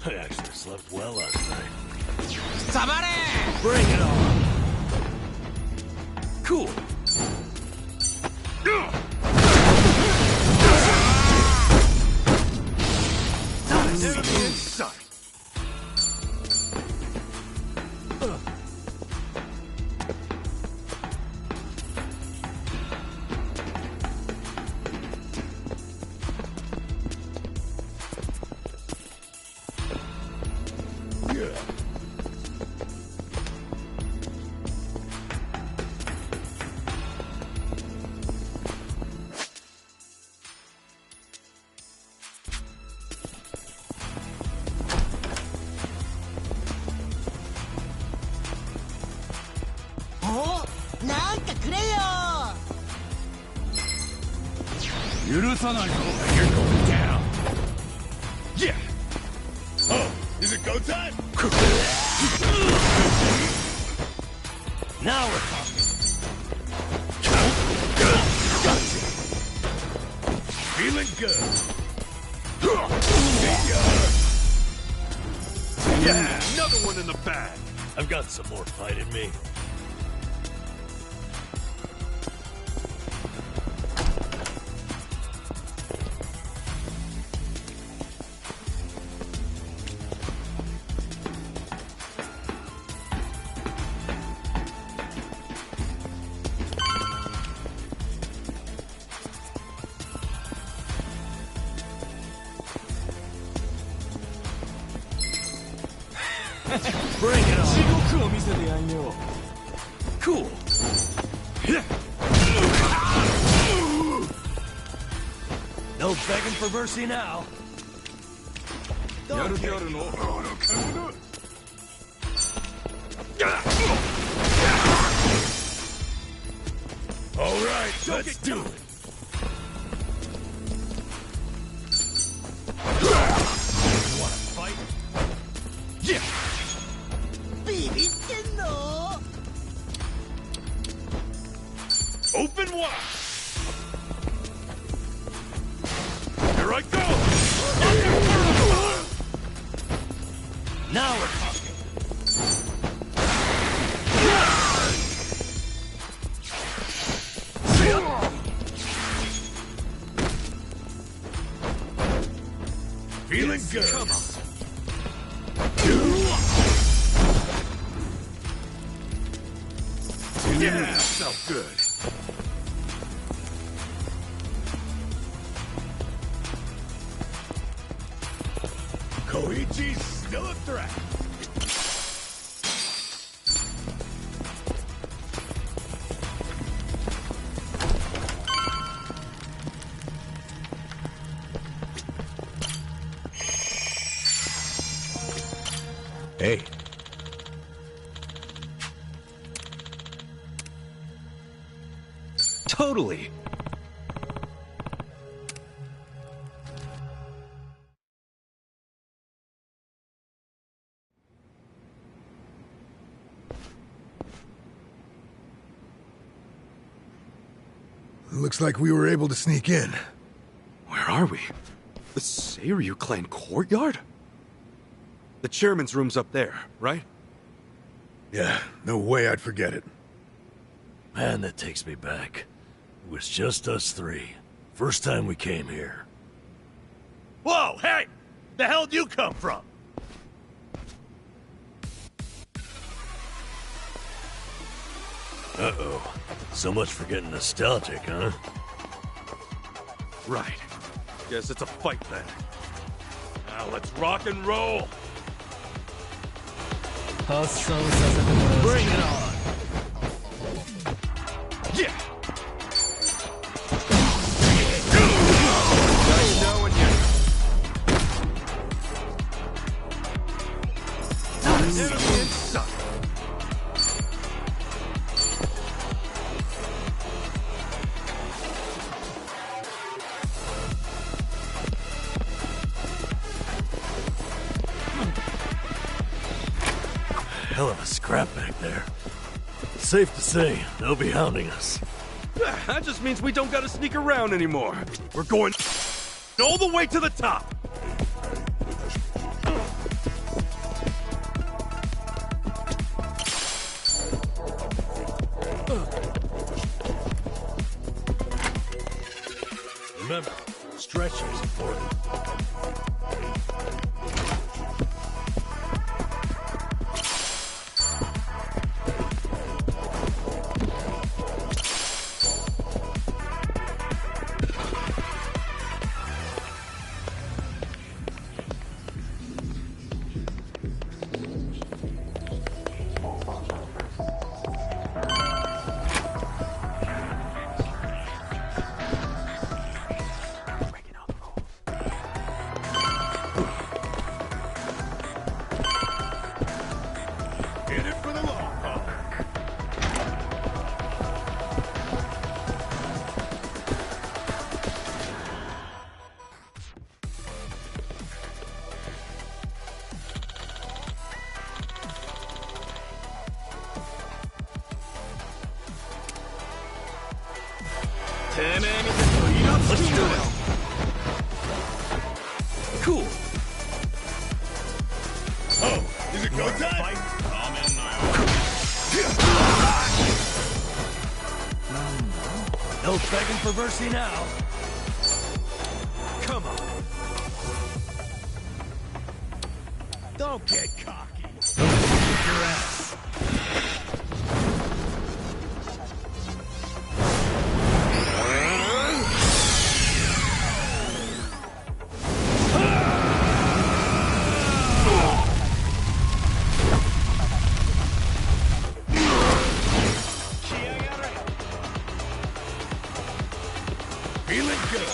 I actually slept well last night. Bring it on! Cool. Enemy in sight. You're going down. Yeah. Oh, is it go time? Now we're talking. Gotcha. Feeling good. Yeah, another one in the bag. I've got some more fight in me. Bring it on! Cool. No begging for mercy now. All right, let's do it. You wanna fight? Yeah. Open wide. Here I go. Now we're talking. Feeling good. Come on. Yeah, felt good. Koichi's still a threat. Hey. Totally. Looks like we were able to sneak in. Where are we? The Seiryu clan courtyard? The chairman's room's up there, right? Yeah, no way I'd forget it. Man, that takes me back. It was just us three. First time we came here. Whoa, hey! The hell'd you come from? Uh-oh. So much for getting nostalgic, huh? Right. Guess it's a fight then. Now let's rock and roll! Bring it on! Yeah! Nice knowing you. Enemy in sight. Hell of a scrap back there. Safe to say, they'll be hounding us. That just means we don't gotta sneak around anymore. We're going all the way to the top. Remember, stretching is important. Let's do it! Cool! Oh, is it go time? No begging for mercy now. Come on. Don't get cocky. Kick your ass. Feeling good.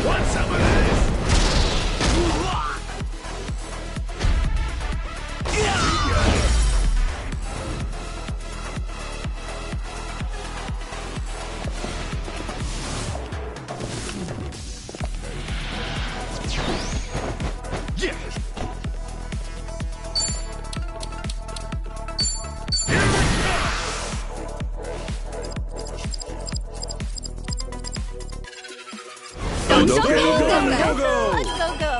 Want some of this? Go, go, go, go! Let's go, go!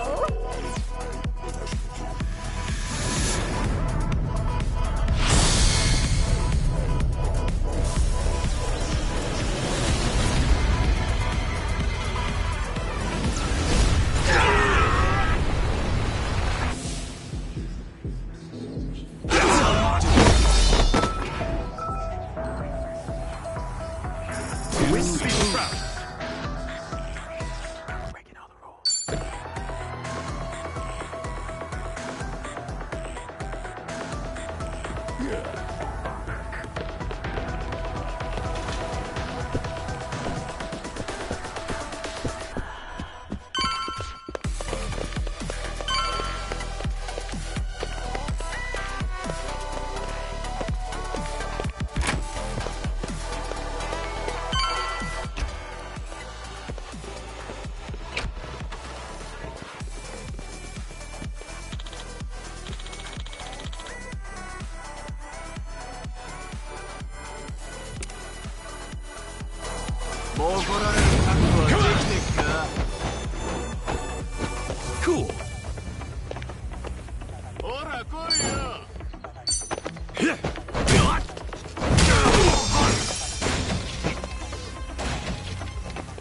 Cool.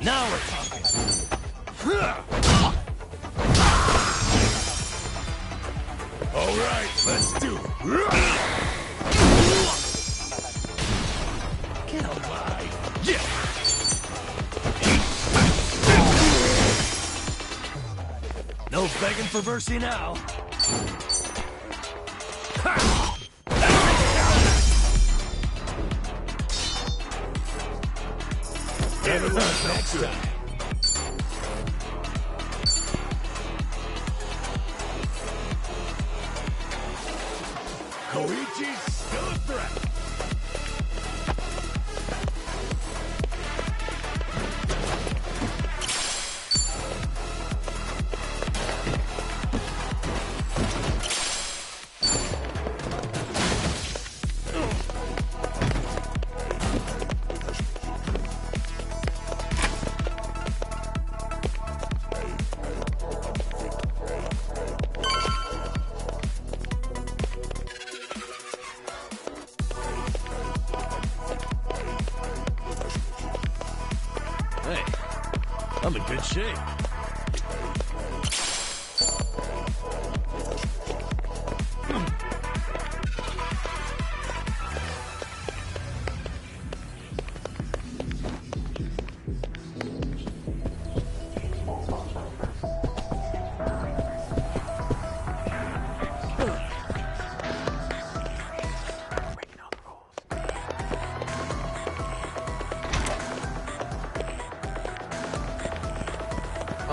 Now we're talking. All right, let's do it. Get alive. Yeah. No begging for mercy now. Better luck next time. Koichi's still a threat. I'm in good shape.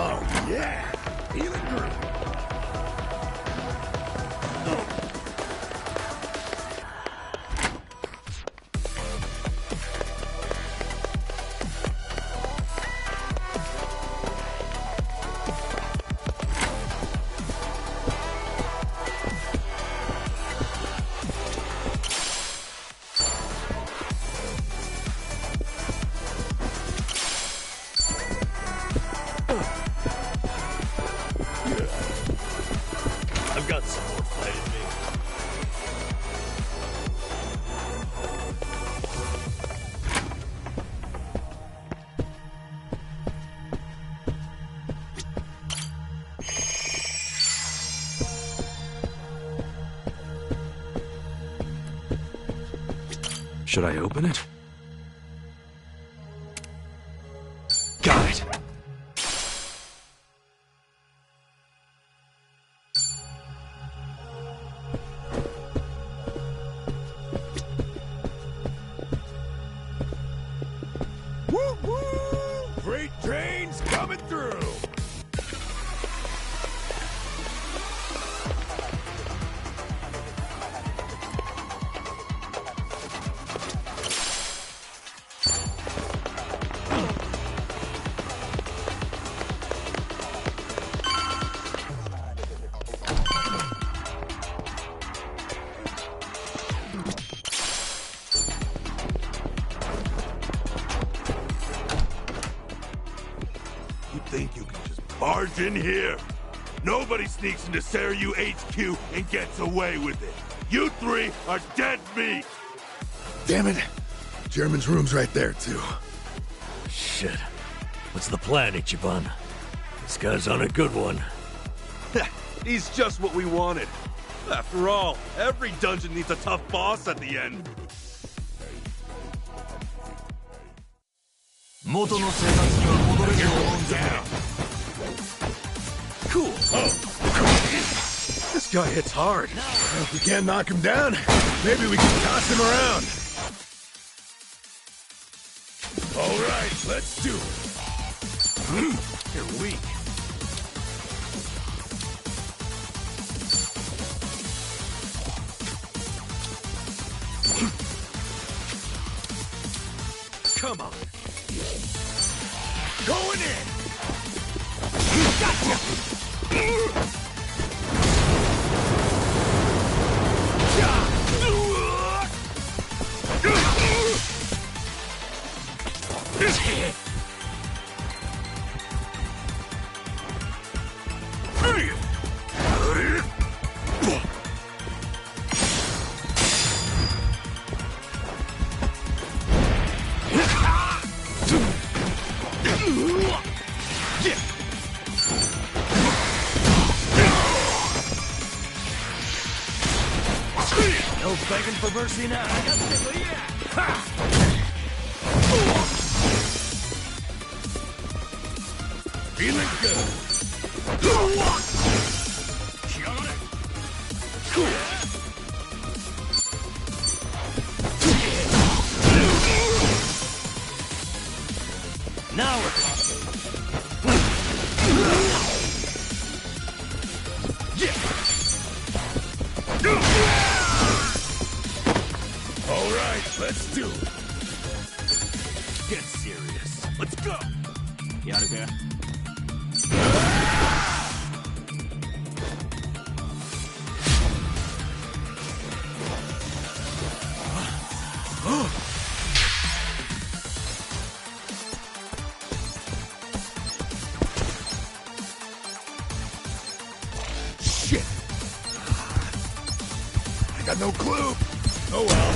Oh, yeah! Feeling good. I've got some more fight in me. Should I open it? Got it! Woo woo! Freight trains coming through! You think you can just barge in here? Nobody sneaks into Seiryu HQ and gets away with it. You three are dead meat! Damn it. German's room's right there, too. Shit. What's the plan, Ichiban? This guy's on a good one. He's just what we wanted. After all, every dungeon needs a tough boss at the end. Cool. Oh. This guy hits hard. If we can't knock him down, maybe we can toss him around. All right, let's do it. You're weak. Come on. Going in. No begging for mercy now. I got the yeah. Feeling good. Now we're talking. All right, let's do it. Get serious. Let's go. Yaruka. Shit. I got no clue. Oh well.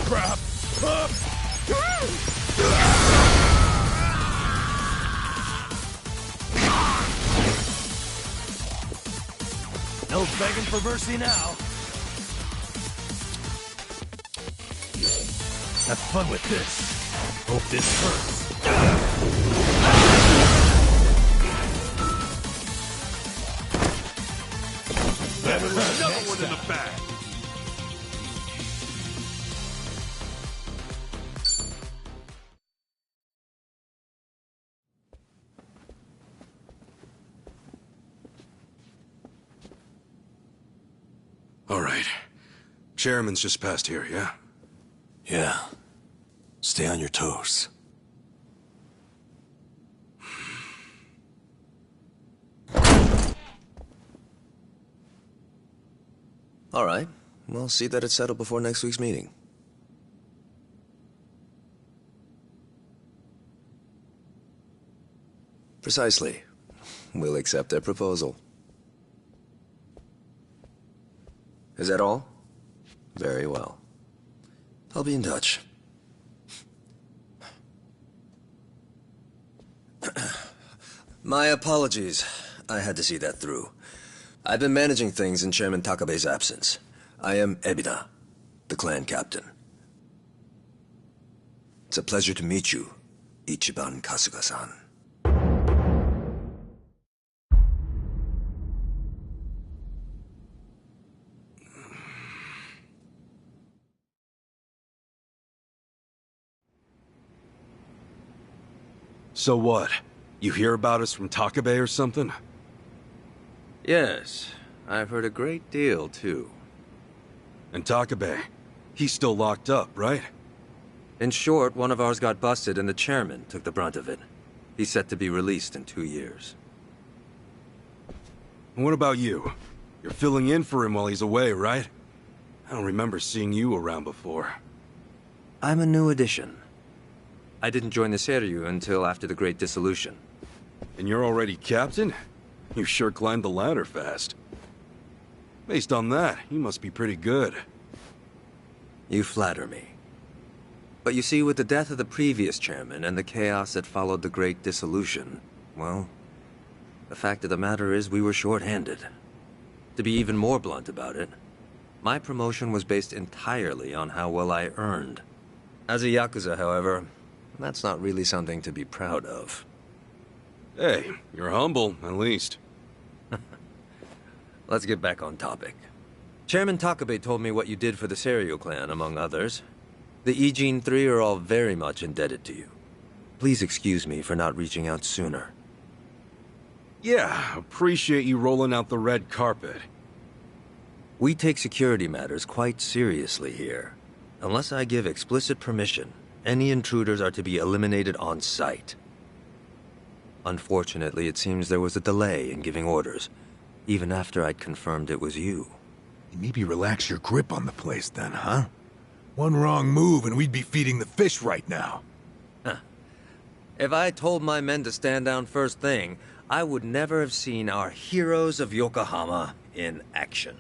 Crap. Up. No begging for mercy now. Have fun with this. Hope this hurts. Another one in the bag. All right. Chairman's just past here, yeah? Yeah. Stay on your toes. All right. We'll see that it's settled before next week's meeting. Precisely. We'll accept their proposal. Is that all? Very well. I'll be in touch. My apologies. I had to see that through. I've been managing things in Chairman Takabe's absence. I am Ebina, the clan captain. It's a pleasure to meet you, Ichiban Kasuga-san. So what? You hear about us from Takabe or something? Yes, I've heard a great deal, too. And Takabe, he's still locked up, right? In short, one of ours got busted and the chairman took the brunt of it. He's set to be released in 2 years. And what about you? You're filling in for him while he's away, right? I don't remember seeing you around before. I'm a new addition. I didn't join the Seiryu until after the Great Dissolution. And you're already captain? You sure climbed the ladder fast. Based on that, you must be pretty good. You flatter me. But you see, with the death of the previous chairman and the chaos that followed the Great Dissolution, well, the fact of the matter is we were short-handed. To be even more blunt about it, my promotion was based entirely on how well I earned. As a Yakuza, however, that's not really something to be proud of. Hey, you're humble, at least. Let's get back on topic. Chairman Takabe told me what you did for the Seiryu clan, among others. The Ijin 3 are all very much indebted to you. Please excuse me for not reaching out sooner. Yeah, appreciate you rolling out the red carpet. We take security matters quite seriously here. Unless I give explicit permission, any intruders are to be eliminated on sight. Unfortunately, it seems there was a delay in giving orders, even after I'd confirmed it was you. Maybe relax your grip on the place then, huh? One wrong move and we'd be feeding the fish right now. Huh. If I told my men to stand down first thing, I would never have seen our heroes of Yokohama in action.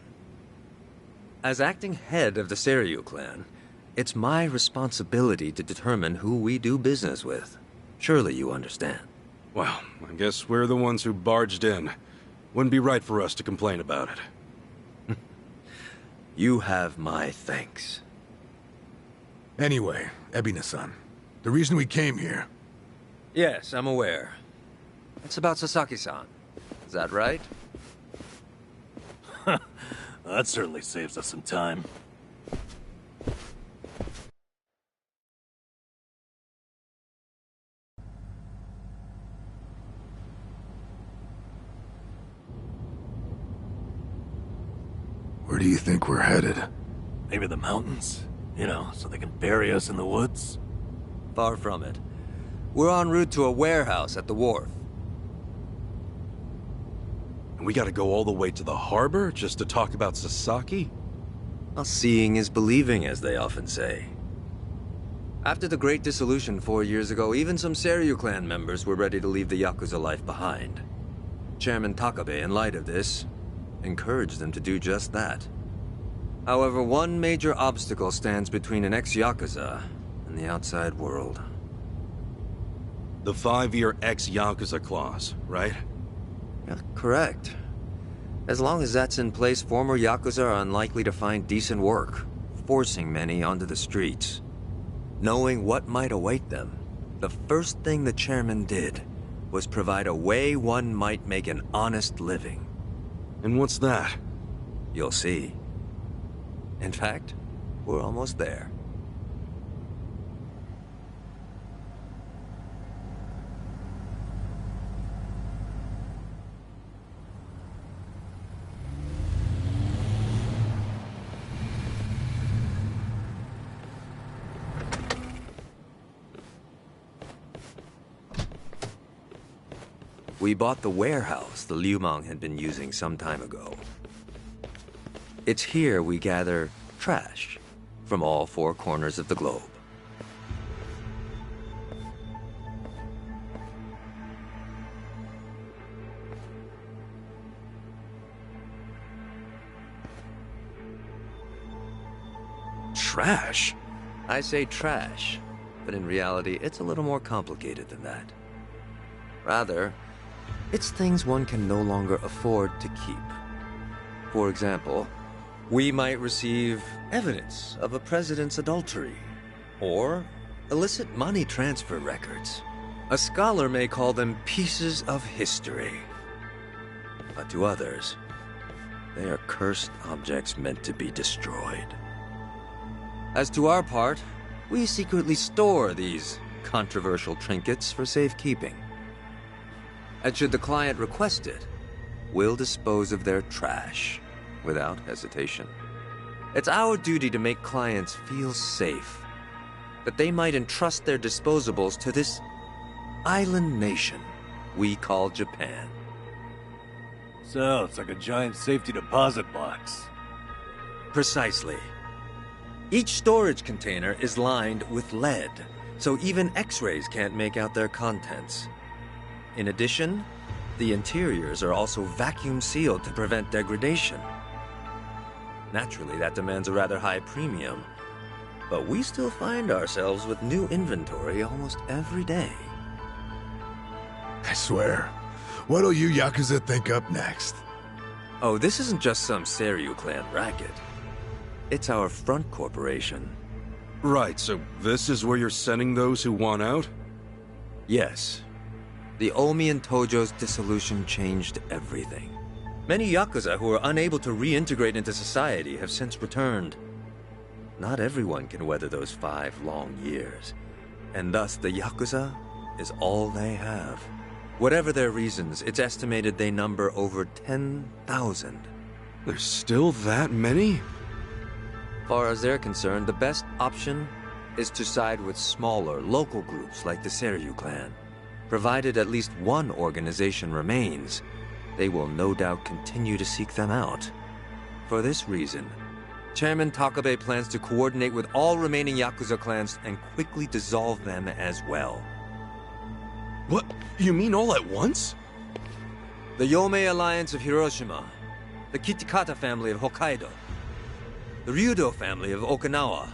As acting head of the Seiryu clan, it's my responsibility to determine who we do business with. Surely you understand. Well, I guess we're the ones who barged in. Wouldn't be right for us to complain about it. You have my thanks. Anyway, Ebina-san, the reason we came here... Yes, I'm aware. It's about Sasaki-san. Is that right? That certainly saves us some time. Where do you think we're headed? Maybe the mountains? You know, so they can bury us in the woods? Far from it. We're en route to a warehouse at the wharf. And we gotta go all the way to the harbor just to talk about Sasaki? Well, seeing is believing, as they often say. After the Great Dissolution 4 years ago, even some Seiryu clan members were ready to leave the Yakuza life behind. Chairman Takabe, in light of this, encouraged them to do just that. However, one major obstacle stands between an ex-Yakuza and the outside world. The 5-year ex-Yakuza clause, right? Yeah, correct. As long as that's in place, former Yakuza are unlikely to find decent work, forcing many onto the streets. Knowing what might await them, the first thing the chairman did was provide a way one might make an honest living. And what's that? You'll see. In fact, we're almost there. We bought the warehouse the Liumang had been using some time ago. It's here we gather trash from all four corners of the globe. Trash? I say trash, but in reality, it's a little more complicated than that. Rather, it's things one can no longer afford to keep. For example, we might receive evidence of a president's adultery, or illicit money transfer records. A scholar may call them pieces of history. But to others, they are cursed objects meant to be destroyed. As to our part, we secretly store these controversial trinkets for safekeeping. And should the client request it, we'll dispose of their trash without hesitation. It's our duty to make clients feel safe, that they might entrust their disposables to this island nation we call Japan. Sounds like a giant safety deposit box. Precisely. Each storage container is lined with lead, so even X-rays can't make out their contents. In addition, the interiors are also vacuum sealed to prevent degradation. Naturally, that demands a rather high premium, but we still find ourselves with new inventory almost every day. I swear, what'll you Yakuza think up next? Oh, this isn't just some Seiryu clan racket. It's our front corporation. Right, so this is where you're sending those who want out? Yes. The Omi and Tojo's dissolution changed everything. Many Yakuza who were unable to reintegrate into society have since returned. Not everyone can weather those 5 long years, and thus the Yakuza is all they have. Whatever their reasons, it's estimated they number over 10,000. There's still that many? Far as they're concerned, the best option is to side with smaller, local groups like the Seiryu clan. Provided at least one organization remains, they will no doubt continue to seek them out. For this reason, Chairman Takabe plans to coordinate with all remaining Yakuza clans and quickly dissolve them as well. What? You mean all at once? The Yomei Alliance of Hiroshima, the Kitakata family of Hokkaido, the Ryudo family of Okinawa.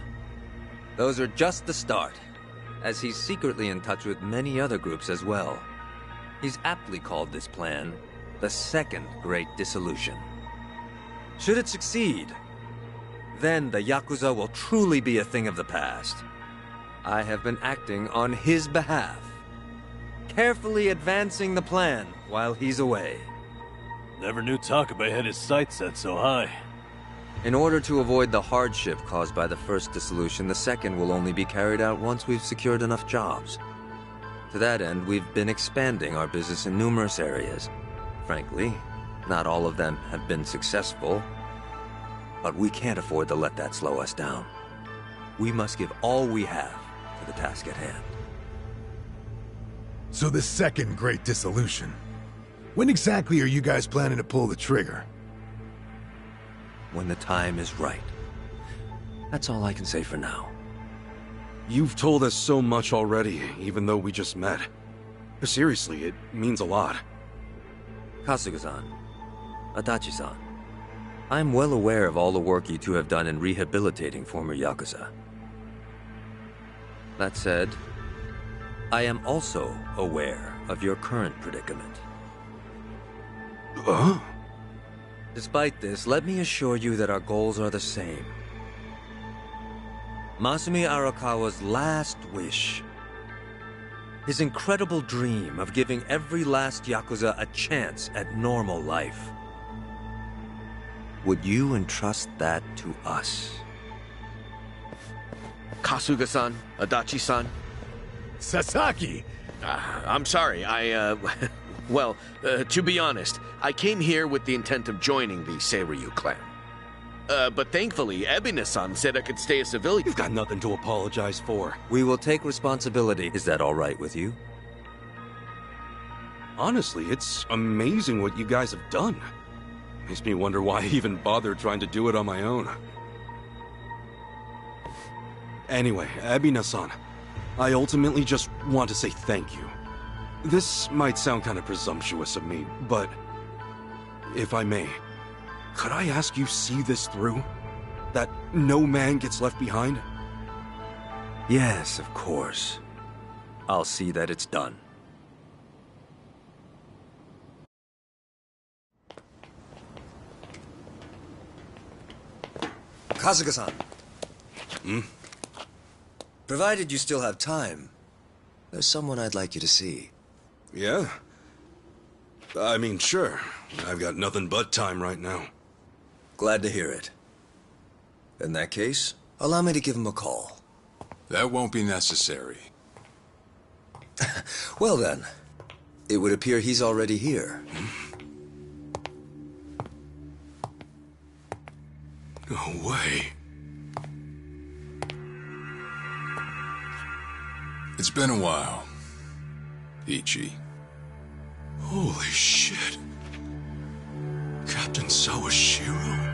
Those are just the start, as he's secretly in touch with many other groups as well. He's aptly called this plan the Second Great Dissolution. Should it succeed, then the Yakuza will truly be a thing of the past. I have been acting on his behalf, carefully advancing the plan while he's away. Never knew Takabe had his sights set so high. In order to avoid the hardship caused by the first dissolution, the second will only be carried out once we've secured enough jobs. To that end, we've been expanding our business in numerous areas. Frankly, not all of them have been successful, but we can't afford to let that slow us down. We must give all we have to the task at hand. So the Second Great Dissolution. When exactly are you guys planning to pull the trigger? When the time is right. That's all I can say for now. You've told us so much already, even though we just met. Seriously, it means a lot. Kasuga-san, Adachi-san, I'm well aware of all the work you two have done in rehabilitating former Yakuza. That said, I am also aware of your current predicament. Despite this, let me assure you that our goals are the same. Masumi Arakawa's last wish, his incredible dream of giving every last Yakuza a chance at normal life. Would you entrust that to us? Kasuga-san, Adachi-san. Sasaki! I'm sorry, well, to be honest, I came here with the intent of joining the Seiryu clan. But thankfully, Ebina-san said I could stay a civilian. You've got nothing to apologize for. We will take responsibility. Is that all right with you? Honestly, it's amazing what you guys have done. Makes me wonder why I even bothered trying to do it on my own. Anyway, Ebina-san, I ultimately just want to say thank you. This might sound kind of presumptuous of me, but if I may, could I ask you see this through? That no man gets left behind? Yes, of course. I'll see that it's done. Kasuga-san. Provided you still have time, there's someone I'd like you to see. Yeah? I mean, sure. I've got nothing but time right now. Glad to hear it. In that case, allow me to give him a call. That won't be necessary. Well then, it would appear he's already here. No way. It's been a while, Ichi. Holy shit. Captain Sawashiro?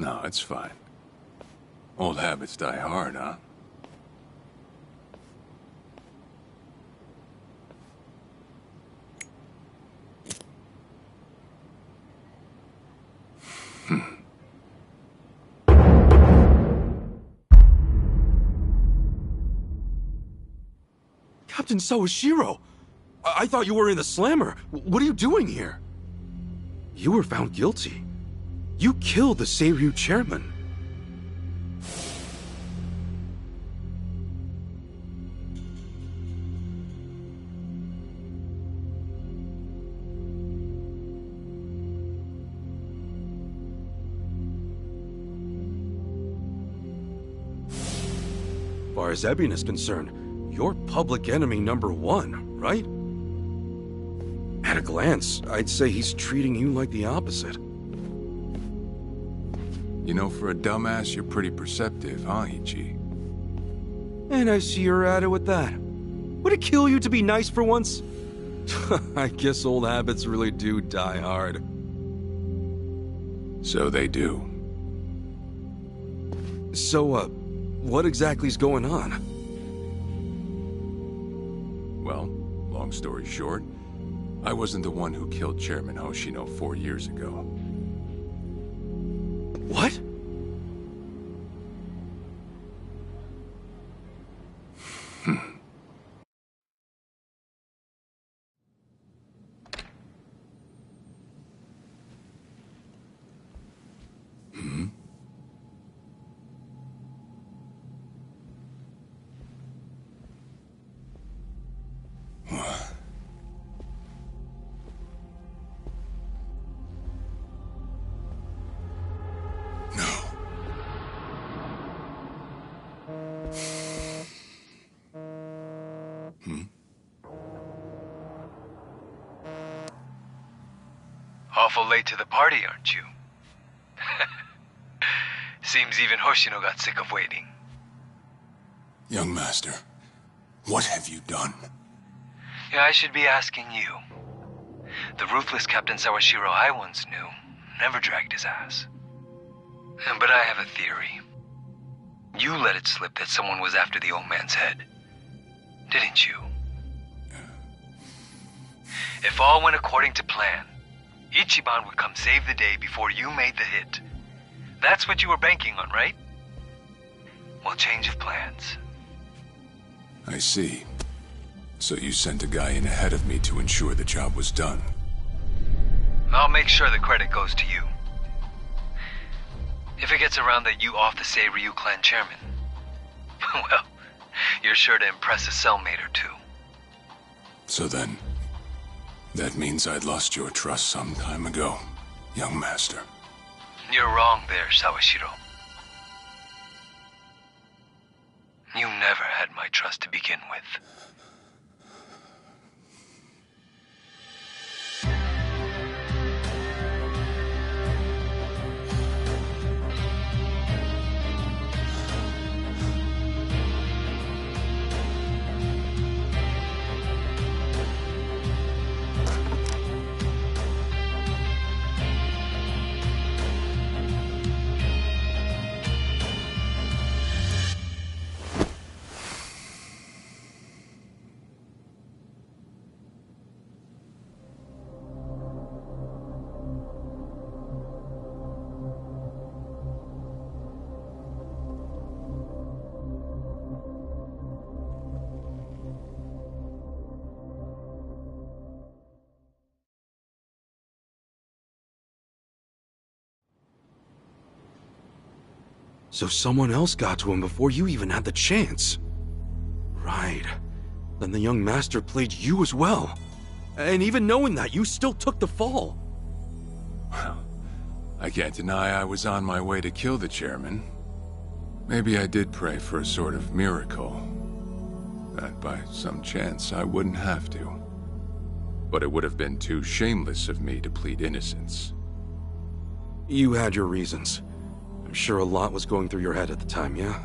No, it's fine. Old habits die hard, huh? Captain Sawashiro! I thought you were in the slammer. What are you doing here? You were found guilty. You killed the Seiryu chairman. As far as Ebion is concerned, you're public enemy #1, right? At a glance, I'd say he's treating you like the opposite. You know, for a dumbass, you're pretty perceptive, huh, Ichi? And I see you're at it with that. Would it kill you to be nice for once? I guess old habits really do die hard. So they do. So, what exactly's going on? Well, long story short, I wasn't the one who killed Chairman Hoshino 4 years ago. What? Awful late to the party, aren't you? Seems even Hoshino got sick of waiting. Young master, what have you done? Yeah, I should be asking you. The ruthless Captain Sawashiro I once knew never dragged his ass. But I have a theory. You let it slip that someone was after the old man's head, didn't you? If all went according to plan, Ichiban would come save the day before you made the hit. That's what you were banking on, right? Well, change of plans. I see. So you sent a guy in ahead of me to ensure the job was done. I'll make sure the credit goes to you. If it gets around that you off the Seiryu clan chairman, well, you're sure to impress a cellmate or two. So then, that means I'd lost your trust some time ago, young master. You're wrong there, Sawashiro. You never had my trust to begin with. So someone else got to him before you even had the chance. Right. Then the young master played you as well. And even knowing that, you still took the fall. Well, I can't deny I was on my way to kill the chairman. Maybe I did pray for a sort of miracle. That by some chance I wouldn't have to. But it would have been too shameless of me to plead innocence. You had your reasons. I'm sure a lot was going through your head at the time, yeah?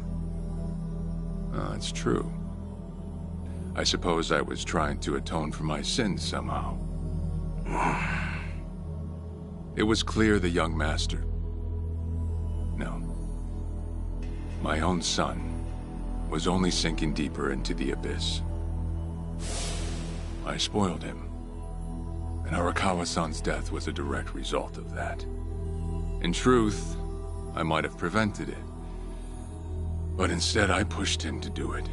It's true. I suppose I was trying to atone for my sins somehow. It was clear the young master My own son was only sinking deeper into the abyss. I spoiled him, and Arakawa-san's death was a direct result of that. In truth, I might have prevented it, but instead I pushed him to do it.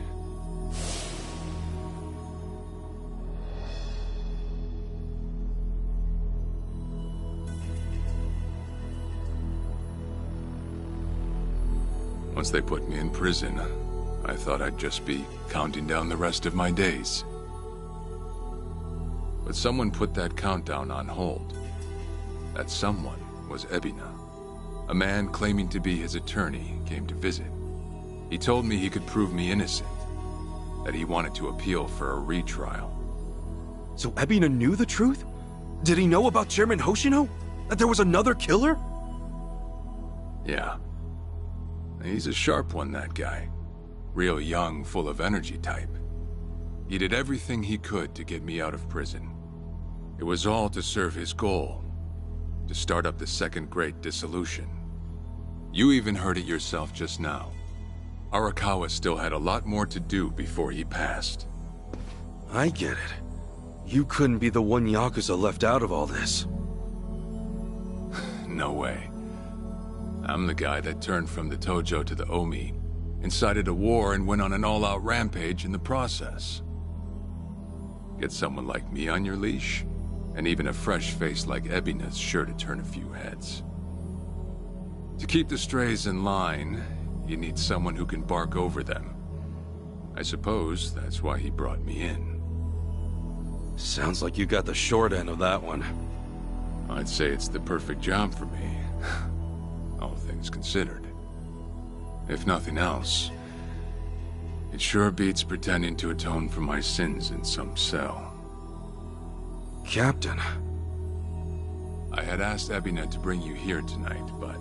Once they put me in prison, I thought I'd just be counting down the rest of my days. But someone put that countdown on hold. That someone was Ebina. A man claiming to be his attorney came to visit. He told me he could prove me innocent, that he wanted to appeal for a retrial. So Ebina knew the truth? Did he know about Chairman Hoshino? That there was another killer? Yeah. He's a sharp one, that guy. Real young, full of energy type. He did everything he could to get me out of prison. It was all to serve his goal, to start up the second great dissolution. You even heard it yourself just now. Arakawa still had a lot more to do before he passed. I get it. You couldn't be the one Yakuza left out of all this. No way. I'm the guy that turned from the Tojo to the Omi, incited a war and went on an all-out rampage in the process. Get someone like me on your leash, and even a fresh face like Ebina's sure to turn a few heads. To keep the strays in line, you need someone who can bark over them. I suppose that's why he brought me in. Sounds like you got the short end of that one. I'd say it's the perfect job for me. All things considered. If nothing else, it sure beats pretending to atone for my sins in some cell. Captain. I had asked Ebina to bring you here tonight, but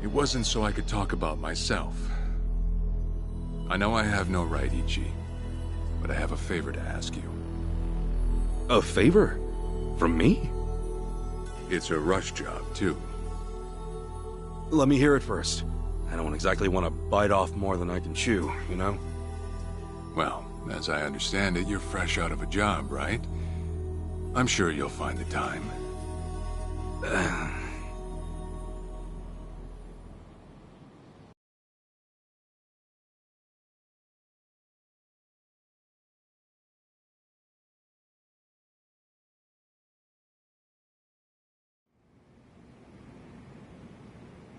it wasn't so I could talk about myself. I know I have no right, Ichi, but I have a favor to ask you. A favor? From me? It's a rush job, too. Let me hear it first. I don't exactly want to bite off more than I can chew, you know? Well, as I understand it, you're fresh out of a job, right? I'm sure you'll find the time.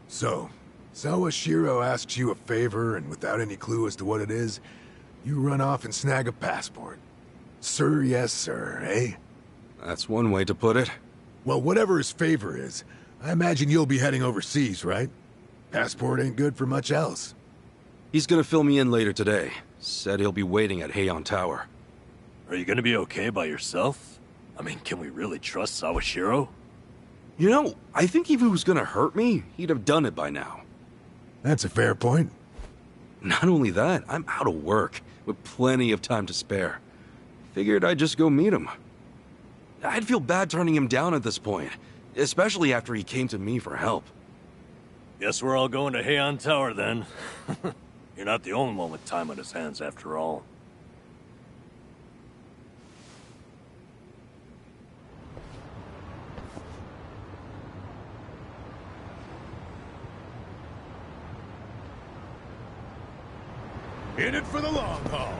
So, Sawashiro asks you a favor, and without any clue as to what it is, you run off and snag a passport. Sir, yes, sir, eh? That's one way to put it. Well, whatever his favor is, I imagine you'll be heading overseas, right? Passport ain't good for much else. He's gonna fill me in later today. Said he'll be waiting at Heian Tower. Are you gonna be okay by yourself? I mean, can we really trust Sawashiro? You know, I think if he was gonna hurt me, he'd have done it by now. That's a fair point. Not only that, I'm out of work, with plenty of time to spare. Figured I'd just go meet him. I'd feel bad turning him down at this point, especially after he came to me for help. Guess we're all going to Heian Tower then. You're not the only one with time on his hands after all. In it for the long haul.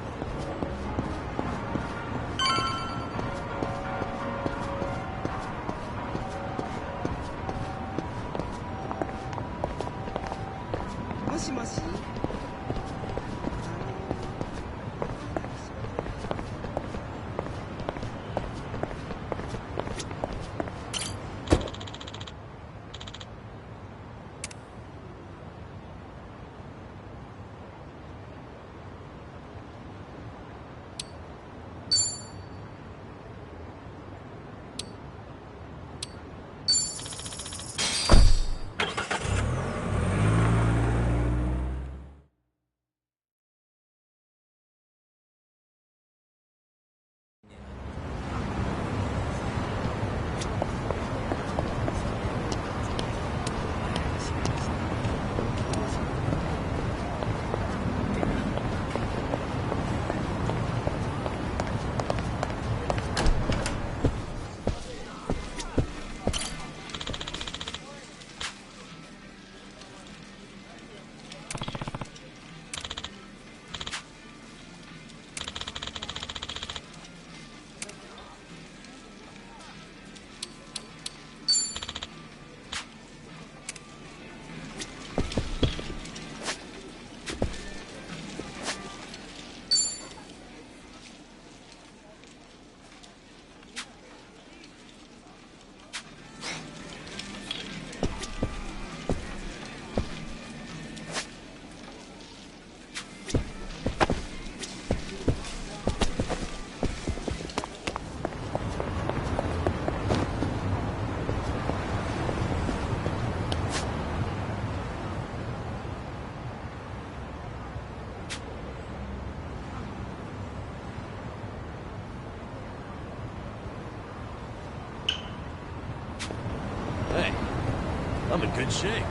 I'm in good shape.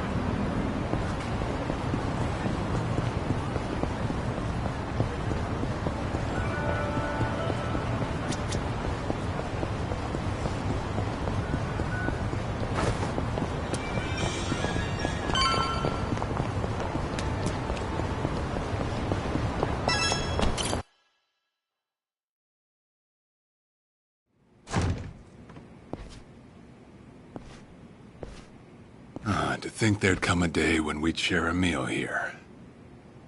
To think there'd come a day when we'd share a meal here.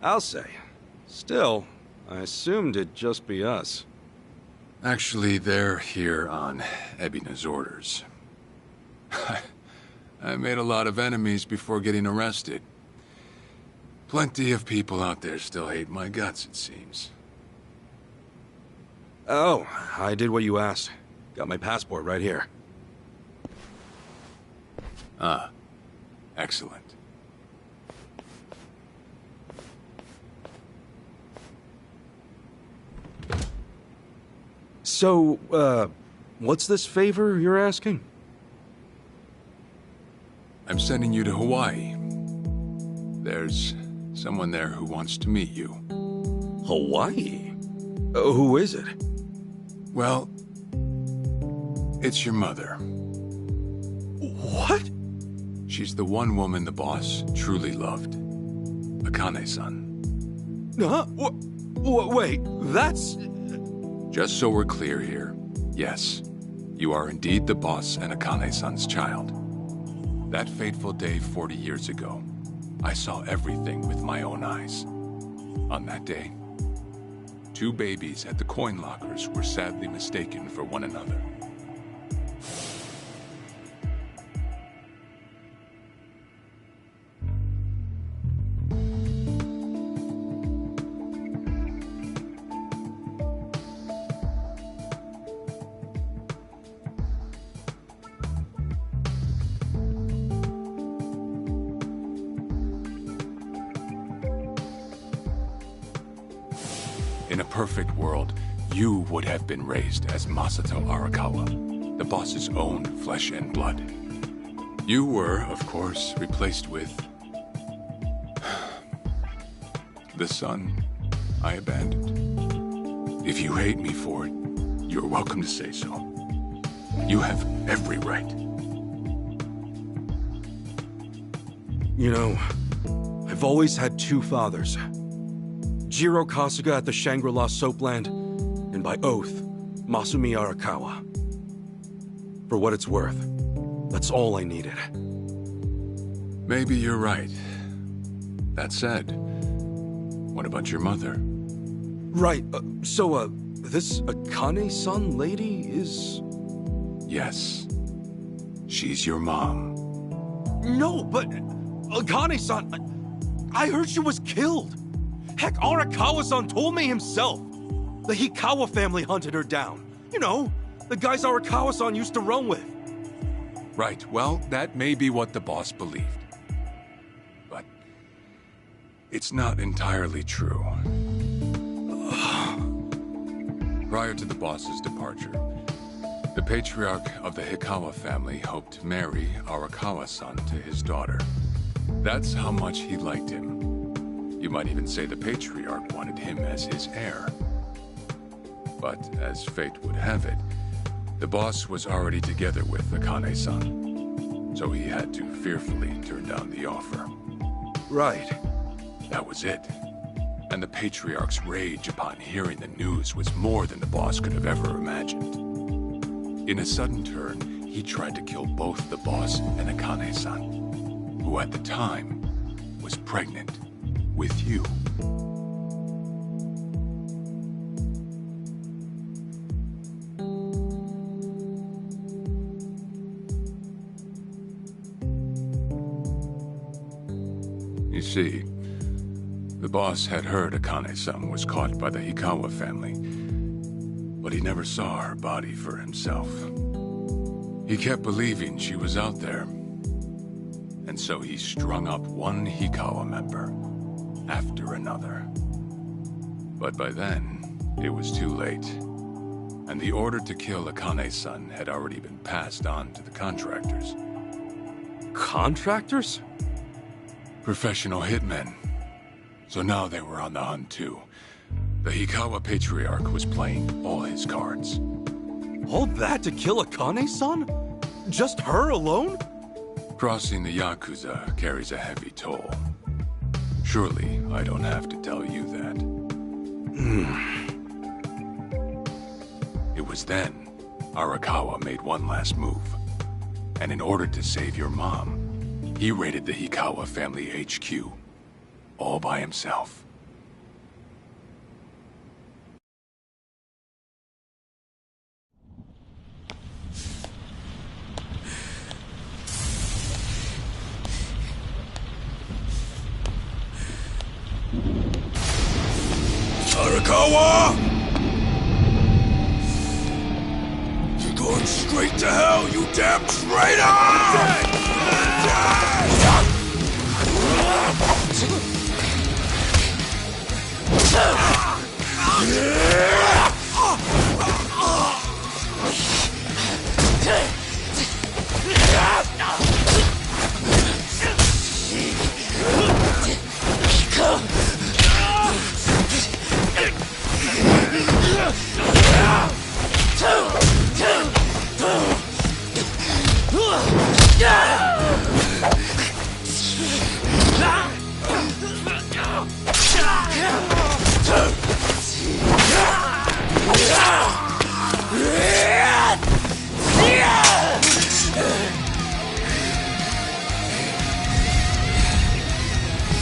I'll say. Still, I assumed it'd just be us. Actually, they're here on Ebina's orders. I made a lot of enemies before getting arrested. Plenty of people out there still hate my guts, it seems. Oh, I did what you asked. Got my passport right here. Ah. Excellent. So, what's this favor you're asking? I'm sending you to Hawaii. There's someone there who wants to meet you. Hawaii? Who is it? Well, it's your mother. What? She's the one woman the boss truly loved. Akane-san. Huh? Wait, that's... Just so we're clear here, yes, you are indeed the boss and Akane-san's child. That fateful day 40 years ago, I saw everything with my own eyes. On that day, 2 babies at the coin lockers were sadly mistaken for one another. In a perfect world, you would have been raised as Masato Arakawa, the boss's own flesh and blood. You were, of course, replaced with... the son I abandoned. If you hate me for it, you're welcome to say so. You have every right. You know, I've always had 2 fathers. Jiro Kasuga at the Shangri-La Soapland, and by oath, Masumi Arakawa. For what it's worth, that's all I needed. Maybe you're right. That said, what about your mother? Right, so, this Akane-san lady is... Yes. She's your mom. No, but... Akane-san... I heard she was killed! Heck, Arakawa-san told me himself! The Hikawa family hunted her down. You know, the guys Arakawa-san used to run with. Right, well, that may be what the boss believed. But... it's not entirely true. Prior to the boss's departure, the patriarch of the Hikawa family hoped to marry Arakawa-san to his daughter. That's how much he liked him. You might even say the patriarch wanted him as his heir. But as fate would have it, the boss was already together with Akane-san, so he had to fearfully turn down the offer. Right. That was it. And the patriarch's rage upon hearing the news was more than the boss could have ever imagined. In a sudden turn, he tried to kill both the boss and Akane-san, who at the time was pregnant with you. You see, the boss had heard Akane-san was caught by the Hikawa family, but he never saw her body for himself. He kept believing she was out there, and so he strung up one Hikawa member after another. But by then, it was too late, and the order to kill Akane-san had already been passed on to the contractors. contractors? Professional hitmen. So now they were on the hunt too. The Hikawa Patriarch was playing all his cards. All that to kill Akane-san? Just her alone? Crossing the Yakuza carries a heavy toll. Surely I don't have to tell you that. It was then Arakawa made one last move. And in order to save your mom, he raided the Hikawa family HQ. All by himself. Arakawa! You're going straight to hell, you damn traitor!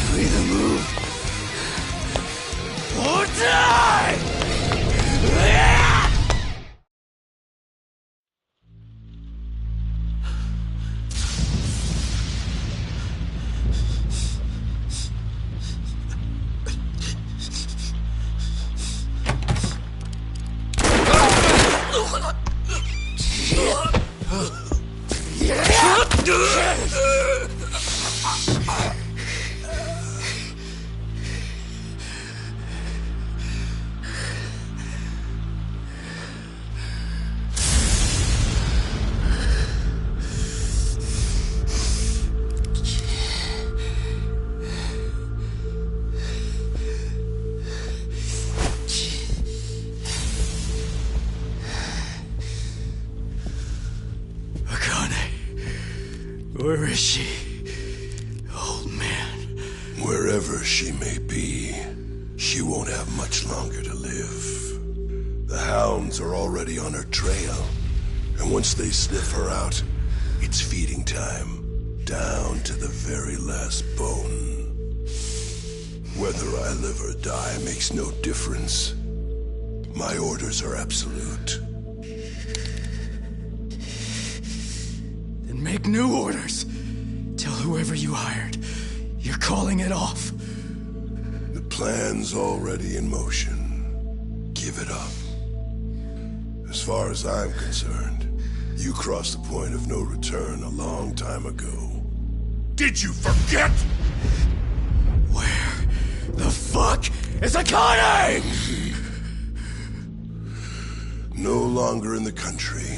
You either move or die! Where is she? Old man. Wherever she may be, she won't have much longer to live. The hounds are already on her trail, and once they sniff her out, it's feeding time, down to the very last bone. Whether I live or die makes no difference. My orders are absolute. Make new orders. Tell whoever you hired, you're calling it off. The plan's already in motion. Give it up. As far as I'm concerned, you crossed the point of no return a long time ago. Did you forget? Where the fuck is Akane? No longer in the country.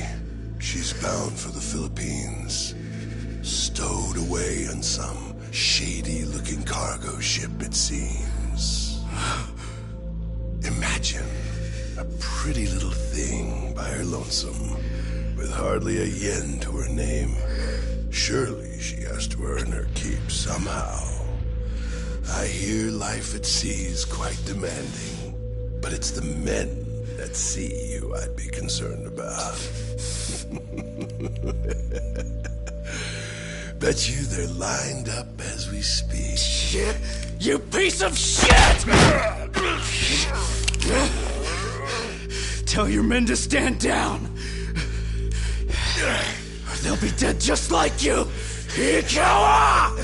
She's bound for the Philippines. Stowed away on some shady-looking cargo ship, it seems. Imagine a pretty little thing by her lonesome, with hardly a yen to her name. Surely she has to earn her keep somehow. I hear life at sea is quite demanding, but it's the men at sea you I'd be concerned about. Bet you they're lined up as we speak. Shit! You piece of shit! Tell your men to stand down. Or they'll be dead just like you! Hikawa!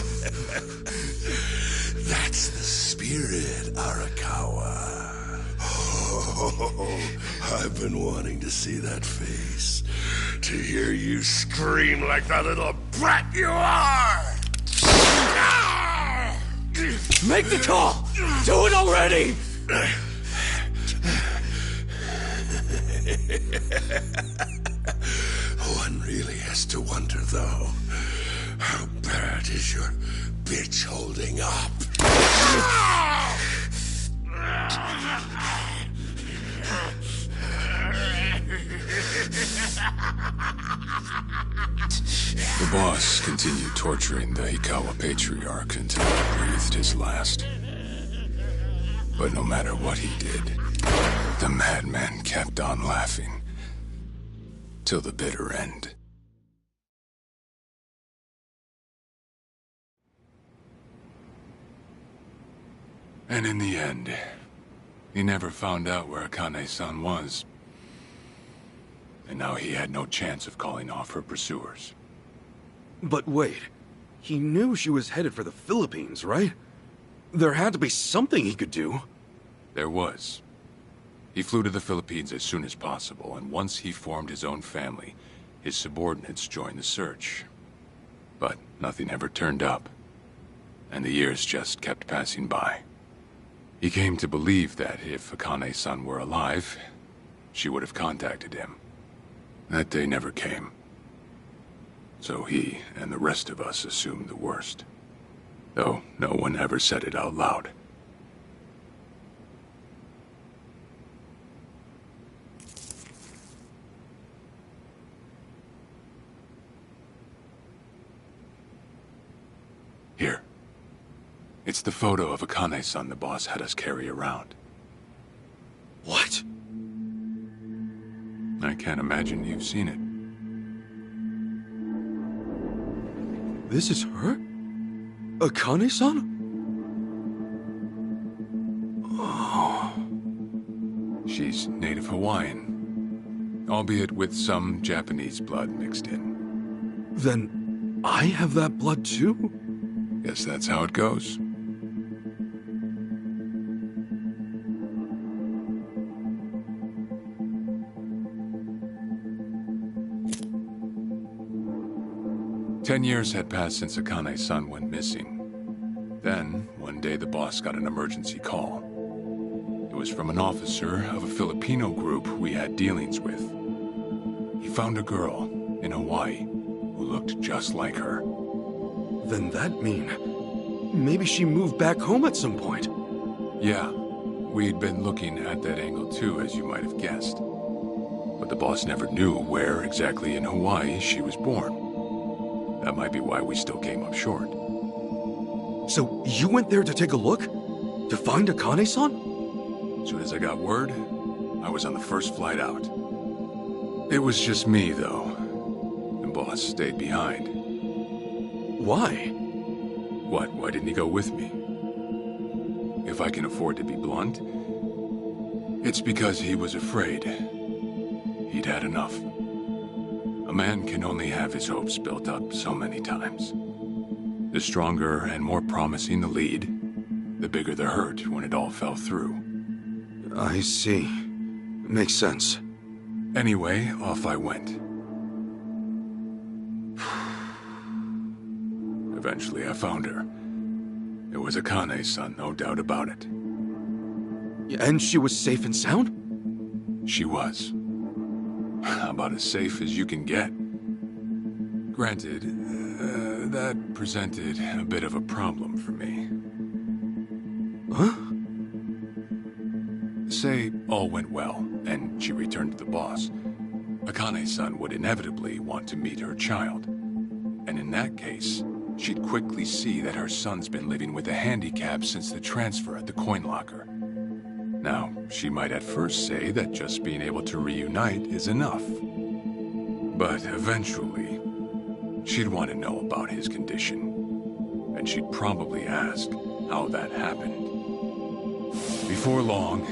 That's the spirit, Arakawa. Oh, I've been wanting to see that face. To hear you scream like the little brat you are! Make the call! Do it already! One really has to wonder, though, how What is your bitch holding up? The boss continued torturing the Hikawa patriarch until he breathed his last. But no matter what he did, the madman kept on laughing. Till the bitter end. And in the end, he never found out where Akane-san was. And now he had no chance of calling off her pursuers. But wait, he knew she was headed for the Philippines, right? There had to be something he could do. There was. He flew to the Philippines as soon as possible, and once he formed his own family, his subordinates joined the search. But nothing ever turned up, and the years just kept passing by. He came to believe that if Akane-san were alive, she would have contacted him. That day never came. So he and the rest of us assumed the worst. Though no one ever said it out loud. Here. It's the photo of Akane-san the boss had us carry around. What? I can't imagine you've seen it. This is her? Akane-san? Oh. She's native Hawaiian, albeit with some Japanese blood mixed in. Then I have that blood too? Guess that's how it goes. Ten years had passed since Akane-san went missing. Then, one day the boss got an emergency call. It was from an officer of a Filipino group we had dealings with. He found a girl in Hawaii who looked just like her. Then that mean maybe she moved back home at some point? Yeah, we'd been looking at that angle too, as you might have guessed. But the boss never knew where exactly in Hawaii she was born. That might be why we still came up short. So you went there to take a look? To find Akane-san? As soon as I got word, I was on the first flight out. It was just me, though. The boss stayed behind. Why? What? Why didn't he go with me? If I can afford to be blunt, it's because he was afraid. He'd had enough. A man can only have his hopes built up so many times. The stronger and more promising the lead, the bigger the hurt when it all fell through. I see. Makes sense. Anyway, off I went. Eventually I found her. It was Akane-san, no doubt about it. And she was safe and sound? She was. About as safe as you can get. Granted, that presented a bit of a problem for me. Huh? Say all went well, and she returned to the boss. Akane-san would inevitably want to meet her child. And in that case, she'd quickly see that her son's been living with a handicap since the transfer at the coin locker. Now, she might at first say that just being able to reunite is enough. But eventually, she'd want to know about his condition. And she'd probably ask how that happened. Before long,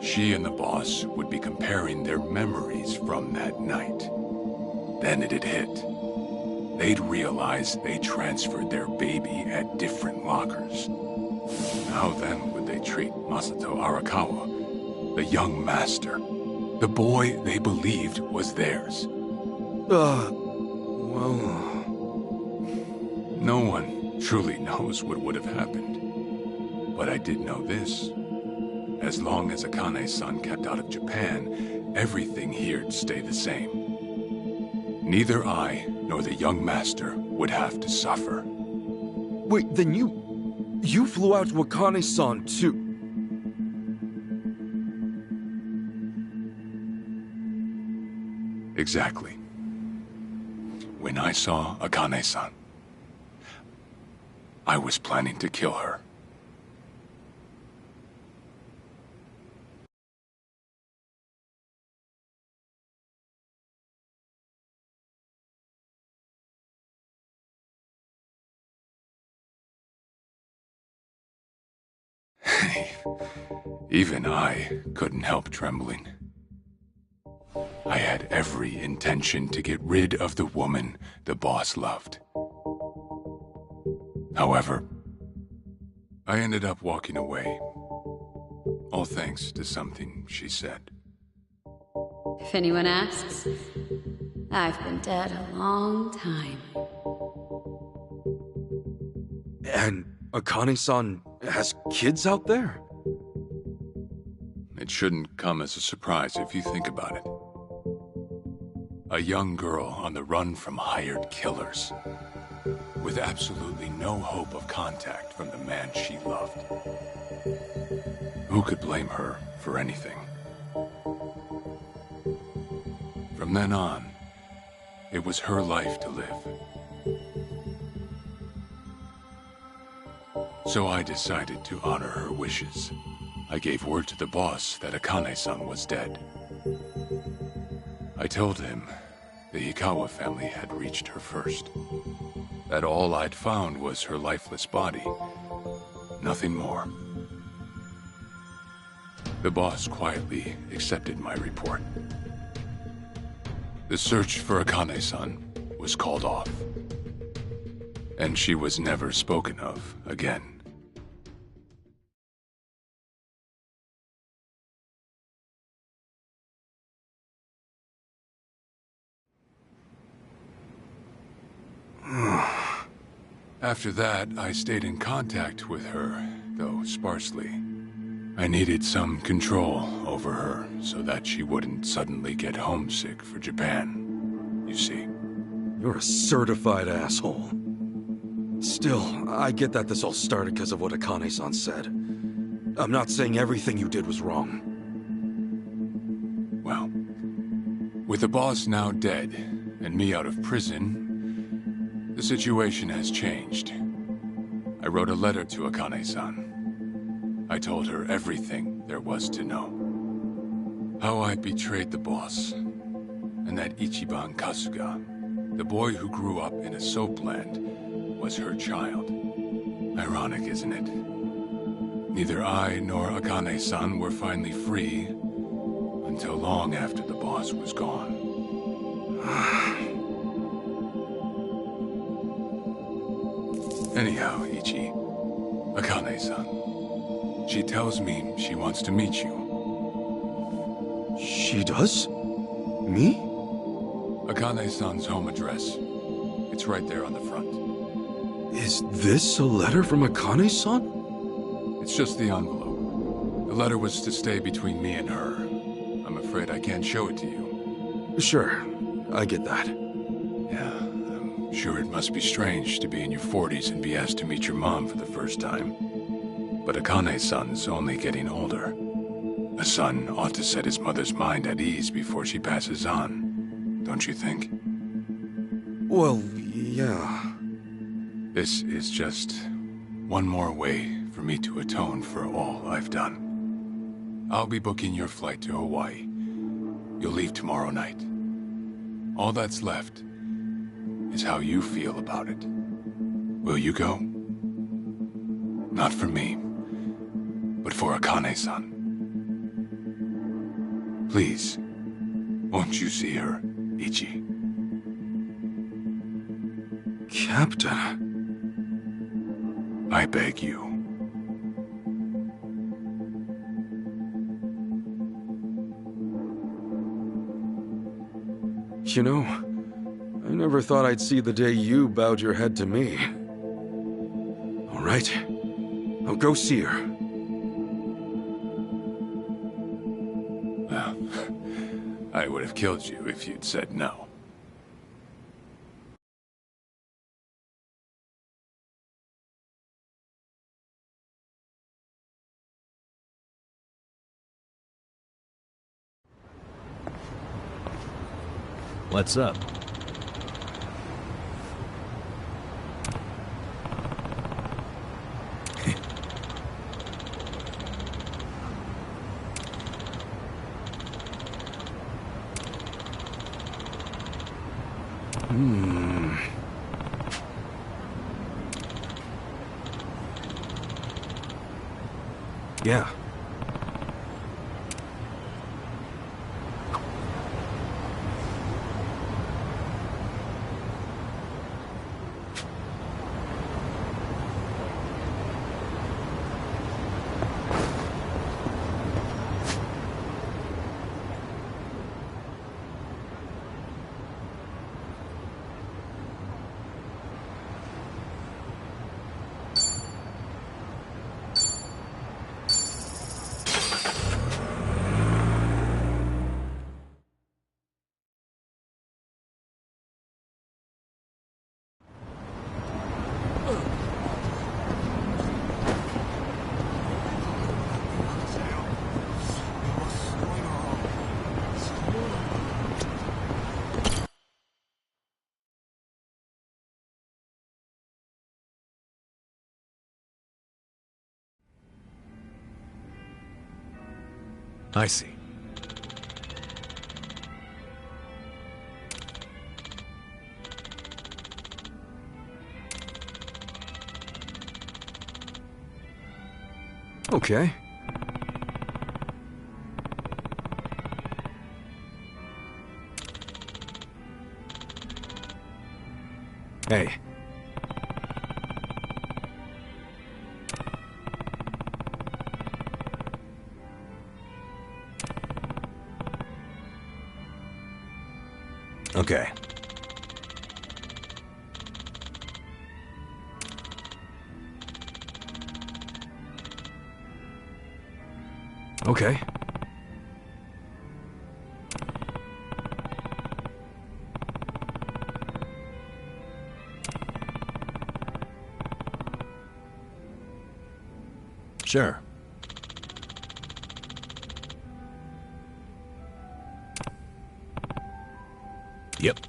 she and the boss would be comparing their memories from that night. Then it'd hit. They'd realize they transferred their baby at different lockers. How then would they treat Masato Arakawa, the young master, the boy they believed was theirs? Well... No one truly knows what would have happened. But I did know this. As long as Akane-san kept out of Japan, everything here'd stay the same. Neither I nor the young master would have to suffer. Wait, then you flew out to Akane-san too? Exactly. When I saw Akane-san, I was planning to kill her. Even I couldn't help trembling. I had every intention to get rid of the woman the boss loved. However, I ended up walking away, all thanks to something she said. If anyone asks, I've been dead a long time. And Akane-san has kids out there? It shouldn't come as a surprise if you think about it. A young girl on the run from hired killers, with absolutely no hope of contact from the man she loved. Who could blame her for anything? From then on, it was her life to live. So I decided to honor her wishes. I gave word to the boss that Akane-san was dead. I told him the Hikawa family had reached her first. That all I'd found was her lifeless body. Nothing more. The boss quietly accepted my report. The search for Akane-san was called off. And she was never spoken of again. After that, I stayed in contact with her, though sparsely. I needed some control over her so that she wouldn't suddenly get homesick for Japan, you see. You're a certified asshole. Still, I get that this all started because of what Akane-san said. I'm not saying everything you did was wrong. Well, with the boss now dead and me out of prison, the situation has changed. I wrote a letter to Akane-san. I told her everything there was to know. How I betrayed the boss, and that Ichiban Kasuga, the boy who grew up in a soapland, was her child. Ironic, isn't it? Neither I nor Akane-san were finally free until long after the boss was gone. Anyhow, Ichi, Akane-san, she tells me she wants to meet you. She does? Me? Akane-san's home address. It's right there on the front. Is this a letter from Akane-san? It's just the envelope. The letter was to stay between me and her. I'm afraid I can't show it to you. Sure, I get that. Yeah, I'm sure it must be strange to be in your 40s and be asked to meet your mom for the first time. But Akane-san's only getting older. A son ought to set his mother's mind at ease before she passes on, don't you think? Well, yeah. This is just one more way for me to atone for all I've done. I'll be booking your flight to Hawaii. You'll leave tomorrow night. All that's left is how you feel about it. Will you go? Not for me, but for Akane-san. Please, won't you see her, Ichi? Captain. I beg you. You know, I never thought I'd see the day you bowed your head to me. All right, I'll go see her. Well, I would have killed you if you'd said no. What's up? Yeah. I see. Okay. Hey. Okay. Okay. Sure. Yep.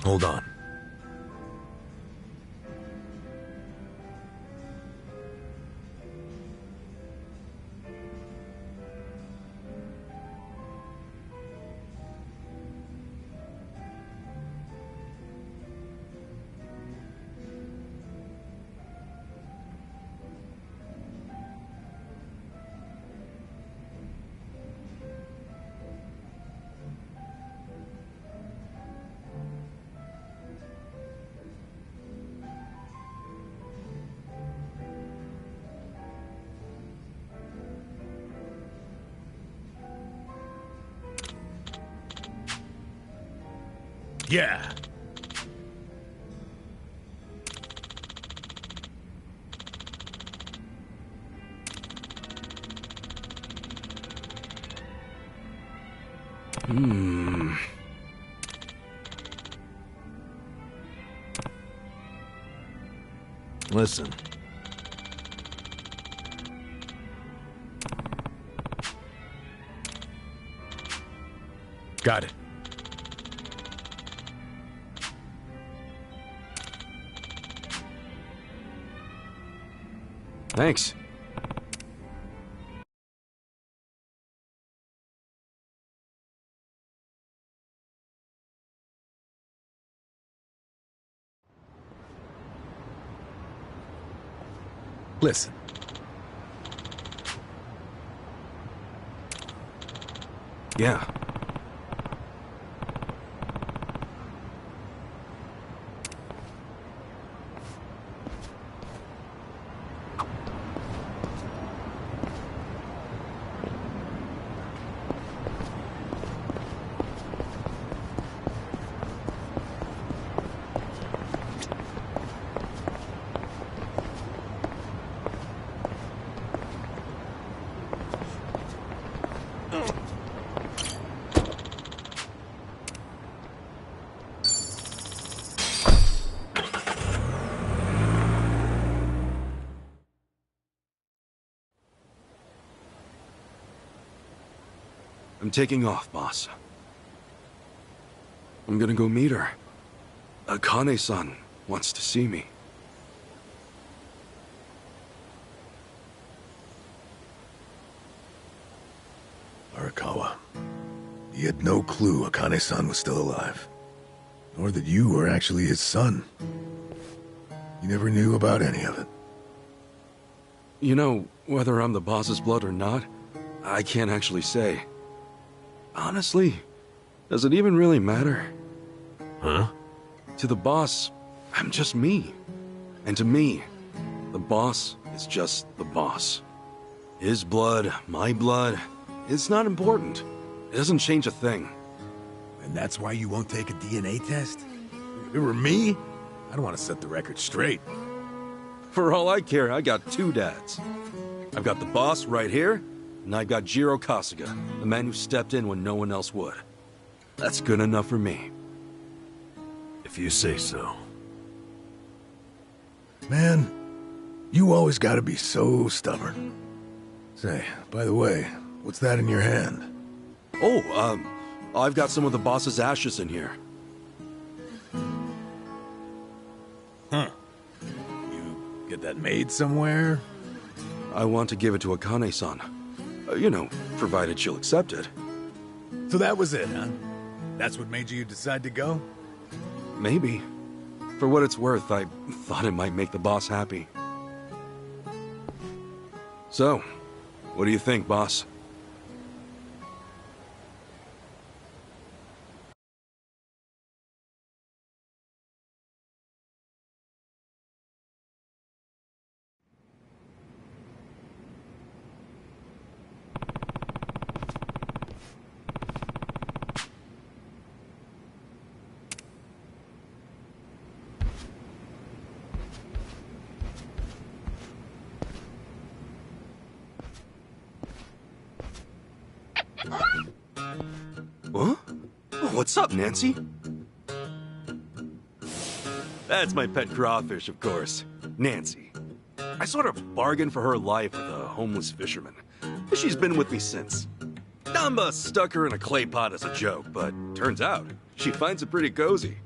Hold on. Yeah. Listen. Got it. Thanks. Listen. Yeah. I'm taking off, boss. I'm gonna go meet her. Akane-san wants to see me. Arakawa, he had no clue Akane-san was still alive. Nor that you were actually his son. He never knew about any of it. You know, whether I'm the boss's blood or not, I can't actually say. Honestly, does it even really matter? Huh? To the boss, I'm just me. And to me, the boss is just the boss. His blood, my blood, it's not important. It doesn't change a thing. And that's why you won't take a DNA test? If it were me, I'd want to set the record straight. For all I care, I got two dads. I've got the boss right here, and I've got Jiro Kasuga, the man who stepped in when no one else would. That's good enough for me. If you say so. Man, you always gotta be so stubborn. Say, by the way, what's that in your hand? Oh, I've got some of the boss's ashes in here. Huh. You get that made somewhere? I want to give it to Akane-san. You know, provided she'll accept it. So that was it, huh? That's what made you decide to go? Maybe. For what it's worth, I thought it might make the boss happy. So, what do you think, boss? Huh? Oh, what's up, Nancy? That's my pet crawfish, of course. Nancy. I sort of bargained for her life with a homeless fisherman. She's been with me since. Damba stuck her in a clay pot as a joke, but turns out she finds it pretty cozy.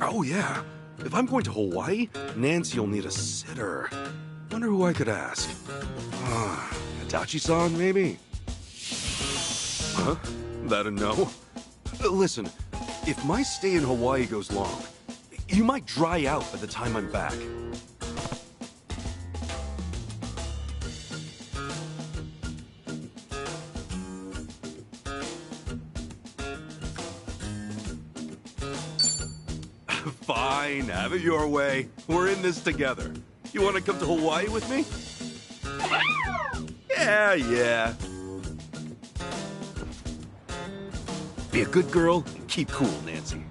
Oh yeah, if I'm going to Hawaii, Nancy'll need a sitter. Wonder who I could ask. Itachi-san, maybe? Huh? That a no? Listen, if my stay in Hawaii goes long, you might dry out by the time I'm back. Fine, have it your way. We're in this together. You want to come to Hawaii with me? Yeah. Be a good girl and keep cool, Nancy.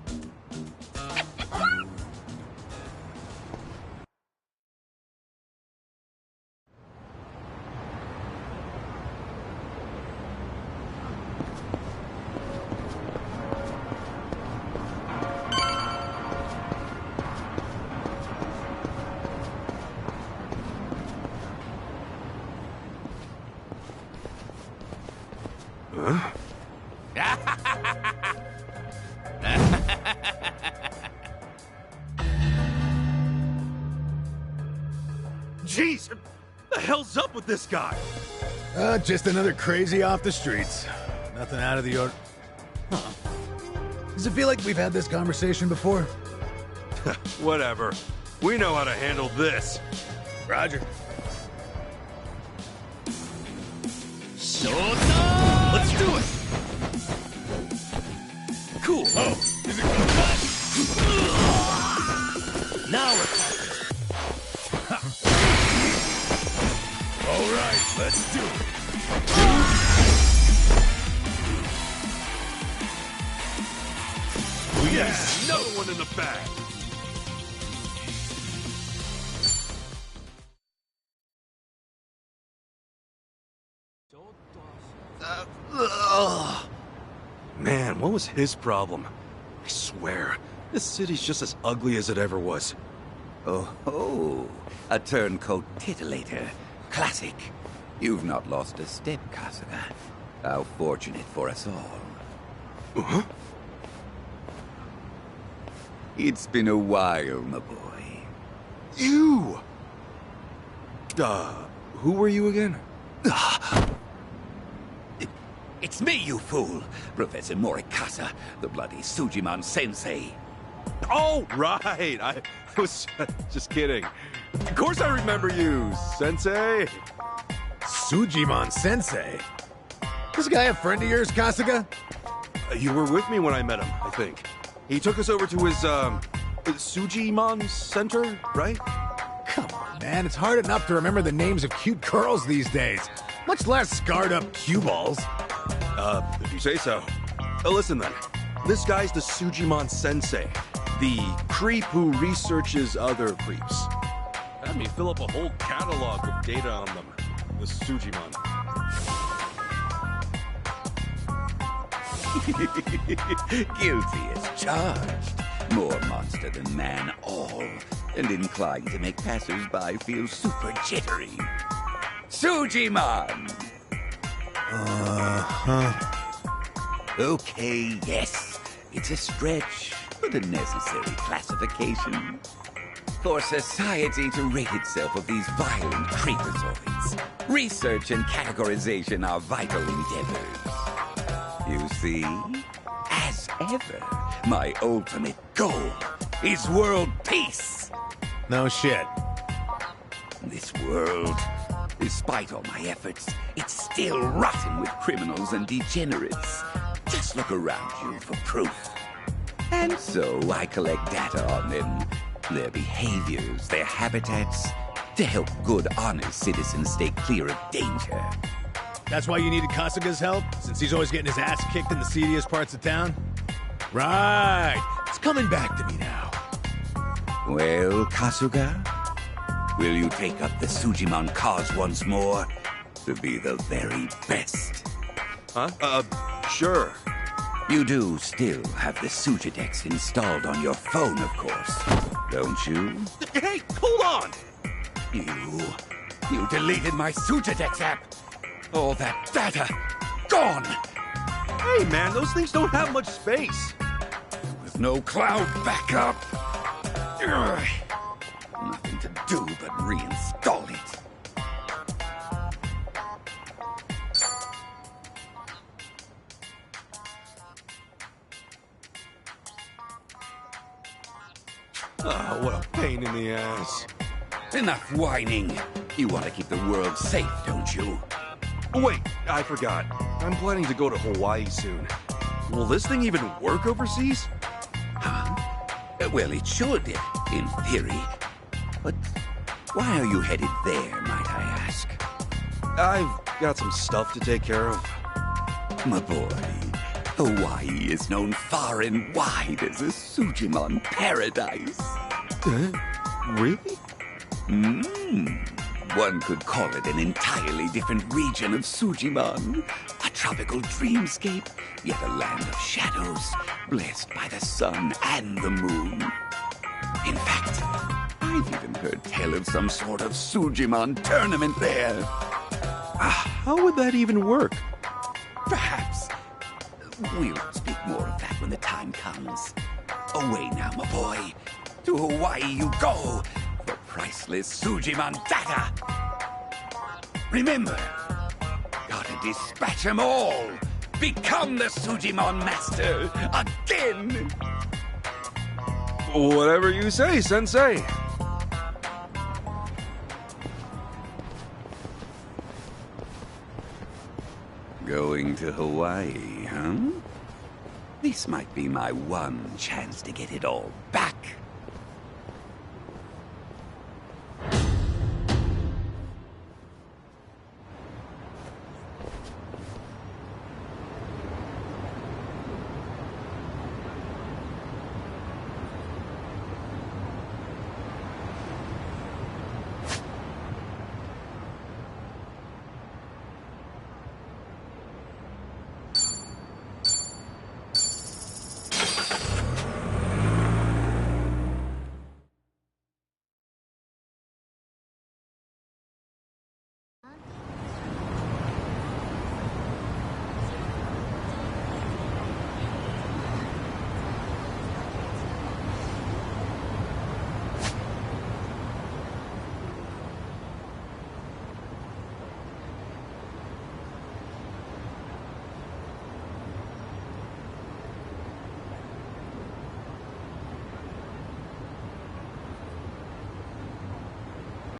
Huh? Jeez, what the hell's up with this guy? Just another crazy off the streets. Nothing out of the order. Huh. Does it feel like we've had this conversation before? Whatever. We know how to handle this. Roger. Let's do it! Cool. Oh, is it now we're talking. All right, let's do it. Yes, another one in the bag. Man, what was his problem? I swear, this city's just as ugly as it ever was. Oh, a turncoat titillator. Classic. You've not lost a step, Kasuga. How fortunate for us all. Huh? It's been a while, my boy. You! Who were you again? It's me, you fool! Professor Morikasa, the bloody Sujimon Sensei. Oh, right! I was just kidding. Of course I remember you, Sensei! Sujimon Sensei? This guy a friend of yours, Kasuga? You were with me when I met him, I think. He took us over to his, Sujimon Center, right? Come on, man. It's hard enough to remember the names of cute girls these days. Much less scarred-up cue balls. If you say so. Listen then. This guy's the Sujimon Sensei. The creep who researches other creeps. Had me fill up a whole catalog of data on them. The Sujimon. Guilty as charged. More monster than man all, and inclined to make passers-by feel super jittery. Sujimon! Okay, yes. It's a stretch, but a necessary classification. For society to rid itself of these violent creepazoids, research and categorization are vital endeavors. You see, as ever, my ultimate goal is world peace. No shit. This world, despite all my efforts, it's still rotten with criminals and degenerates. Just look around you for proof. And so I collect data on them, their behaviors, their habitats, to help good, honest citizens stay clear of danger. That's why you needed Kasuga's help, since he's always getting his ass kicked in the seediest parts of town? Right. It's coming back to me now. Well, Kasuga, will you take up the Sujimon cause once more to be the very best? Huh? Sure. You do still have the Sujidex installed on your phone, of course, don't you? Hey, hold on! You deleted my Sujidex app. All that data, gone! Hey, man, those things don't have much space. With no cloud backup. Ugh. Nothing to do but reinstall it. Oh, what a pain in the ass. Enough whining. You want to keep the world safe, don't you? Wait, I forgot. I'm planning to go to Hawaii soon. Will this thing even work overseas? Huh? Well, it should, in theory. But why are you headed there, might I ask? I've got some stuff to take care of. My boy, Hawaii is known far and wide as a Sujimon paradise. Really? One could call it an entirely different region of Sujimon. A tropical dreamscape, yet a land of shadows, blessed by the sun and the moon. In fact, I've even heard tell of some sort of Sujimon tournament there. How would that even work? Perhaps. We'll speak more of that when the time comes. Away now, my boy. To Hawaii you go for priceless Sujimon data. Remember, gotta dispatch them all. Become the Sujimon master again. Whatever you say, Sensei. Going to Hawaii, huh? This might be my one chance to get it all back.